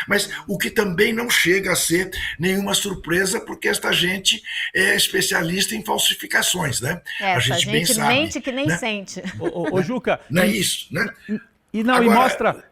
Mas o que também não chega a ser nenhuma surpresa, porque esta gente é especialista em falsificações, né? A gente bem gente sabe, mente que nem né? sente. Ô, Juca... Não é isso, né? E Agora, mostra...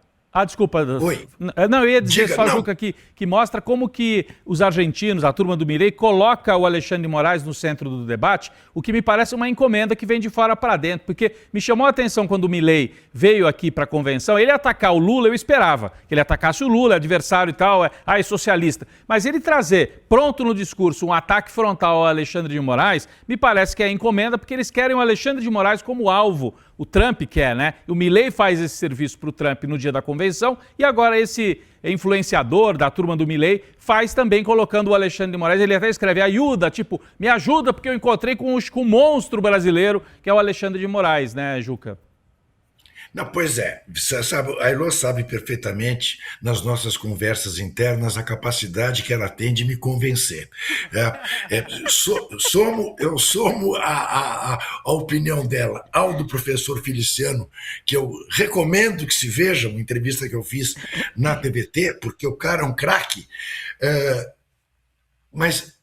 desculpa. Oi. Não, eu ia dizer Diga, só, não. Juca, que mostra como que os argentinos, a turma do Milei, coloca o Alexandre de Moraes no centro do debate, o que me parece uma encomenda que vem de fora para dentro, porque me chamou a atenção quando o Milei veio aqui para a convenção, ele ia atacar o Lula, eu esperava que ele atacasse o Lula, adversário e tal, é socialista, mas ele trazer pronto no discurso um ataque frontal ao Alexandre de Moraes, me parece que é encomenda, porque eles querem o Alexandre de Moraes como alvo. O Trump quer, né? O Milei faz esse serviço para o Trump no dia da convenção e agora esse influenciador da turma do Milei faz também colocando o Alexandre de Moraes. Ele até escreve ajuda, tipo, me ajuda porque eu encontrei com um monstro brasileiro que é o Alexandre de Moraes, né, Juca? Não, pois é, sabe, a Elô sabe perfeitamente, nas nossas internas, a capacidade que ela tem de me convencer. Eu somo a opinião dela ao do professor Feliciano, que eu recomendo que se veja, uma entrevista que eu fiz na TVT, porque o cara é um craque, mas...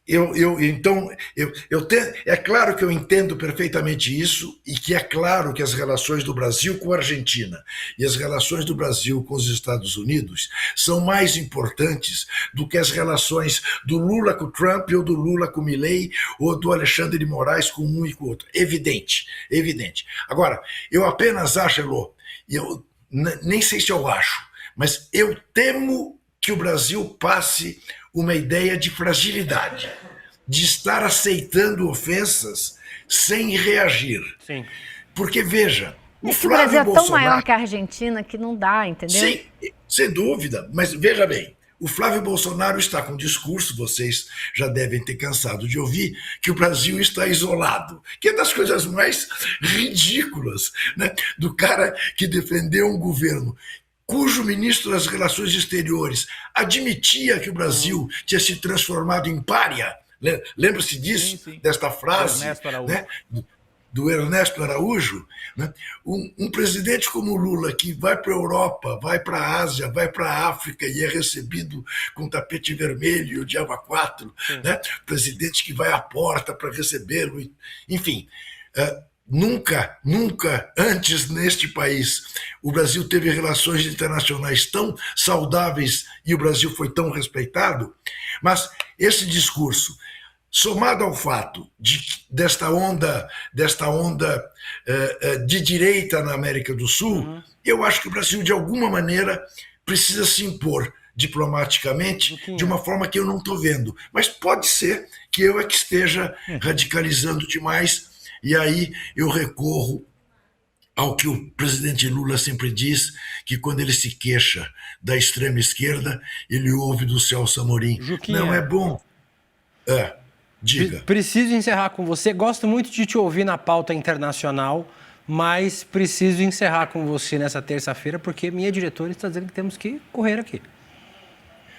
é claro que eu entendo perfeitamente isso e que é claro que as relações do Brasil com a Argentina e as relações do Brasil com os Estados Unidos são mais importantes do que as relações do Lula com o Trump ou do Lula com o Milei ou do Alexandre de Moraes com um e com o outro. Evidente, evidente. Agora, eu apenas acho, Elô, nem sei se eu acho, mas eu temo que o Brasil passe uma ideia de fragilidade, de estar aceitando ofensas sem reagir. Sim. Porque, veja, o Esse Brasil Flávio é tão Bolsonaro... maior que a Argentina que não dá, entendeu? Sim, sem dúvida, mas veja bem, o Flávio Bolsonaro está com um discurso, vocês já devem ter cansado de ouvir, que o Brasil está isolado, que é das coisas mais ridículas, né? Do cara que defendeu um governo cujo ministro das Relações Exteriores admitia que o Brasil tinha se transformado em pária. Lembra-se disso, sim. desta frase, Ernesto Araújo. né? Do Ernesto Araújo, né? Um presidente como o Lula, que vai para a Europa, vai para a Ásia, vai para a África e é recebido com tapete vermelho e o diabo a quatro, né? Presidente que vai à porta para recebê-lo, enfim... Nunca antes neste país o Brasil teve relações internacionais tão saudáveis e o Brasil foi tão respeitado, mas esse discurso, somado ao fato desta onda de direita na América do Sul, eu acho que o Brasil, de alguma maneira, precisa se impor diplomaticamente de uma forma que eu não estou vendo. Mas pode ser que eu é que esteja radicalizando demais. E aí eu recorro ao que o presidente Lula sempre diz, que quando ele se queixa da extrema esquerda, ele ouve do Celso Amorim. Juquinha, não é bom. Diga. Preciso encerrar com você. Gosto muito de te ouvir na pauta internacional, mas preciso encerrar com você nessa terça-feira, porque minha diretora está dizendo que temos que correr aqui.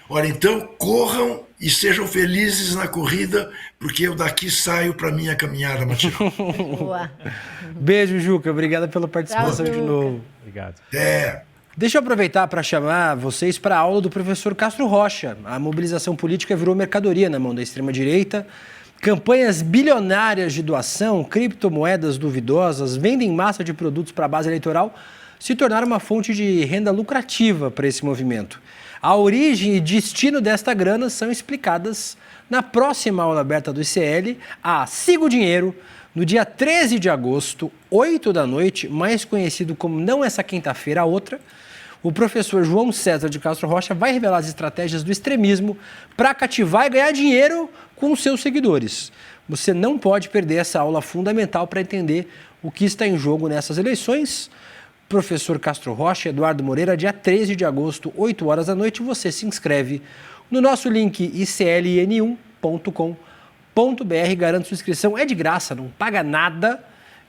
Olha, então corram e sejam felizes na corrida, porque eu daqui saio para minha caminhada matinal. Boa. Beijo, Juca. Obrigado pela participação Tchau, de Juca. novo. Obrigado. Deixa eu aproveitar para chamar vocês para a aula do professor Castro Rocha. A mobilização política virou mercadoria na mão da extrema-direita. Campanhas bilionárias de doação, criptomoedas duvidosas, venda em massa de produtos para a base eleitoral se tornaram uma fonte de renda lucrativa para esse movimento. A origem e destino desta grana são explicadas na próxima aula aberta do ICL, a Siga o Dinheiro, no dia 13 de agosto, 8 da noite, mais conhecido como não essa quinta-feira, a outra. O professor João César de Castro Rocha vai revelar as estratégias do extremismo para cativar e ganhar dinheiro com os seus seguidores. Você não pode perder essa aula fundamental para entender o que está em jogo nessas eleições. Professor Castro Rocha, Eduardo Moreira, dia 13 de agosto, 8 horas da noite. Você se inscreve no nosso link icln1.com.br. Garante sua inscrição, é de graça, não paga nada.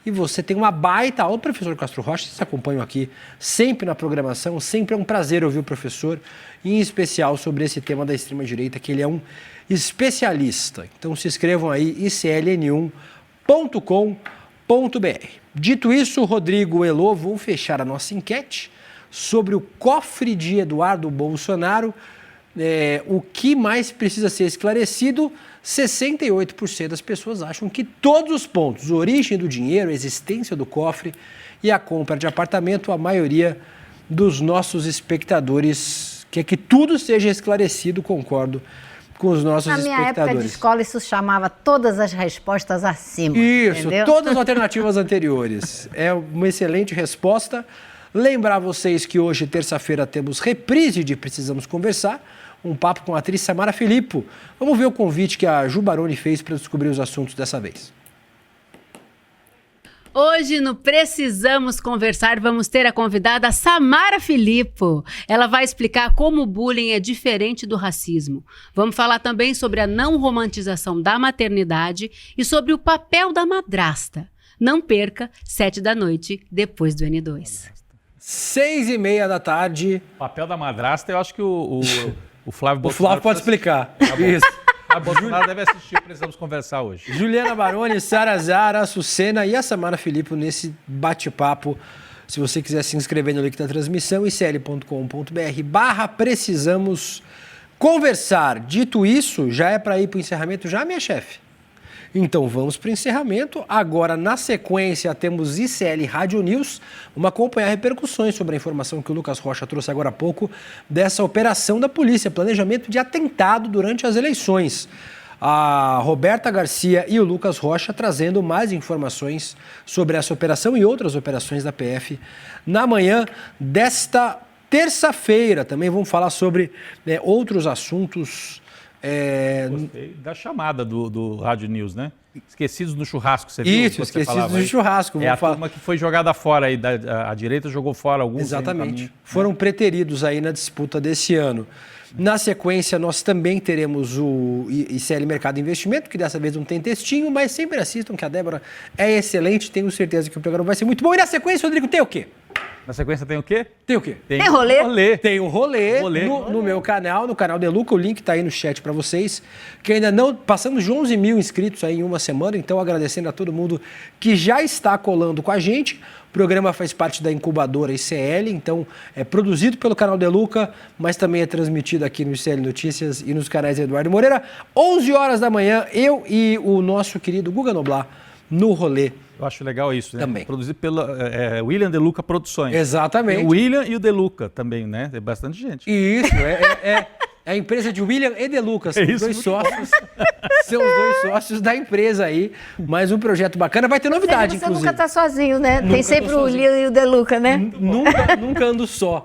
e você tem uma baita aula. O professor Castro Rocha, vocês acompanham aqui sempre na programação, sempre é um prazer ouvir o professor, em especial sobre esse tema da extrema-direita, que ele é um especialista. Então se inscrevam aí, icln1.com.br. Dito isso, Rodrigo e Elô, vou fechar a nossa enquete sobre o cofre de Eduardo Bolsonaro. O que mais precisa ser esclarecido? 68% das pessoas acham que todos os pontos, origem do dinheiro, existência do cofre e a compra de apartamento, a maioria dos nossos espectadores quer que tudo seja esclarecido, concordo com os nossos espectadores. Na minha época de escola, isso chamava todas as respostas acima. Isso, entendeu? todas as alternativas anteriores. É uma excelente resposta. Lembrar vocês que hoje, terça-feira, temos reprise de Precisamos Conversar, um papo com a atriz Samara Filippo. Vamos ver o convite que a Ju Baroni fez para descobrir os assuntos dessa vez. Hoje no Precisamos Conversar vamos ter a convidada Samara Filippo. Ela vai explicar como o bullying é diferente do racismo. Vamos falar também sobre a não romantização da maternidade e sobre o papel da madrasta. Não perca, 19h, depois do N2. 6h30 da tarde. O papel da madrasta, eu acho que o Flávio Bolsonaro... O Flávio pode explicar. Isso. A Bolsonaro deve assistir, Precisamos Conversar hoje. Juliana Baroni, Sara Zara, Sucena e a Samara Filippo nesse bate-papo. Se você quiser se inscrever no link da transmissão, icl.com.br/precisamos conversar. Dito isso, já é para ir para o encerramento já, minha chefe? Então vamos para o encerramento. Agora, na sequência, temos ICL Rádio News. Vamos acompanhar repercussões sobre a informação que o Lucas Rocha trouxe agora há pouco dessa operação da polícia, planejamento de atentado durante as eleições. A Roberta Garcia e o Lucas Rocha trazendo mais informações sobre essa operação e outras operações da PF na manhã desta terça-feira. Também vamos falar sobre outros assuntos. Gostei da chamada do Rádio News, né? Esquecidos no churrasco, você viu? Isso, esquecidos no churrasco. É a turma que foi jogada fora aí, a direita jogou fora alguns. Exatamente. Foram preteridos aí na disputa desse ano. Na sequência, nós também teremos o ICL Mercado Investimento, que dessa vez não tem textinho, mas sempre assistam, que a Débora é excelente, tenho certeza que o programa vai ser muito bom. E na sequência, Rodrigo, tem o quê? Na sequência tem o quê? Tem o quê? Tem rolê? Tem um rolê no meu canal, no canal De Luca. O link está aí no chat para vocês. Que ainda não... Passamos de 11 mil inscritos aí em uma semana. Então, agradecendo a todo mundo que já está colando com a gente. O programa faz parte da incubadora ICL. Então, é produzido pelo canal De Luca, mas também é transmitido aqui no ICL Notícias e nos canais Eduardo Moreira. 11 horas da manhã, eu e o nosso querido Guga Noblar no rolê. Eu acho legal isso, né? Também. Produzido pela William De Luca Produções. Exatamente. Tem o William e o De Luca também, né? Tem bastante gente. Isso, é a empresa de William e De Luca. São os dois sócios. São os dois sócios da empresa aí. Mais um projeto bacana. Vai ter novidade, Você inclusive. nunca tá sozinho, né? Nunca Tem sempre tô o sozinho. Lio e o De Luca, né? Nunca ando só.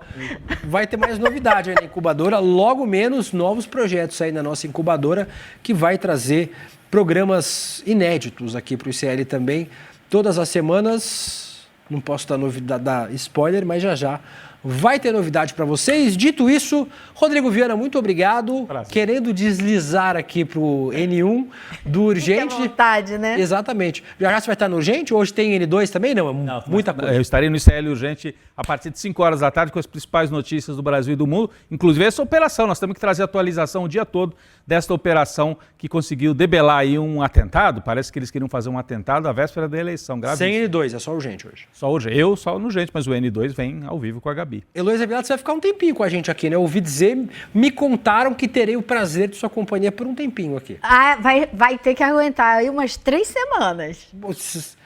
Vai ter mais novidade aí na incubadora. Logo menos novos projetos aí na nossa incubadora, que vai trazer programas inéditos aqui para o ICL também. Todas as semanas, não posso dar spoiler, mas já vai ter novidade para vocês. Dito isso, Rodrigo Viana, muito obrigado. Prazer. Querendo deslizar aqui para o N1 do Urgente. Fique à vontade, né? Exatamente. Já você vai estar no Urgente? Hoje tem N2 também? Não, muita coisa. Eu estarei no ICL Urgente a partir de 5 horas da tarde com as principais notícias do Brasil e do mundo, inclusive essa operação. Nós temos que trazer atualização o dia todo desta operação que conseguiu debelar aí um atentado. Parece que eles queriam fazer um atentado à véspera da eleição. Sem N2, é só Urgente hoje. Só urgente. Eu só no Urgente, mas o N2 vem ao vivo com a Gabi. Heloísa Vilato, você vai ficar um tempinho com a gente aqui, né? Eu ouvi dizer, me contaram que terei o prazer de sua companhia por um tempinho aqui. Ah, vai ter que aguentar aí umas 3 semanas.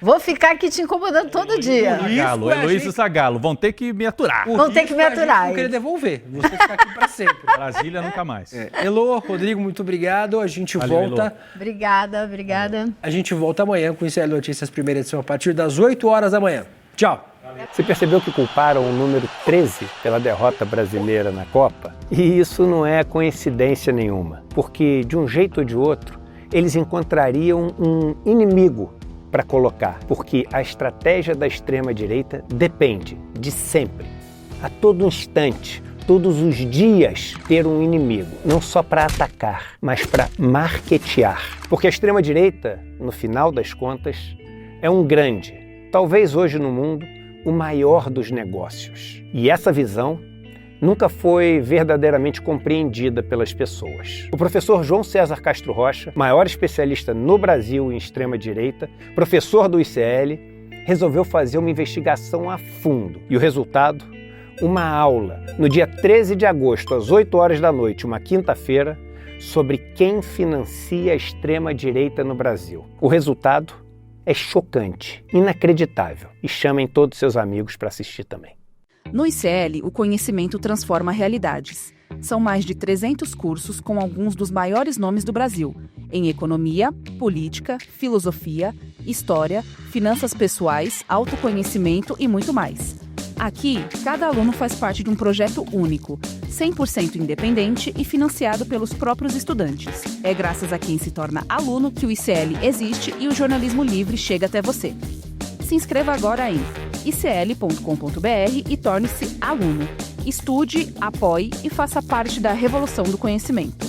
Vou ficar aqui te incomodando todo dia. Zagalo, Heloísa Zagalo, vão ter que me aturar. Vão ter que me aturar. Não querer devolver, você ficar aqui para sempre. Brasília nunca mais. Elô, Rodrigo, muito obrigado. A gente volta. Elô. Obrigada. A gente volta amanhã com o ICL Notícias, primeira edição, a partir das 8 horas da manhã. Tchau. Você percebeu que culparam o número 13 pela derrota brasileira na Copa? E isso não é coincidência nenhuma, porque de um jeito ou de outro, eles encontrariam um inimigo para colocar, porque a estratégia da extrema-direita depende de sempre, a todo instante, todos os dias, ter um inimigo, não só para atacar, mas para marketear. Porque a extrema-direita, no final das contas, é um grande, talvez hoje no mundo, o maior dos negócios. E essa visão nunca foi verdadeiramente compreendida pelas pessoas. O professor João César Castro Rocha, maior especialista no Brasil em extrema-direita, professor do ICL, resolveu fazer uma investigação a fundo. E o resultado? Uma aula, no dia 13 de agosto, às 8 horas da noite, uma quinta-feira, sobre quem financia a extrema-direita no Brasil. O resultado é chocante, inacreditável. E chamem todos seus amigos para assistir também. No ICL, o conhecimento transforma realidades. São mais de 300 cursos com alguns dos maiores nomes do Brasil, em economia, política, filosofia, história, finanças pessoais, autoconhecimento e muito mais. Aqui, cada aluno faz parte de um projeto único, 100% independente e financiado pelos próprios estudantes. É graças a quem se torna aluno que o ICL existe e o jornalismo livre chega até você. Se inscreva agora em icl.com.br e torne-se aluno. Estude, apoie e faça parte da revolução do conhecimento.